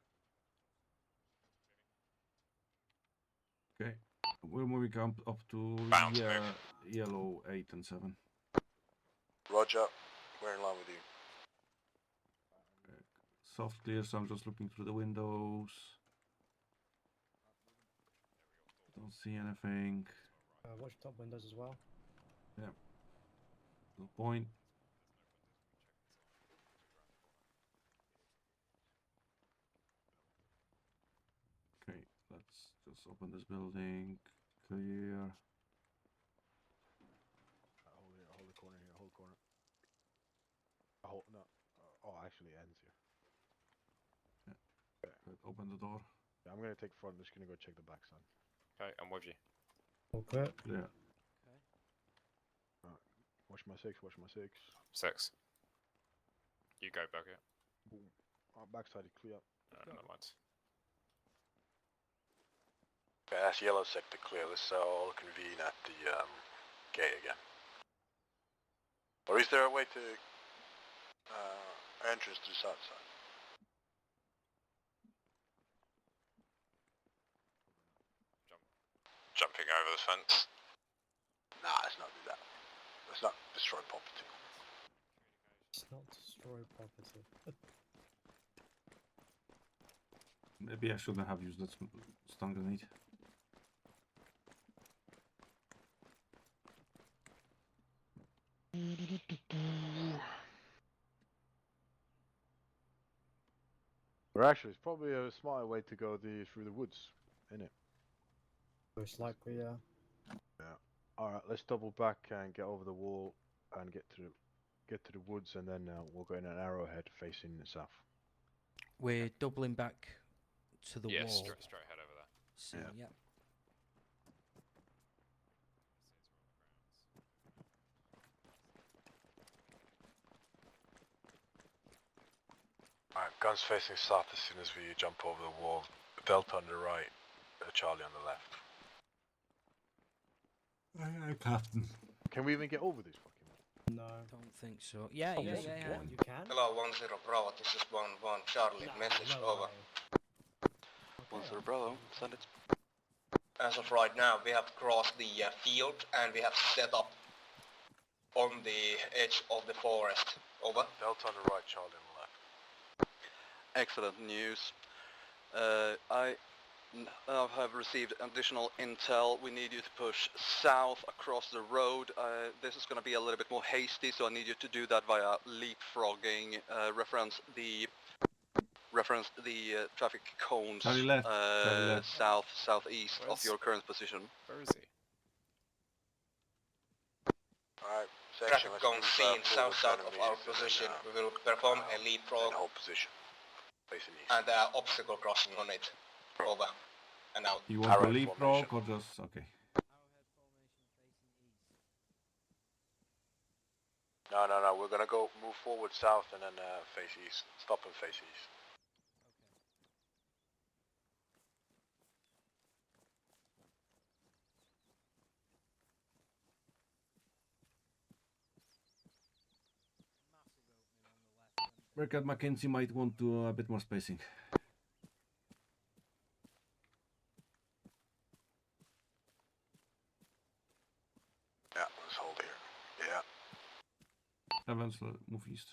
Okay, we're moving up to yellow 8 and 7. Roger, we're in line with you. Soft clear, so I'm just looking through the windows. Don't see anything. Watch top windows as well. Yeah. No point. Okay, let's just open this building. Clear. Hold the corner here, hold the corner. No. Oh, actually it ends here. Yeah. Okay. Open the door. Yeah, I'm gonna take front, I'm just gonna go check the backside. Okay, I'm with you. Okay. Yeah. Okay. Alright. Watch my 6, watch my 6. 6. You go, Bucket. Boom. Backside is clear. Never mind. Okay, that's yellow sector clear. Let's all convene at the gate again. Or is there a way to entrance to the south side? jumping over the fence. Nah, let's not do that. Let's not destroy property. Let's not destroy property. Maybe I shouldn't have used that stun grenade. Or actually, it's probably a smarter way to go through the woods, isn't it? Most likely, yeah. Yeah. All right, let's double back and get over the wall and get to the woods, and then we'll go in an arrowhead facing the south. We're doubling back to the wall. Straight head over there. So, yeah. Alright, guns facing south as soon as we jump over the wall. Delta on the right, Charlie on the left. Aye, Captain. Can we even get over this fucking wall? No. Don't think so. Yeah. You can. Hello, 10 Bravo, this is 1-1 Charlie, message over. 10 Bravo, send it. As of right now, we have crossed the field and we have set up on the edge of the forest. Over. Delta on the right, Charlie on the left. Excellent news. I now have received additional intel. We need you to push south across the road. This is going to be a little bit more hasty, so I need you to do that via leapfrogging. Reference the traffic cones left. Left. southeast of your current position. Where is he? Alright, Traffic cones seen south-south of our position. We will perform a leapfrog hold position. Facing east. and obstacle crossing on it. Over and out. You want to leapfrog or just okay? No, we're gonna go move forward south and then face east. Stop and face east. Mercat Mackenzie might want to a bit more spacing. Yeah, let's hold here. Yeah. Evans, move east.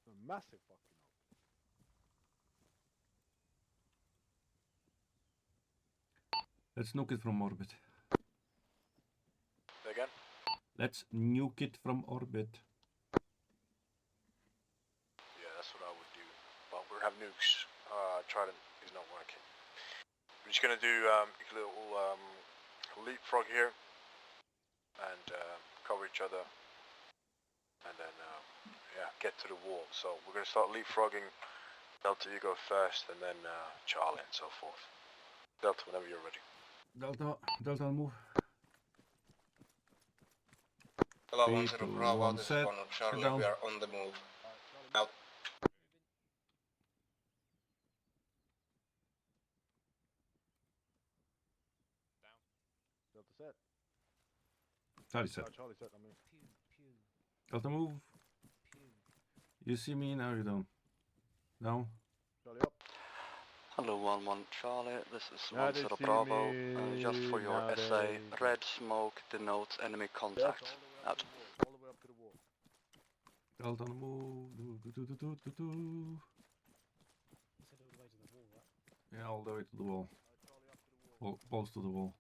A massive fucking Let's nuke it from orbit. Say again? Let's nuke it from orbit. Yeah, that's what I would do. But we have nukes. Trident is not working. We're just gonna do a little leapfrog here and cover each other, and then get to the wall. So we're gonna start leapfrogging. Delta, you go first, and then Charlie, and so forth. Delta, whenever you're ready. Delta, move. Hello, 3, 10 2, Bravo, 1, this is set. 1 Charlie, down. we are on the move. Out. Delta set. Charlie set. Charlie set, I mean. Delta move. You see me now, you don't. No? Charlie up. Hello 1-1 Charlie, this is Now 1 they Zero see Bravo. me, Just for your now essay, they- red smoke denotes enemy contact. Out. All the way up to the wall. Delta on the move. Do. You said all the way to the wall, right? Yeah, all the way to the wall. Balls to the wall.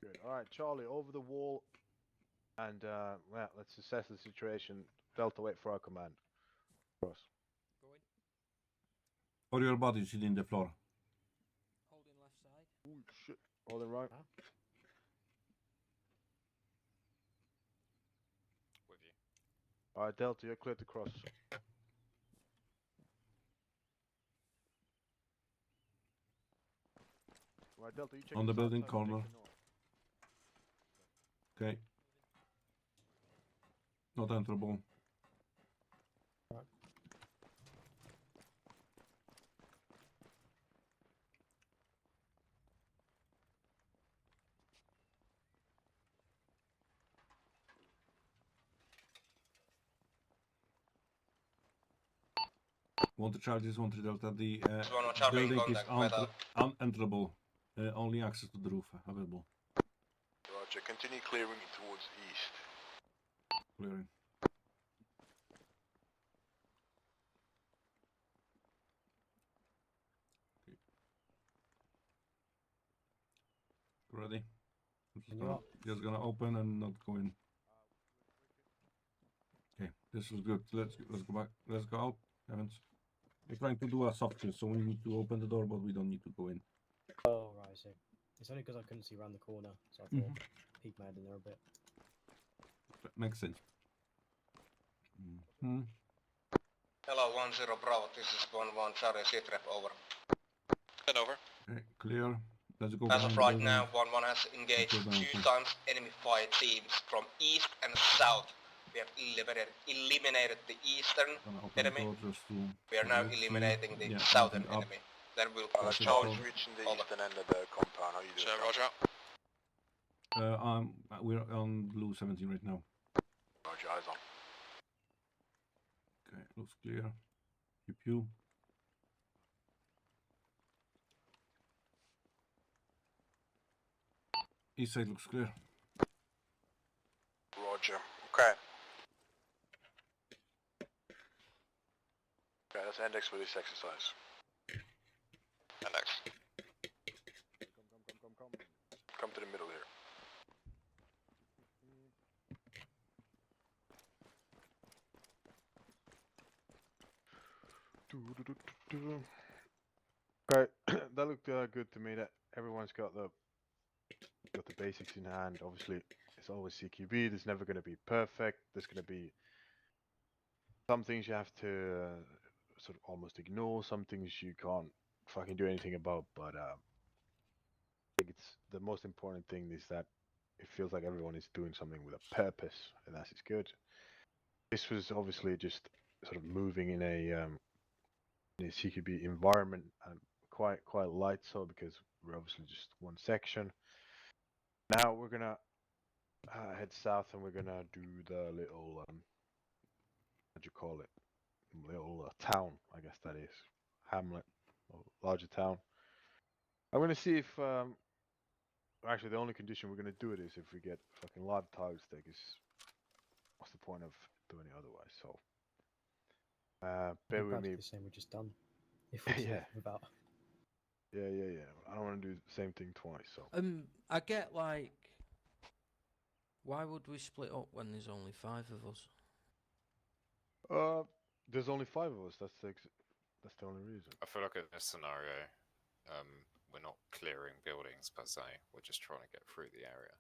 Good. All right, Charlie, over the wall, and well, let's assess the situation. Delta, wait for our command. Cross. Or your body is in the floor. Holding left side. Ooh, shit. Holding right. With you. All right, Delta, you're clear to cross. Right, Delta, you check On the south building side, I'll check corner. the north. Okay. Not enterable. 1 Charges, 1 Delta. The 1 Charlie in building is contact, unenterable. Only access to the roof available. Roger, continue clearing towards east. Clearing. Okay. Ready? Just gonna open and not go in. Okay, this is good. Let's go back. Let's go out. Heavens. We're trying to do a soft kill, so we need to open the door, but we don't need to go in. Oh, right, I see. It's only because I couldn't see around the corner, so I thought peek my head in there a bit. That makes sense. Mm-hmm. Hello, 10 Bravo, this is 11 Charlie, sitrep, over. Head over. Okay, clear. Let's go As of behind right the now, building. 11 has engaged Let's go down 2 first. times enemy fire teams from east and south. We have eliminated the eastern Gonna open enemy. the door just to We are now let's see. eliminating the Yeah, southern moving up. enemy. Then we'll That's it, Charlie's so- reaching the eastern end of the compound. How you doing? Roger. We're on blue 17 right now. Roger, eyes on. Okay, looks clear. Pew pew. East side looks clear. Roger. Okay. Okay, that's index for this exercise. Index. Come to the middle here. Okay, that looked good to me. That everyone's got the basics in hand. Obviously, it's always CQB. There's never going to be perfect. There's going to be some things you have to sort of almost ignore. Some things you can't fucking do anything about. But I think it's the most important thing is that it feels like everyone is doing something with a purpose, and that is good. This was obviously just sort of moving in a CQB environment, and quite light so because we're obviously just one section. Now we're gonna head south and we're gonna do the little how'd you call it? Little town, I guess that is, hamlet, or larger town. I'm gonna see if actually the only condition we're gonna do it is if we get fucking live target stake. Is what's the point of doing it otherwise? So bear with me. The same we just done. If we Yeah. without. Yeah. I don't want to do the same thing twice. So I get like, why would we split up when there's only 5 of us? there's only 5 of us. That's the only reason. I feel like in this scenario, we're not clearing buildings per se. We're just trying to get through the area.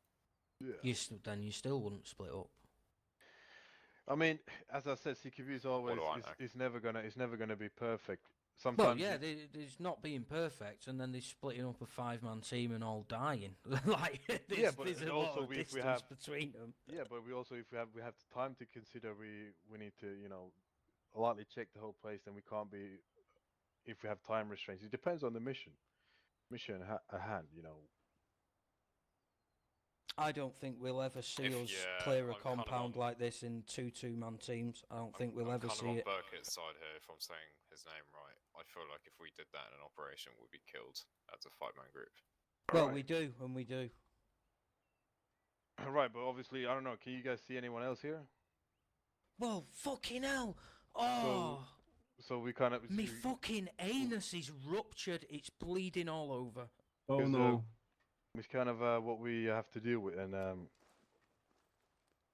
Yeah. Then you still wouldn't split up. I mean, as I said, CQB is always do I know? is never gonna be perfect. Sometimes Well, yeah, there's not being perfect, and then they're splitting up a 5-man team and all dying. Like, there's a lot of distance between them. Yeah, but we also, if we have the time to consider, we need to, lightly check the whole place. Then we can't be, if we have time restraints. It depends on the mission at hand. I don't think we'll ever see us clear a compound like this in 2-2-man teams. I don't think we'll ever see it. I'm kind of on Burkett's side here, if I'm saying his name right. I feel like if we did that in an operation, we'd be killed as a 5-man group. Well, we do, and we do. Right, but obviously, I don't know. Can you guys see anyone else here? Well, fucking hell! Oh! So we kind of... Me fucking anus is ruptured. It's bleeding all over. Oh no. It's kind of what we have to deal with, and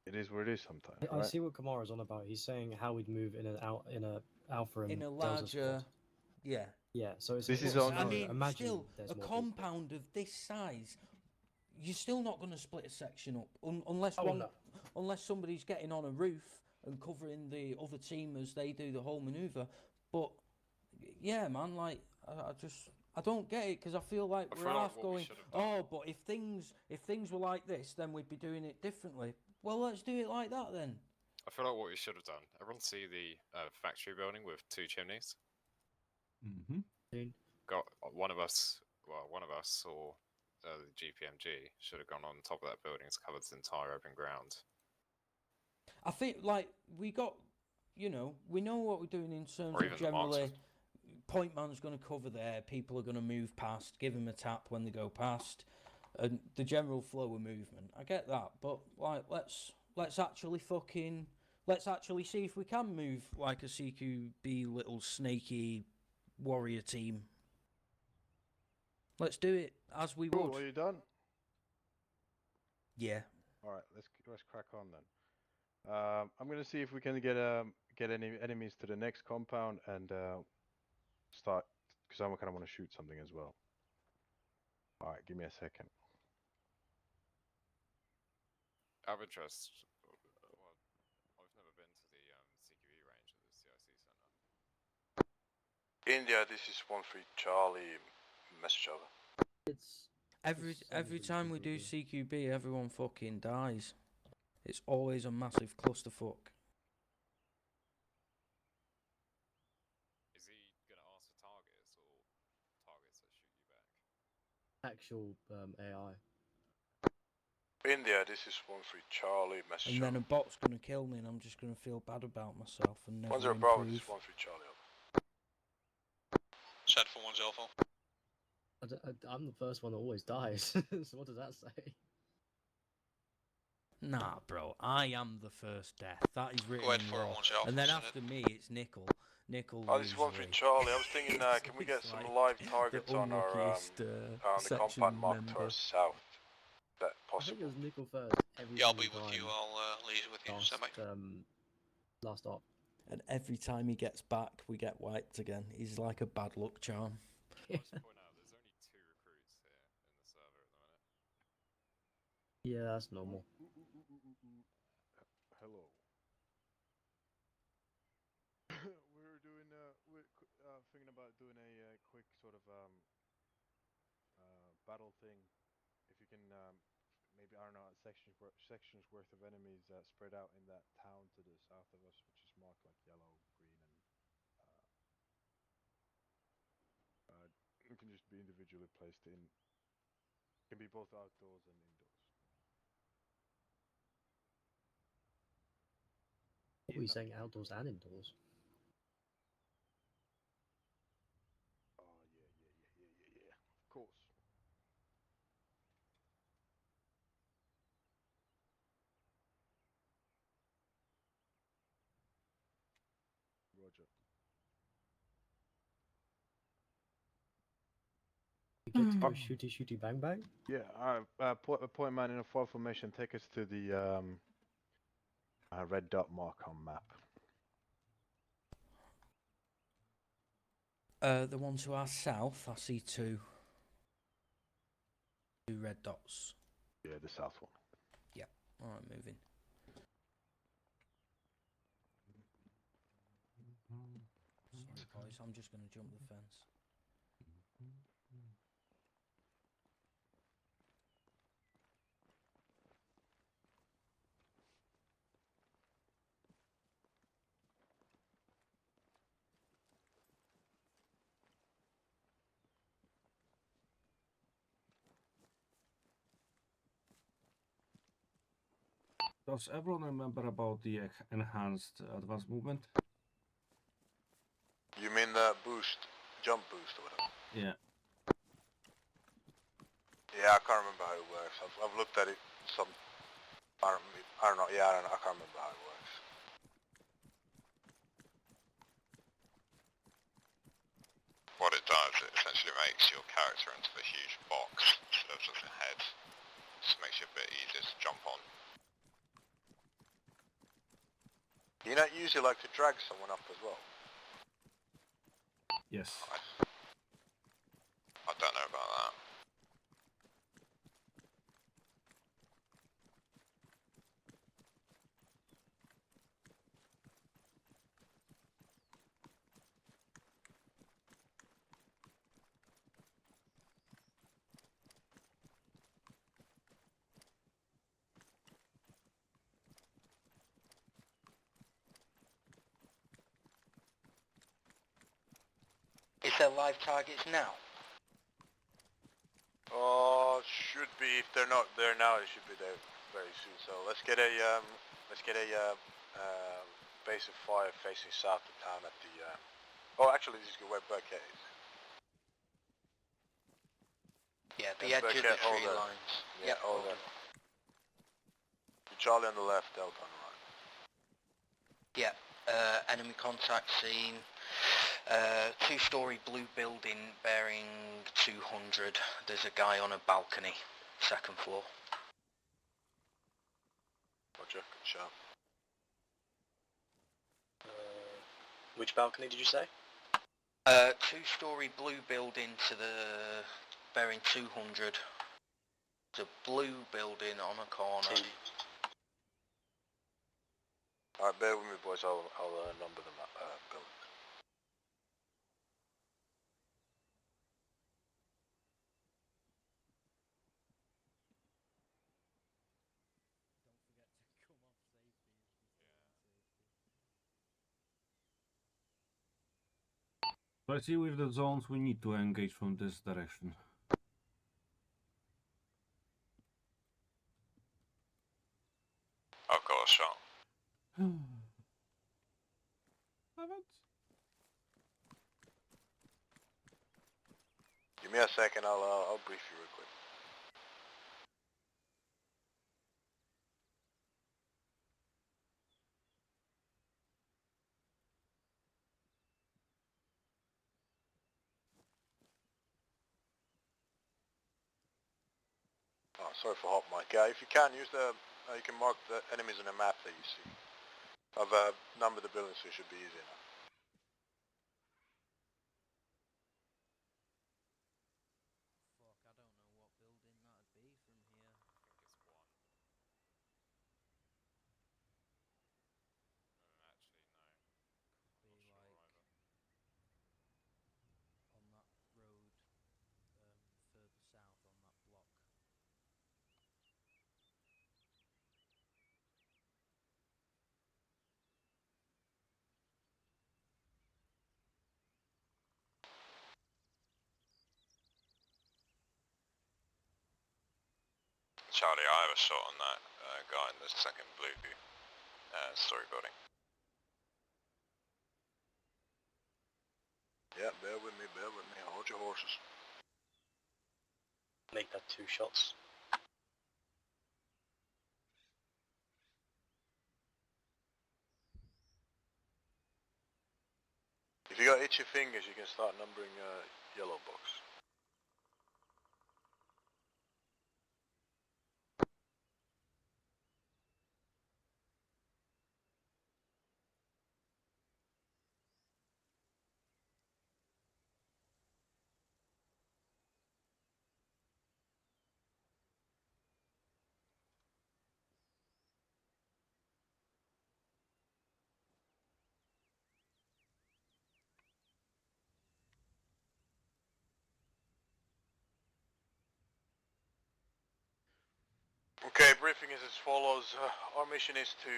it is what it is sometimes. I right? see what Kamara's on about. He's saying how we'd move in a alpha and in a Delta larger, squad. yeah. Yeah, so it's This is on. I mean, imagine still, there's a more compound of this size, you're still not going to split a section up unless unless somebody's getting on a roof and covering the other team as they do the whole maneuver. But yeah, man, like I don't get it because I feel like we're half going. Oh, but if things were like this, then we'd be doing it differently. Well, let's do it like that then. I feel like what we should have done. Everyone see the factory building with 2 chimneys? Mm-hmm. Got one of us or the GPMG should have gone on top of that building to cover the entire open ground. I think like we got you know, we know what we're doing in terms Or of even the generally. marksman. Point man's going to cover there. People are going to move past. Give him a tap when they go past, and the general flow of movement. I get that, but like, let's actually see if we can move like a CQB little snaky warrior team. Let's do it as we Cool, would. are you done? Yeah. All right, let's crack on then. I'm gonna see if we can get any enemies to the next compound and start, because I kind of want to shoot something as well. All right, give me a second. Out of interest, well, I've never been to the CQE range at the CIC Center. India, this is 1-3 Charlie, message over. It's Every time we do CQB, everyone fucking dies. It's always a massive clusterfuck. Is he gonna ask for targets or targets that shoot you back? actual AI. India, this is 1-3 Charlie, message And then over. a bot's gonna kill me, and I'm just gonna feel bad about myself and never 1-0 Bravo, improve. this is 1-3 Charlie, over. Set for 1 Alpha. I'm the first one that always dies. So what does that say? Nah, bro, I am the first death. That is written Go ahead in for it law. once Alpha, And then send after it. me, it's Nickel. Nickel Oh, this is 1-3 usually. Charlie. I was thinking, can we get It's some like live the targets on our unluckiest on the section compound marked to member. our south? That I think possible? it was nickel first every Yeah, I'll single be with you. time. I'll liaise with you. Stand by. Last op. And every time he gets back, we get wiped again. He's like a bad luck charm. I must point out, there's only 2 recruits here in the server at the minute. Yeah, that's normal. Hello. We're doing we're thinking about doing a quick sort of battle thing. If you can maybe, I don't know, sections worth of enemies spread out in that town to the south of us, which is marked like yellow, green, and it can just be individually placed in. Can be both outdoors and indoors. What were you saying, outdoors and indoors? Oh yeah. Of course. Roger. You get to go shooty bang bang? Yeah, point man in a 4 formation, take us to the red dot mark on map. The one to our south, I see 2. 2 red dots. Yeah, the south one. Yeah. Alright, moving. Sorry, boys, I'm just gonna jump the fence. Does everyone remember about the enhanced advanced movement? You mean the boost, jump boost or whatever? Yeah. Yeah, I can't remember how it works. I've looked at it some. I don't know. Yeah, I can't remember how it works. What it does, it essentially makes your character into a huge box instead of just a head. Just makes it a bit easier to jump on. Do you not usually like to drag someone up as well? Yes. I don't know about that. Is there live targets now? Should be. If they're not there now, they should be there very soon. So let's get a base of fire facing south of town at the... Oh, actually, this is where Burkett is. Yeah, the Yeah, edge of the Burkett, hold tree there. lines. Yeah, Yep, hold holding. there. Charlie on the left, Delta on the right. Yeah, enemy contact scene. Two-story blue building bearing 200. There's a guy on a balcony, second floor. Roger, good shot. Which balcony did you say? Two-story blue building to the bearing 200. It's a blue building on a corner. Alright, bear with me, boys. I'll number them up. Buildings. So I see with the zones we need to engage from this direction. I've got a shot. Give me a second. I'll brief you real quick. Oh, sorry for hot mic. If you can use the, you can mark the enemies on the map that you see. I've numbered the buildings, so it should be easy now. Charlie, I have a shot on that guy in the second blue story building. Yeah, bear with me. Hold your horses. Make that 2 shots. If you got itchy fingers, you can start numbering yellow box. Okay, briefing is as follows. Our mission is to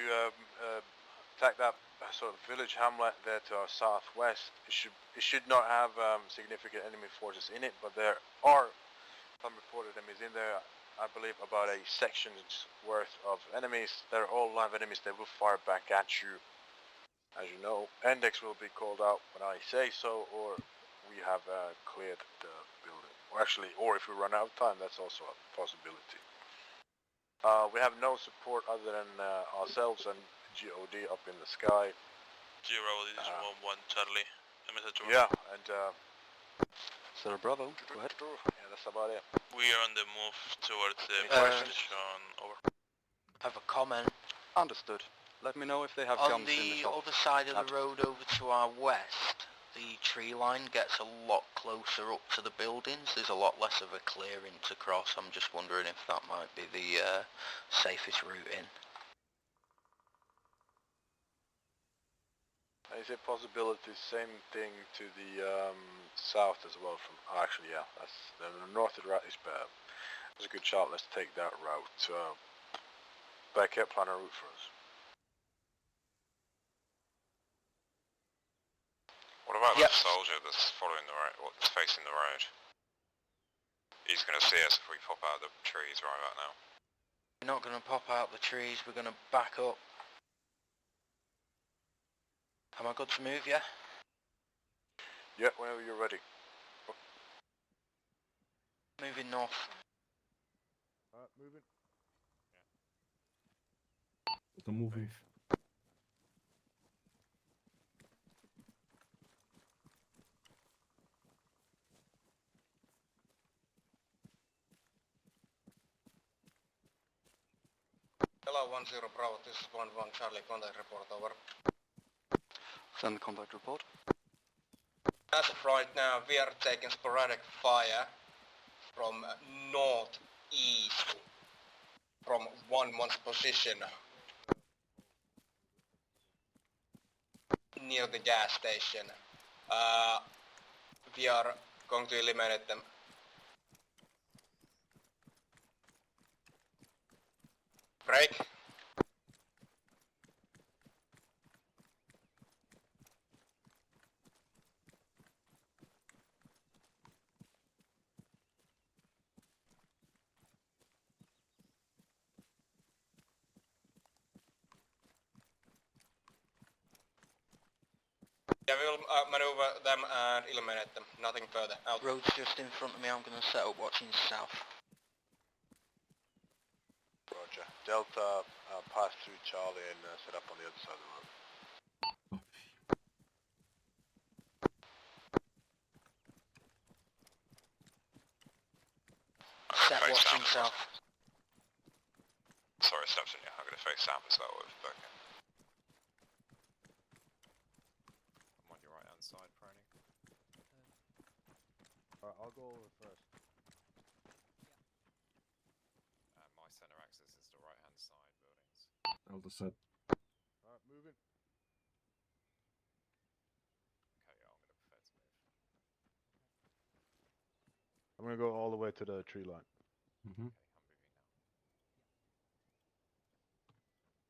attack that sort of village hamlet there to our southwest. It should not have significant enemy forces in it, but there are some reported enemies in there. I believe about a section's worth of enemies. They're all live enemies. They will fire back at you. As you know, index will be called out when I say so, or we have cleared the building. Or actually, or if we run out of time, that's also a possibility. We have no support other than ourselves and GOD up in the sky. 0, this is 1-1 Charlie. Yeah, and Sir Bravo, go ahead. Yeah, that's about it. We are on the move towards the fire station. Over. I have a comment. Understood. Let me know if they have On guns in the the shop. other side of the road over to our west, the tree line gets a lot closer up to the buildings. There's a lot less of a clearing to cross. I'm just wondering if that might be the safest route in. Is a possibility, same thing to the south as well from, actually yeah, that's, the north route is bad. That's a good shot, let's take that route. Beckett, plan a route for us. What about that soldier that's following the road, that's facing the road? He's going to see us if we pop out of the trees right about now. We're not going to pop out the trees, we're going to back up. Am I good to move, yeah? Yeah, whenever you're ready. Moving north. Alright, moving. The moving. Hello, 10 Bravo, this is 11 Charlie, contact report, over. Send the contact report. As of right now, we are taking sporadic fire from northeast, from 1-1's position near the gas station. We are going to eliminate them. Break. Yeah, we will maneuver them and eliminate them. Nothing further. Out. Road's just in front of me, I'm going to set up watching south. Roger. Delta, pass through Charlie and set up on the other side of the road. Set watching south. Sorry, reception, yeah. I'm going to face south as well with Burke. I'm on your right hand side, Prony. Alright, I'll go over first. My center access is the right hand side buildings. Delta set. Alright, moving. Okay, yeah, I'm going to prefer to move. I'm gonna go all the way to the tree line. Mm-hmm. Okay,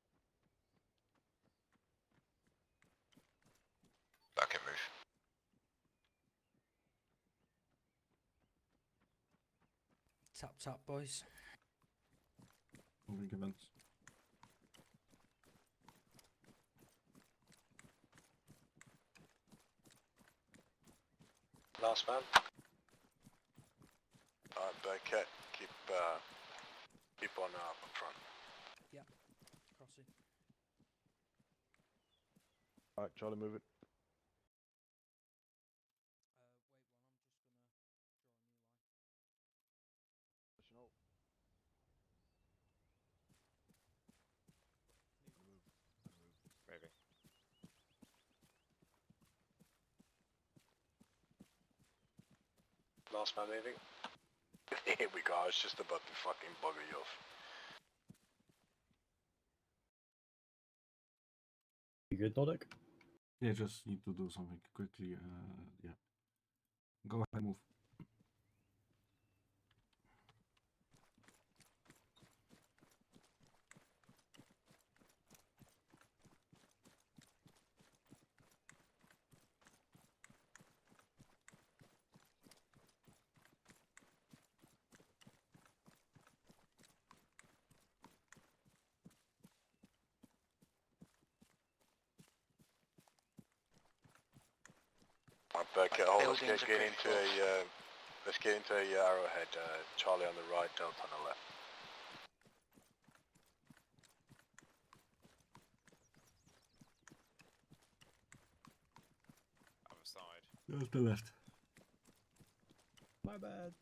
I'm moving now. Back and move. Tap tap, boys. Moving events. Last man. Alright, Burkett, keep on up front. Yeah. Crossing. Alright, Charlie, move it. Moving. Last man moving. Here we go, I was just about to fucking bugger you off. You good, Nordic? Yeah, just need to do something quickly. Yeah. Go ahead, move. Alright, Burkett, hold, let's Buildings get are into pretty let's get into a arrowhead, Charlie on the right, Delta on the left. Other side. Just the left. My bad.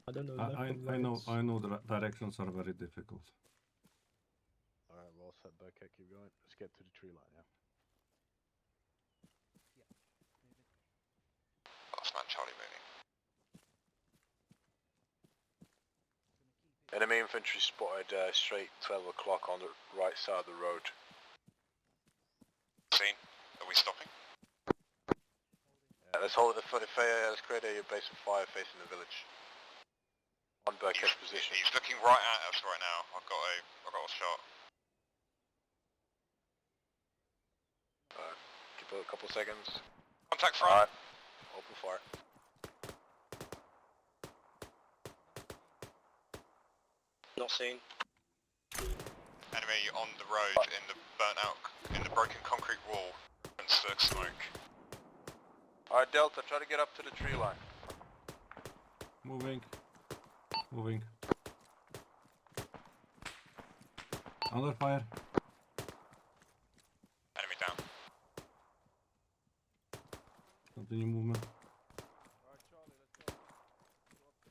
I don't know. I know the directions are very difficult. Alright, well set, Burkett, keep going. Let's get to the tree line, yeah. Last man, Charlie moving. Enemy infantry spotted straight 12 o'clock on the right side of the road. Seen? Are we stopping? Yeah, let's hold it. Let's create a base of fire facing the village. On Burkett's position. He's looking right at us right now. I've got a shot. Give it a couple seconds. Contact front. Open fire. Not seen. Enemy on the road in the burnt out, in the broken concrete wall. It's Network smoke. Alright, Delta, try to get up to the tree line. Moving. Moving. Under fire. Enemy down. Continue movement.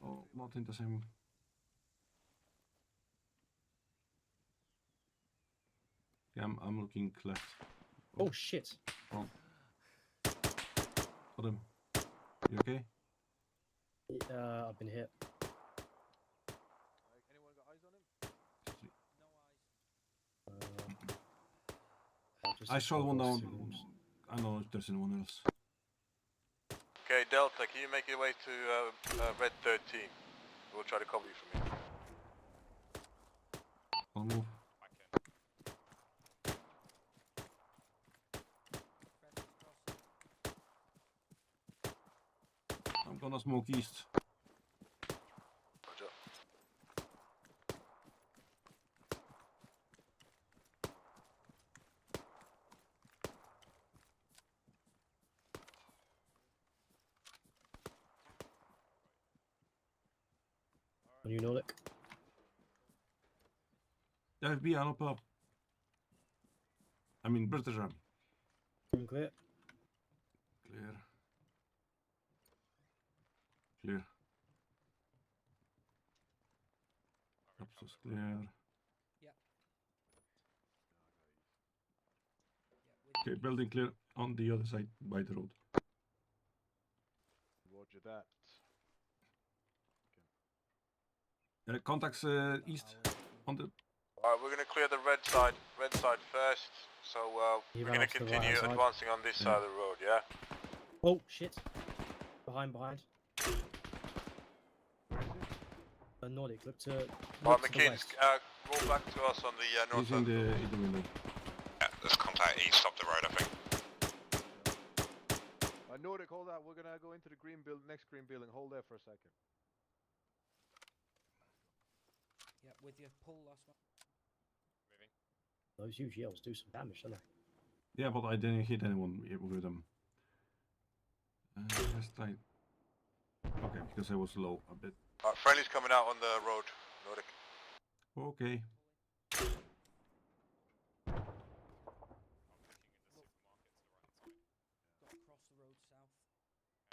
Oh, not in the same. Yeah, I'm looking left. Oh shit. Wrong. Got him. You okay? I've been hit. I shot one down. I don't know if there's anyone else. Okay, Delta, can you make your way to Red 13? We'll try to cover you from here. I'll move. I'm gonna smoke east. Roger. On you, Nordic. FB, I'll up. I mean, British Army. Clear. Clear. Clear. Upstairs clear. Okay, building clear on the other side by the road. Roger that. Contacts east on the. Alright, we're gonna clear the red side first. So we're gonna continue advancing on this side of the road, yeah? Oh shit. Behind. Nordic, look to Alright, the McKinn's, west. roll back to us on the north He's in the window. Yeah, there's contact east up the road, I think. Nordic, hold that. We're gonna go into the green build, next green building. Hold there for a second. Yeah, with your pull last one. Moving. Those huge yells do some damage, don't they? Yeah, but I didn't hit anyone with them. Let's try. Okay, because I was low a bit. friendly's coming out on the road, Nordic. Okay.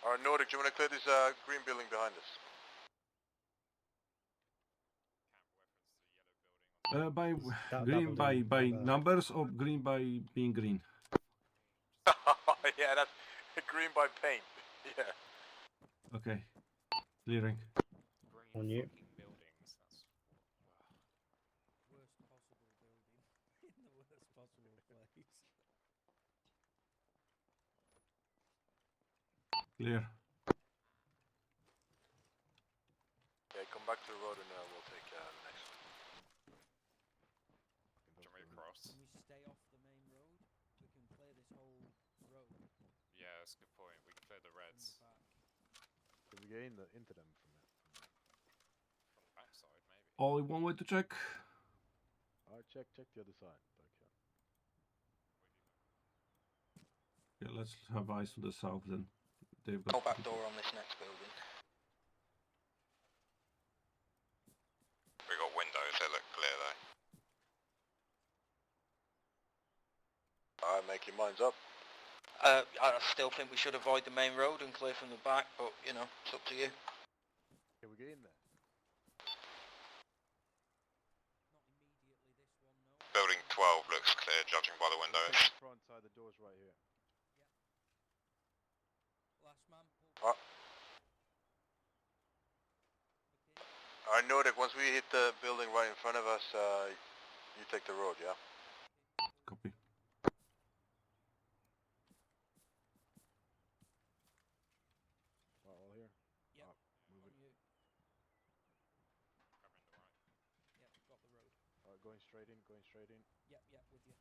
Alright, Nordic, do you want to clear this green building behind us? By That green building, by numbers or green by being green? Yeah, that's green by paint. Yeah. Okay. Clearing. On you. Worst possible building in the worst possible place. Clear. Yeah, come back to the road and we'll take the next one. Across. Can we stay off the main road? We can clear this whole road. Yeah, that's a good point. We can clear the reds. Can we get into them from it? From the backside, maybe. Only one way to check. Alright, check the other side. Yeah, let's have eyes to the south then. They've No got back door on this next building. We got windows, they look clear though. Alright, make your minds up. I still think we should avoid the main road and clear from the back, but you know, it's up to you. Can we get in there? Building 12 looks clear, judging by the windows. The front side, the door's right here. Last man pull. Alright, Nordic, once we hit the building right in front of us, you take the road, yeah? Copy. All here? Yep. Move it. You. Yep, got the road. Alright, going straight in. Yep, with you.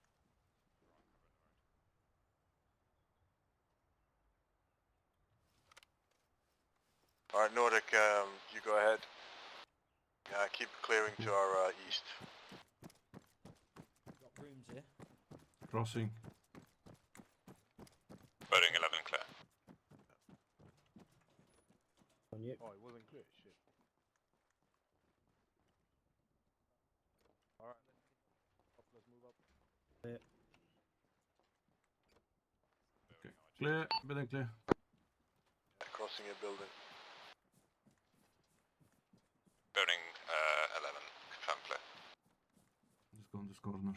Alright, Nordic, you go ahead. Yeah, keep clearing to our east. Got rooms here. Crossing. On you. Oh, it wasn't clear. Shit. All right. Let's move up. Clear. Okay. Clear. Building clear. Crossing a building. Building 11, confirm clear. Just go on this corner.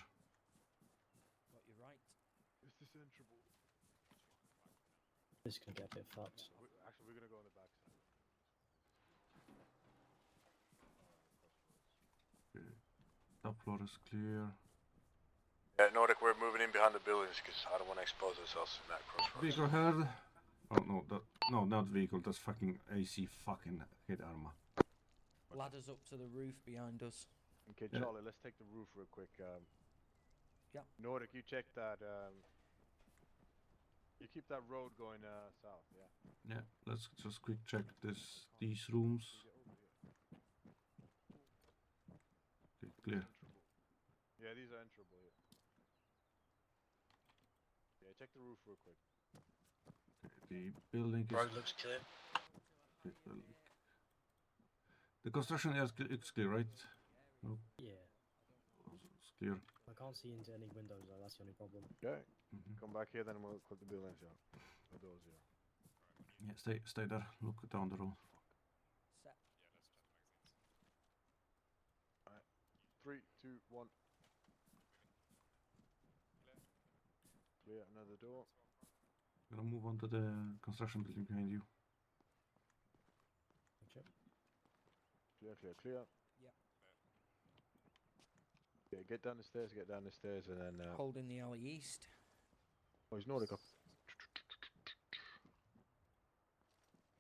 Got you right. Is this entrable? This is gonna get a bit fucked. Actually, we're gonna go on the back side. Okay. Top floor is clear. Yeah, Nordic, we're moving in behind the buildings because I don't want to expose ourselves in that crossroads. Vehicle heard. Oh no, no, not vehicle. That's fucking AC. Fucking hit Arma. Ladders up to the roof behind us. Okay, Yeah. Charlie, let's take the roof real quick. Yeah. Nordic, you check that. You keep that road going south, yeah. Yeah. Let's just quick check these rooms. Okay, clear. Yeah, these are enterable here. Yeah, check the roof real quick. Okay, the building is. Road looks clear. Okay, the construction area is clear, right? No, Yeah. it's clear. I can't see into any windows though, that's the only problem. Okay. Come back here, then we'll put the buildings out. The doors here. Yeah, stay there. Look down the road. Set. Alright. 3, 2, 1. Clear another door. Gonna move on to the construction building behind you. Okay. Clear, clear, clear. Yeah. Yeah, get down the stairs, and then... Holding the alley east. Oh, he's Nordic up.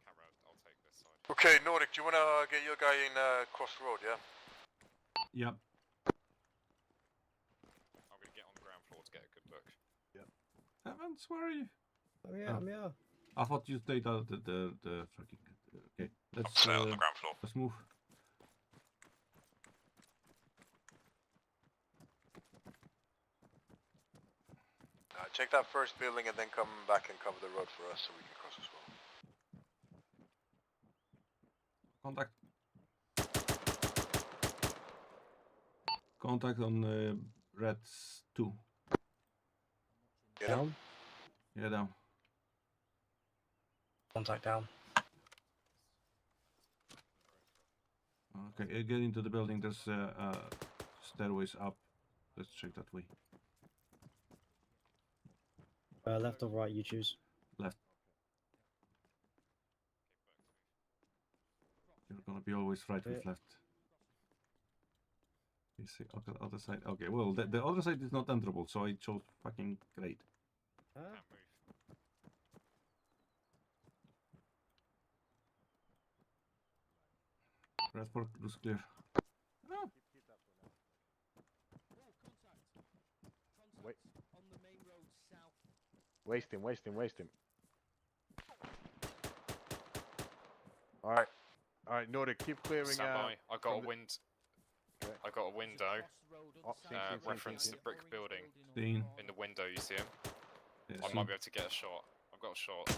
Camera, I'll take this side. Okay, Nordic, do you want to get your guy in cross the road, yeah? Yep. I'm going to get on the ground floor to get a good look. Yep. Evans, where are you? Oh yeah, I'm here. I thought you stayed out the fucking. Okay, let's. Stay on the ground floor. Let's move. Check that first building and then come back and cover the road for us so we can cross as well. Contact. Contact on Reds 2. Get him? Down. Yeah, down. Contact down. Okay, get into the building. There's stairways up. Let's check that way. Left or right, you choose. Left. You're gonna be always right with left. You see, okay, other side. Okay, well, the other side is not enterable, so I chose fucking great. Huh? Redford looks clear. Ah. Wait. On the main road south. Waste him. Alright. Alright, Nordic, keep clearing Stand by. I got a the- wind. Okay. I got a window. Seen. Reference the brick building. Seen. In the window, you see him? Yeah, I seen. might be able to get a shot. I've got a shot.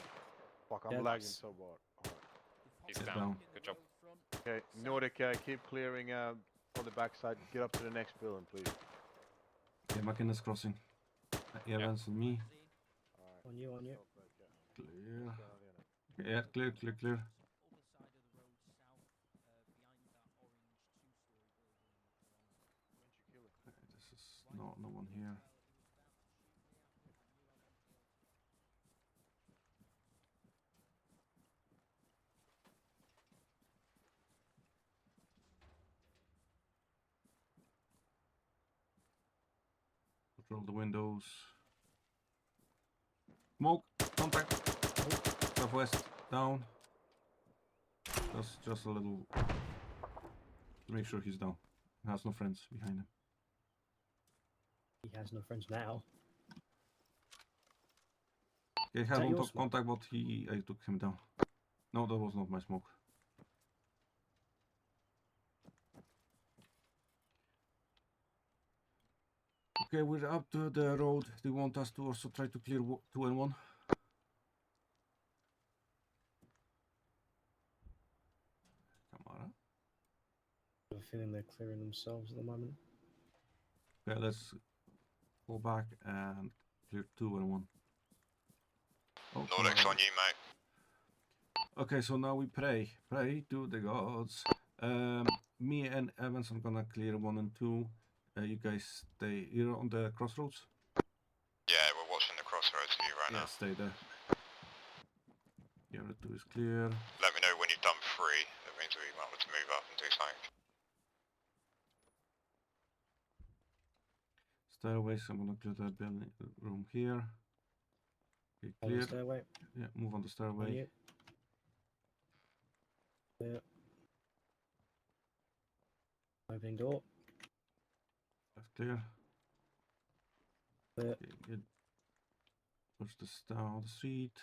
Fuck, I'm Yeah, lagging nice. so bad. Alright. He's He's down. down. Good job. Okay, Nordic, keep clearing on the backside. Get up to the next building, please. Okay, McKinnis crossing. Evans and me. Alright. On you. Clear. Okay, yeah, clear. Other side of the road south, behind that orange two-story building. Okay, this is no one here. Control the windows. Smoke. Contact. Southwest. Down. Just a little. To make sure he's down. He has no friends behind him. He has no friends now. Okay, that had on your top smoke? contact, but I took him down. No, that was not my smoke. Okay, we're up to the road. Do you want us to also try to clear 2 and 1? feeling they're clearing themselves at the moment. Okay, let's go back and clear 2 and 1. Oh, Nordic's on you, mate. okay, so now we pray. Pray to the gods. Me and Evans are gonna clear 1 and 2. You guys stay here on the crossroads? Yeah, we're watching the crossroads view right Yeah, now. stay there. Yeah, the 2 is clear. Let me know when you've done 3. That means we might want to move up and do something. Stairways, I'm gonna clear that building room here. Okay, On clear. the stairway. Yeah, move on the On stairway. you. Yeah. Opening door. That's clear. Clear. Okay, good. Push this down the street.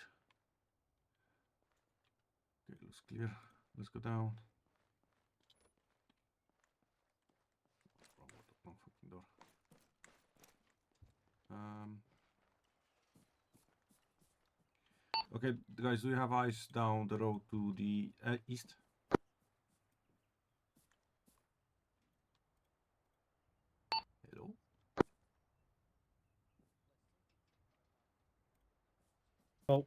Okay, looks clear. Let's go down. Wrong fucking door. Okay, guys, do you have eyes down the road to the east? Hello? Oh.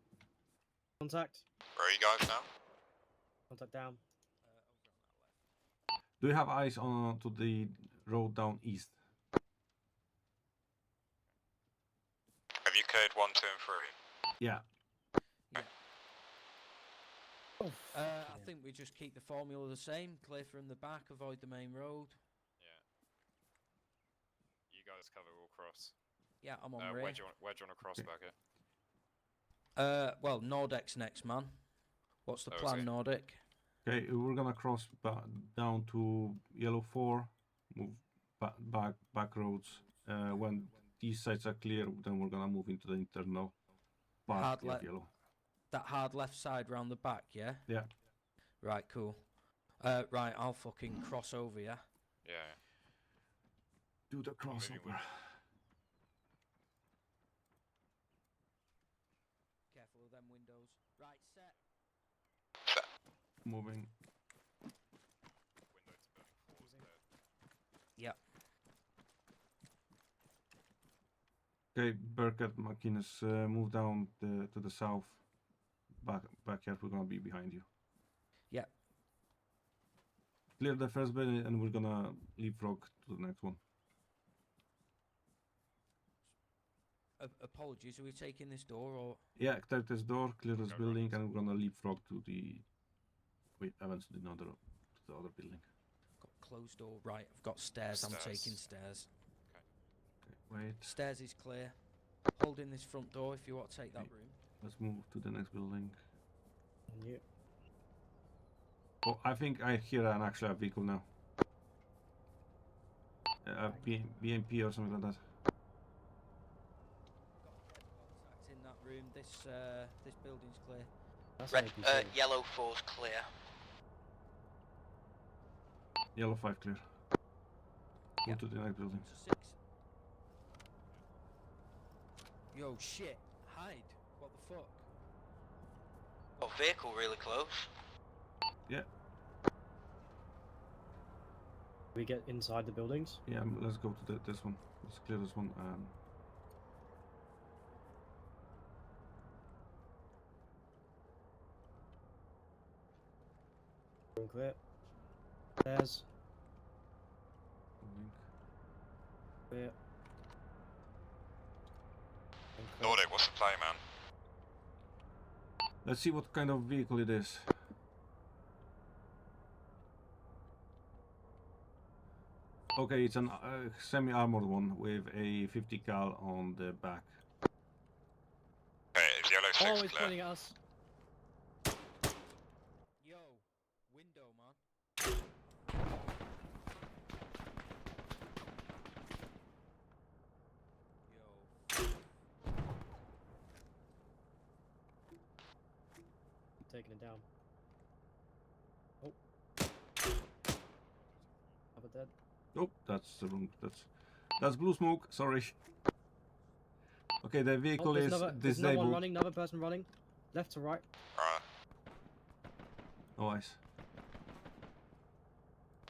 Contact. Where are you guys now? Contact down. Do you have eyes on to the road down east? Have you cleared 1, 2 and 3? Yeah. I think we just keep the formula the same. Clear from the back, avoid the main road. Yeah. You guys cover all cross. Yeah, I'm on rear. Where do you want to cross back at? Well, Nordic's next, man. What's the Oh, is plan, it? Nordic? Okay, we're gonna cross down to yellow 4, move back roads. When these sides are clear, then we're gonna move into the internal part of yellow. That hard left side round the back, yeah? Yeah. Right, cool. Right, I'll fucking cross over, yeah? Yeah. Do the crossover. Careful of them windows. Right, set. Moving. Window to building 4 is dead. Yep. Okay, Burkett, McInnes, move down to the south. Back here, we're gonna be behind you. Yeah. Clear the first building and we're gonna leapfrog to the next one. Apologies, are we taking this door or...? Yeah, clear this door, clear this building, and we're gonna leapfrog to the... Wait, Evans to the other building. Got closed door, right, I've got stairs. I'm taking stairs. Okay, wait. Stairs is clear. Holding this front door if you want to take that room. Let's move to the next building. Yeah. Oh, I think I hear actually a vehicle now. BMP or something like that. Contact in that room. This building's clear. Red, yellow 4's clear. Yellow 5 clear. Go to the next building. 6. Yo, shit. Hide. What the fuck? Oh, vehicle really close. Yeah. We get inside the buildings? Yeah, let's go to this one. Let's clear this one. Room clear. Stairs. Clear. Nordic, what's the play, man? Let's see what kind of vehicle it is. Okay, it's an semi-armored one with a 50 cal on the back. Okay, is yellow 6 Oh, it's clear? pointing at us. Yo, window, man. Taking it down. Oh. How about that? Oh, that's the wrong. That's blue smoke. Sorry. Okay, the vehicle there's is there's no one disabled. running, another person running. Left to right. Right. No eyes.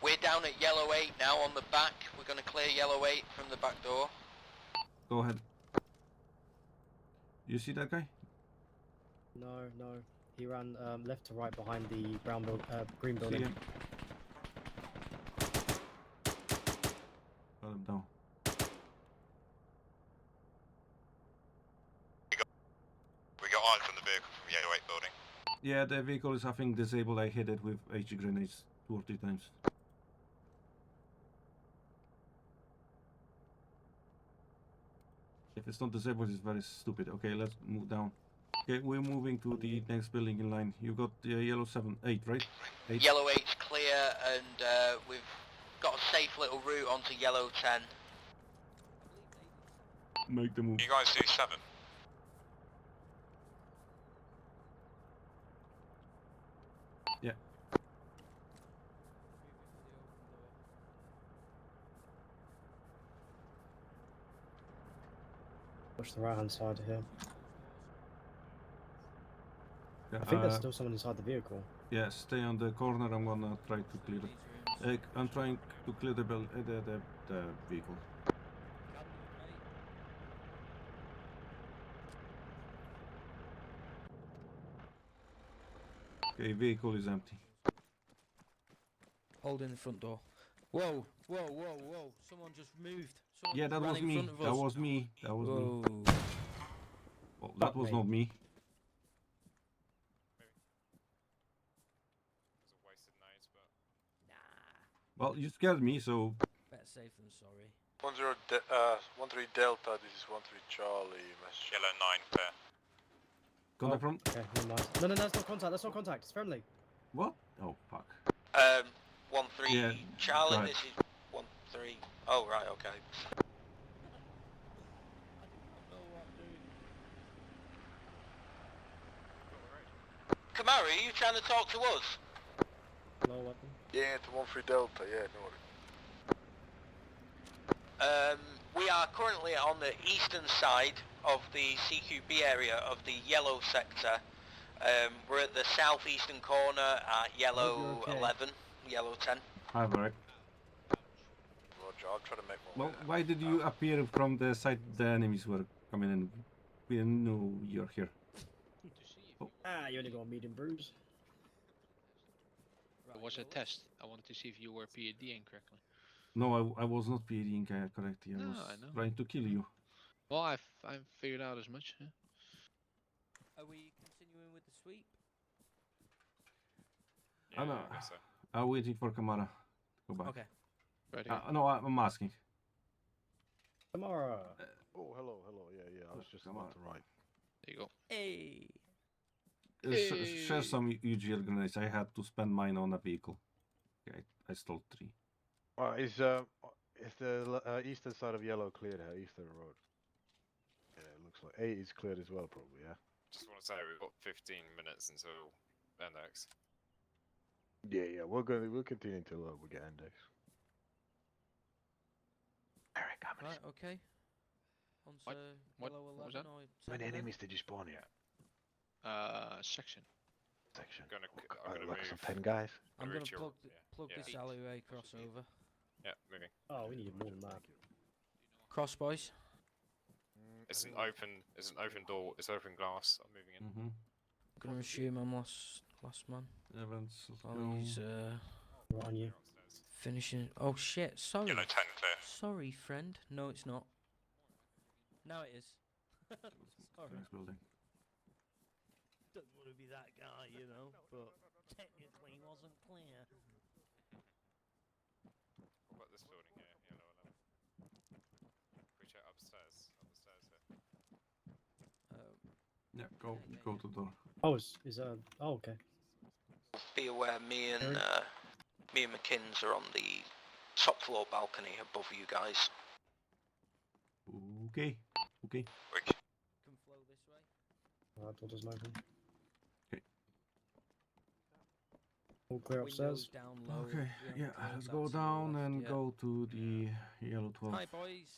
We're down at yellow 8 now on the back. We're going to clear yellow 8 from the back door. Go ahead. You see that guy? No, no. He ran left to right behind the green See building. him. Got him down. We got eyes on the vehicle from yellow 8 building. Yeah, the vehicle is, I think, disabled. I hit it with HE grenades 2 or 3 times. If it's not disabled, it's very stupid. Okay, let's move down. Okay, we're moving to the next building in line. You got the yellow 8, right? 8. Yellow 8's clear, and we've got a safe little route onto yellow 10. Make the move. You guys do 7. Yeah. Push the right hand side here. Yeah, I think there's still someone inside the vehicle. Yeah, stay on the corner. I'm gonna try to clear it. I'm trying to clear the vehicle. Okay, vehicle is empty. Holding the front door. Whoa, whoa, whoa, whoa. Someone just moved. Someone Yeah, that ran was in me. front of That us. was me. That was Whoa. me. Well, that was not me. Well, you scared me, so... Better safe than sorry. 13 Delta, this is 13 Charlie. Message. Yellow 9 clear. Contact from... Okay, never mind. No, that's not contact. That's not contact. It's friendly. What? Oh, fuck. 13 Yeah, Charlie, right. this is 13. Oh, right, okay. Kamari, are you trying to talk to us? No weapon. Yeah, to 13 Delta, yeah, no worries. We are currently on the eastern side of the CQB area of the yellow sector. We're at the southeastern corner at yellow okay. 11, yellow 10. Hi, Barrett. Roger, I'll try to make my way Well, there. why did you appear from the side the enemies were coming in? We didn't know you're here. Ah, you only got a medium bruise. It was a test. I wanted to see if you were PADing correctly. No, I was not PDing correctly. I No, was I know. trying to kill you. Well, I've figured out as much. Yeah. Are we continuing with the sweep? Yeah, no, I guess so. I'm waiting for Kamara to go back. Okay. Right No, I'm asking. Kamara. Oh, hello. Yeah, I was just about to write. There you go. Hey. Share some UGL grenades. I had to spend mine on a vehicle. Okay, I stole 3. Is the eastern side of yellow cleared here? Eastern road. Yeah, it looks like 8 is cleared as well, probably. Yeah. Just want to say we've got 15 minutes until index. Yeah. We'll continue until we get index. Eric, how many? Right, okay. On to What yellow was 11 that? or How many 10 then? enemies did you spawn here? Section. Section. I'm gonna Like move. some 10 guys. I'm Gonna going to reach your- plug yeah. this alleyway crossover. Yeah, moving. Oh, we needed more than that. Cross, boys. It's an open door. It's open glass. I'm moving in. Mm-hmm. Going to assume I'm last man. Evans, let's Oh, go. he's Right on you. finishing. Oh shit! Sorry. Yellow 10 clear. Sorry, friend. No, it's not. Now it is. Sorry. Next building. Don't want to be that guy, you know, but technically wasn't clear. What about this building here? Yellow 11. We check upstairs. Upstairs here. Yeah, go to the door. Oh, oh, okay. Be aware, me and McKinns are on the top floor balcony above you guys. Okay. Can flow this way. Alright, door doesn't open. Okay. All clear Windows upstairs. down low. Okay, we yeah, haven't let's closed go that to the down left and yet. go to the yellow 12. Hi, boys.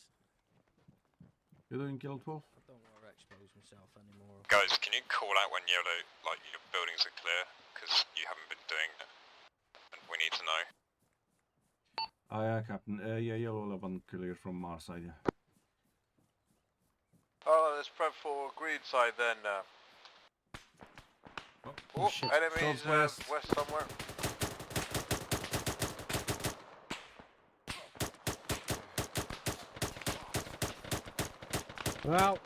You're doing yellow 12? I don't want to expose myself anymore. Guys, can you call out when yellow, like your buildings are clear? Because you haven't been doing it. And we need to know. Yeah, Captain. Yeah, yellow 11 clear from our side. Yeah. Oh, let's prep for green side then. Oh, shit. enemies Southwest. west somewhere. Wow.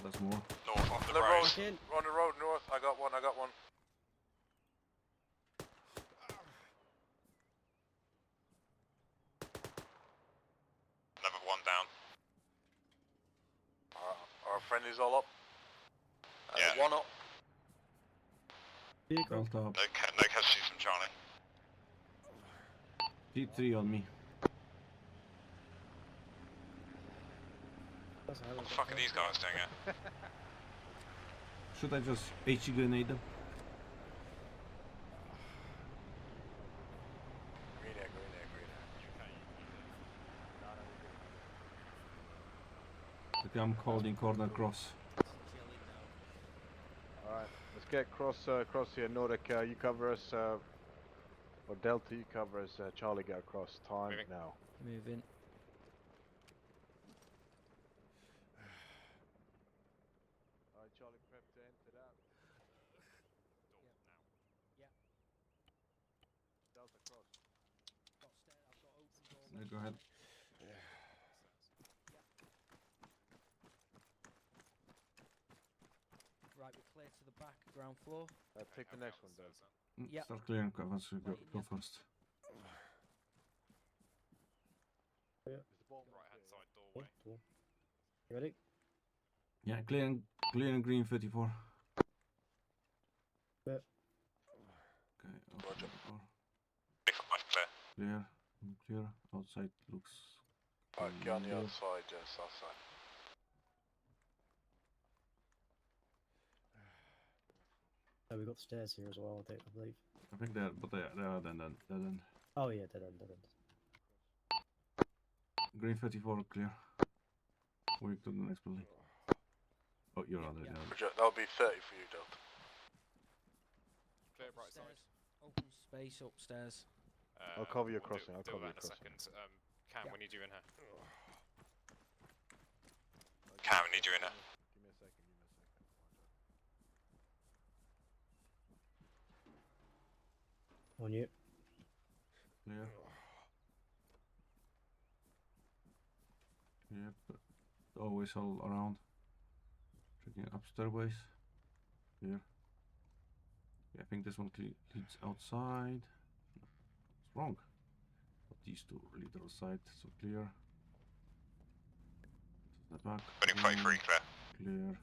There's more. North on On the the road. road, on the road north. I got one. Another one down. Our friendlies all up. Yeah. One up. Belt up. No casualties from Charlie. P3 on me. What the fuck are these guys doing here? Should I just HE grenade them? Green air. Okay, I'm holding corner cross. Alright, let's get cross here. Nordic, you cover us, or Delta, you cover us. Charlie, get across. Time now. Moving. Alright, Charlie, prep to enter that. Delta cross. Yeah, go ahead. Right, we're clear to the back, ground floor. Take the next one, Delta. Yeah. Start clearing covers. Go first. Yeah. Right hand side doorway. You ready? Yeah, clearing green 34. Yeah. Okay, open the door. Clear. Clear. Clear. Outside looks. Okay, on the outside, south side. Oh, we got stairs here as well, I believe. I think they're, but they are dead end. Oh yeah, dead end. Green 34 clear. Moving to the next building. Oh, you're on it. Yeah. Roger, that'll be 30 for you, Delta. Clear right side. Open space upstairs. I'll cover your we'll crossing. I'll deal cover with your that in a crossing. second. Cam, we need you in here. Cam, we need you in here. Give me a second. On you. Clear. Yep. Always all around. Checking up stairways. Clear. Yeah, I think this one leads outside. No, it's wrong. But these two lead outside, so clear. The back. Putting 23 clear. Clear.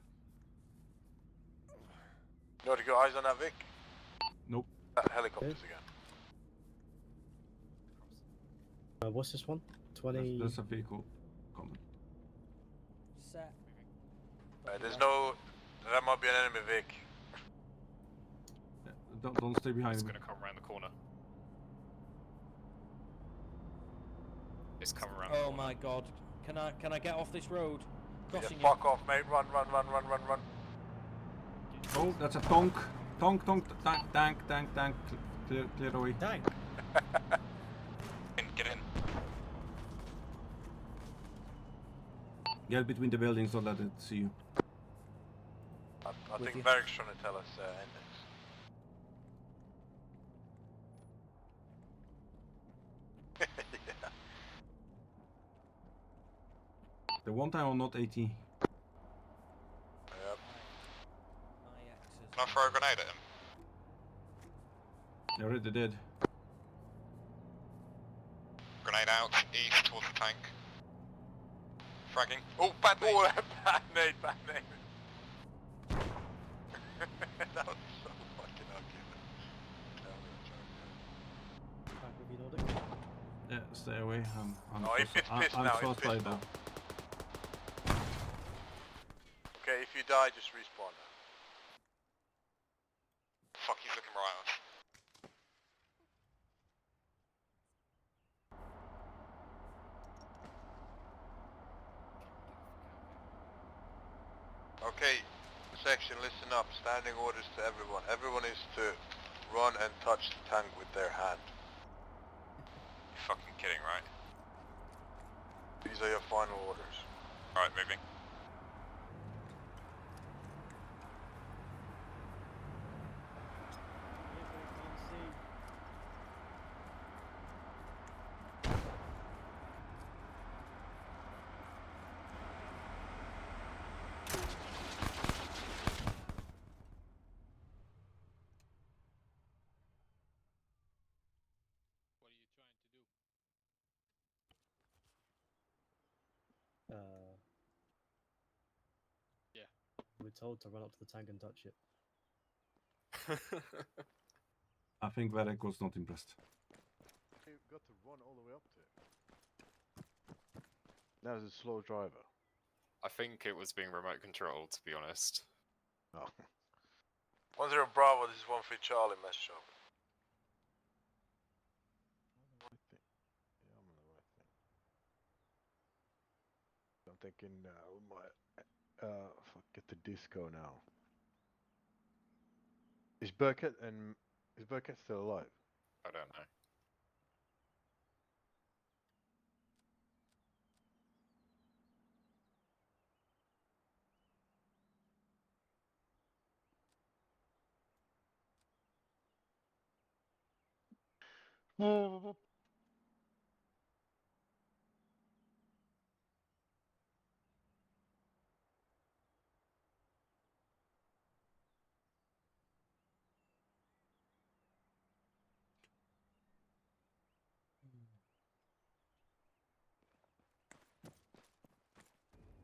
You already got eyes on that, Vic? Nope. Helicopters again. What's this one? 20. There's a vehicle coming. Set. There's no. That might be an enemy, Vic. Yeah, don't stay behind It's me. gonna come around the corner. It's coming around. Oh my god. Can I get off this road? Yeah, Crossing fuck off, mate. Run. Oh, that's a tonk. Tank. Clear away. Tank. Get in. Get between the buildings, don't let it see you. I think Varric's trying to tell us index. Yeah. The one time I'm not 80. Yep. Can I throw a grenade at him? They already did. Grenade out, east towards the tank. Fragging. Oh, bad nade! Oh, bad nade. That was so fucking ugly. Back with you, Nordic. Yeah, stay away. I'm Oh, it's pissed now, I'm it's close by pissed though. Okay, if you die, just respawn now. Fuck, he's looking right at us. Okay, section, listen up. Standing orders to everyone. Everyone is to run and touch the tank with their hand. You're fucking kidding, right? These are your final orders. Alright, moving. Yeah. We're told to run up to the tank and touch it. I think Varek was not impressed. You got to run all the way up to it. That was a slow driver. I think it was being remote controlled, to be honest. Oh. 10 Bravo, this is 13 Charlie, message over. Yeah, I'm on the right thing. I'm thinking we might get the disco now. Is Burkett still alive? I don't know.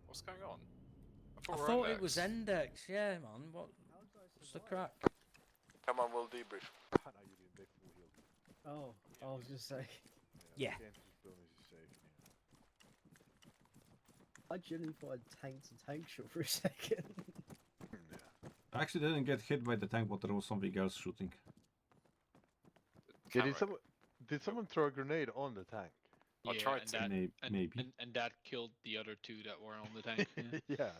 What's going on? I thought it was Index, yeah, man. What's the crack? Come on, we'll debrief. Oh, I was just saying. Yeah. I genuinely thought I'd tanked a tank shot for a second. I actually didn't get hit by the tank, but there was something else shooting. Yeah, did someone throw a grenade on the tank? Yeah, I tried and to. that, Maybe. And that killed the other two that were on the tank. Yeah. Yeah,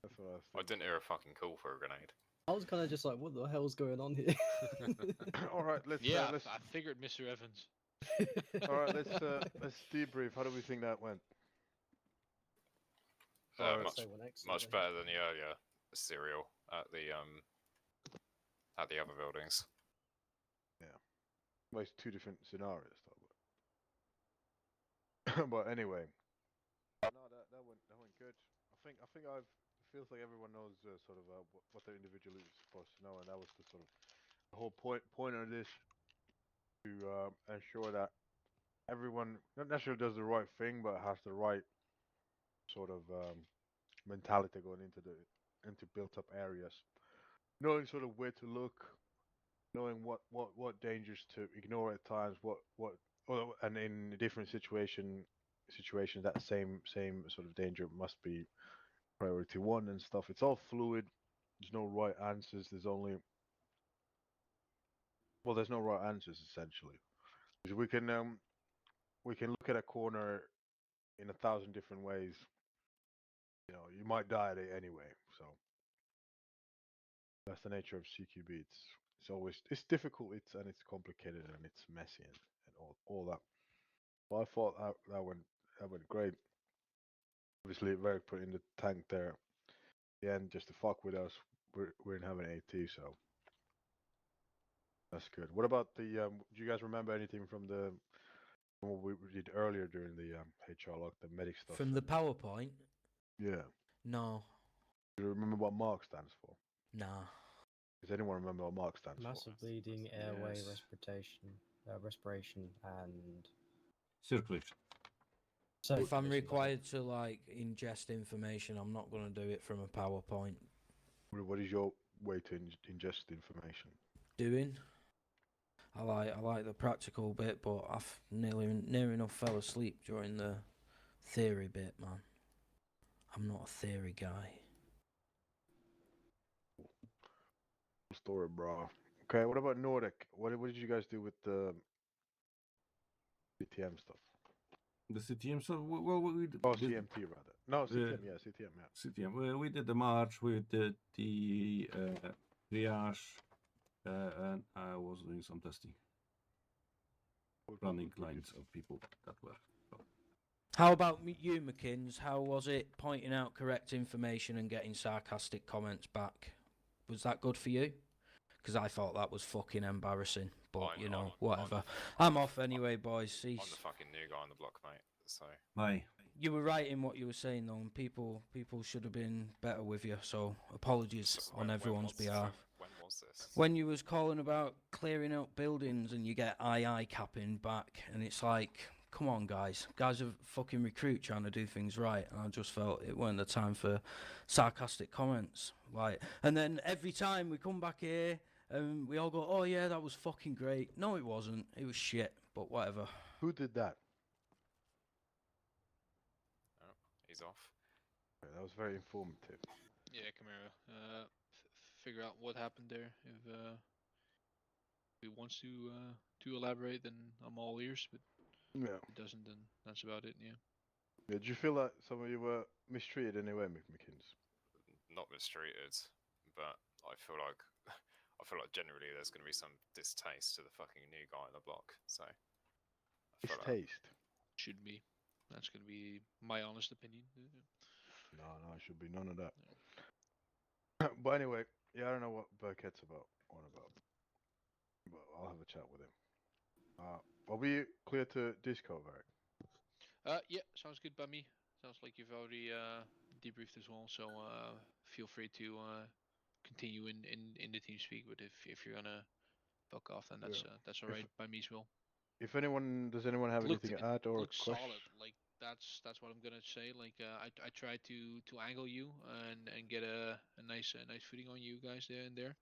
that's what I was I didn't hear a fucking call for a grenade. I was kind of just like, what the hell's going on here? All right, let's. Yeah, let's... I figured, Mr. Evans. All right, let's debrief. How do we think that went? Much better than the earlier serial at the other buildings. Yeah, well, it's two different scenarios, though. But anyway, no, that went good. I think feels like everyone knows sort of what their individual is supposed to know, and that was the sort of the whole point of this, to ensure that everyone not necessarily does the right thing, but has the right sort of mentality going into built up areas, knowing sort of where to look, knowing what dangers to ignore at times, and in different situations that same sort of danger must be priority one and stuff. It's all fluid. There's no right answers. There's no right answers essentially. Because we can look at a corner in 1,000 different ways. You know, you might die at it anyway. So that's the nature of CQB. It's difficult. It's complicated and it's messy and all that. But I thought that went great. Obviously, Varric put in the tank there. The end just to fuck with us. We didn't have an AT, so that's good. What about the? Do you guys remember anything from what we did earlier during the HR lock, the medic stuff? From the PowerPoint? Yeah. No. Do you remember what MARC stands for? Nah. Does anyone remember what MARC stands Massive bleeding, airway, Yes. respiration, and Circulation. So if I'm required to like ingest information, I'm not going to do it from a PowerPoint. What is your way to ingest information? Doing. I like the practical bit, but I've near enough fell asleep during the theory bit, man. I'm not a theory guy. Story, bro. Okay, what about Nordic? What did you guys do with the CTM stuff? The CTM, so well, we did. CMT rather. No, CTM, yeah, CTM, yeah. CTM. We did the march, we did the triage, and I was doing some testing. running lines of people that were. How about you, McKins? How was it pointing out correct information and getting sarcastic comments back? Was that good for you? Because I thought that was fucking embarrassing. But, whatever. I'm off anyway, boys. Cease. I'm the fucking new guy on the block, mate. So. Bye. You were right in what you were saying, though, and people should have been better with you, so apologies on everyone's behalf. When was this? When you was calling about clearing up buildings and you get II capping back, and it's like, come on, guys. Guys are fucking recruit trying to do things right, and I just felt it weren't the time for sarcastic comments. Like, and then every time we come back here, we all go, oh yeah, that was fucking great. No, it wasn't. It was shit, but whatever. Who did that? He's off. Okay, that was very informative. Yeah, Camaro. Figure out what happened there. If he wants to elaborate, then I'm all ears. But Yeah. if he doesn't, then that's about it. Yeah. Yeah, do you feel like some of you were mistreated anyway, McKins? Not mistreated, but I feel like generally there's going to be some distaste to the fucking new guy on the block. So. Distaste. Should be. That's going to be my honest opinion. No, it should be none of that. Yeah. But anyway, yeah, I don't know what Burkett's on about. But I'll have a chat with him. Are we clear to disco, Varric? Yeah, sounds good by me. Sounds like you've already debriefed as well, so feel free to continue in the team speak. But if you're gonna fuck off, then that's alright by me as well. Does anyone have anything to add or looks question? solid. Like that's what I'm gonna say. Like I tried to angle you and get a nice footing on you guys there.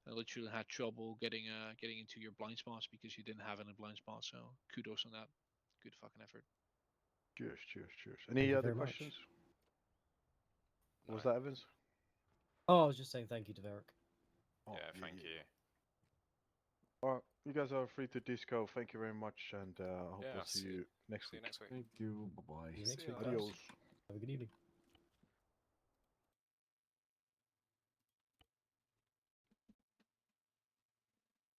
I literally had trouble getting into your blind spots because you didn't have any blind spots. So kudos on that. Good fucking effort. Cheers. Any other questions? Was that Evans? Oh, I was just saying thank you to Varric. Yeah, thank you. Alright, you guys are free to disco. Thank you very much, and I hope Yeah, we'll see you next week. Thank you. Bye-bye. See you next week, guys. Adios. Have a good evening.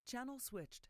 Channel switched.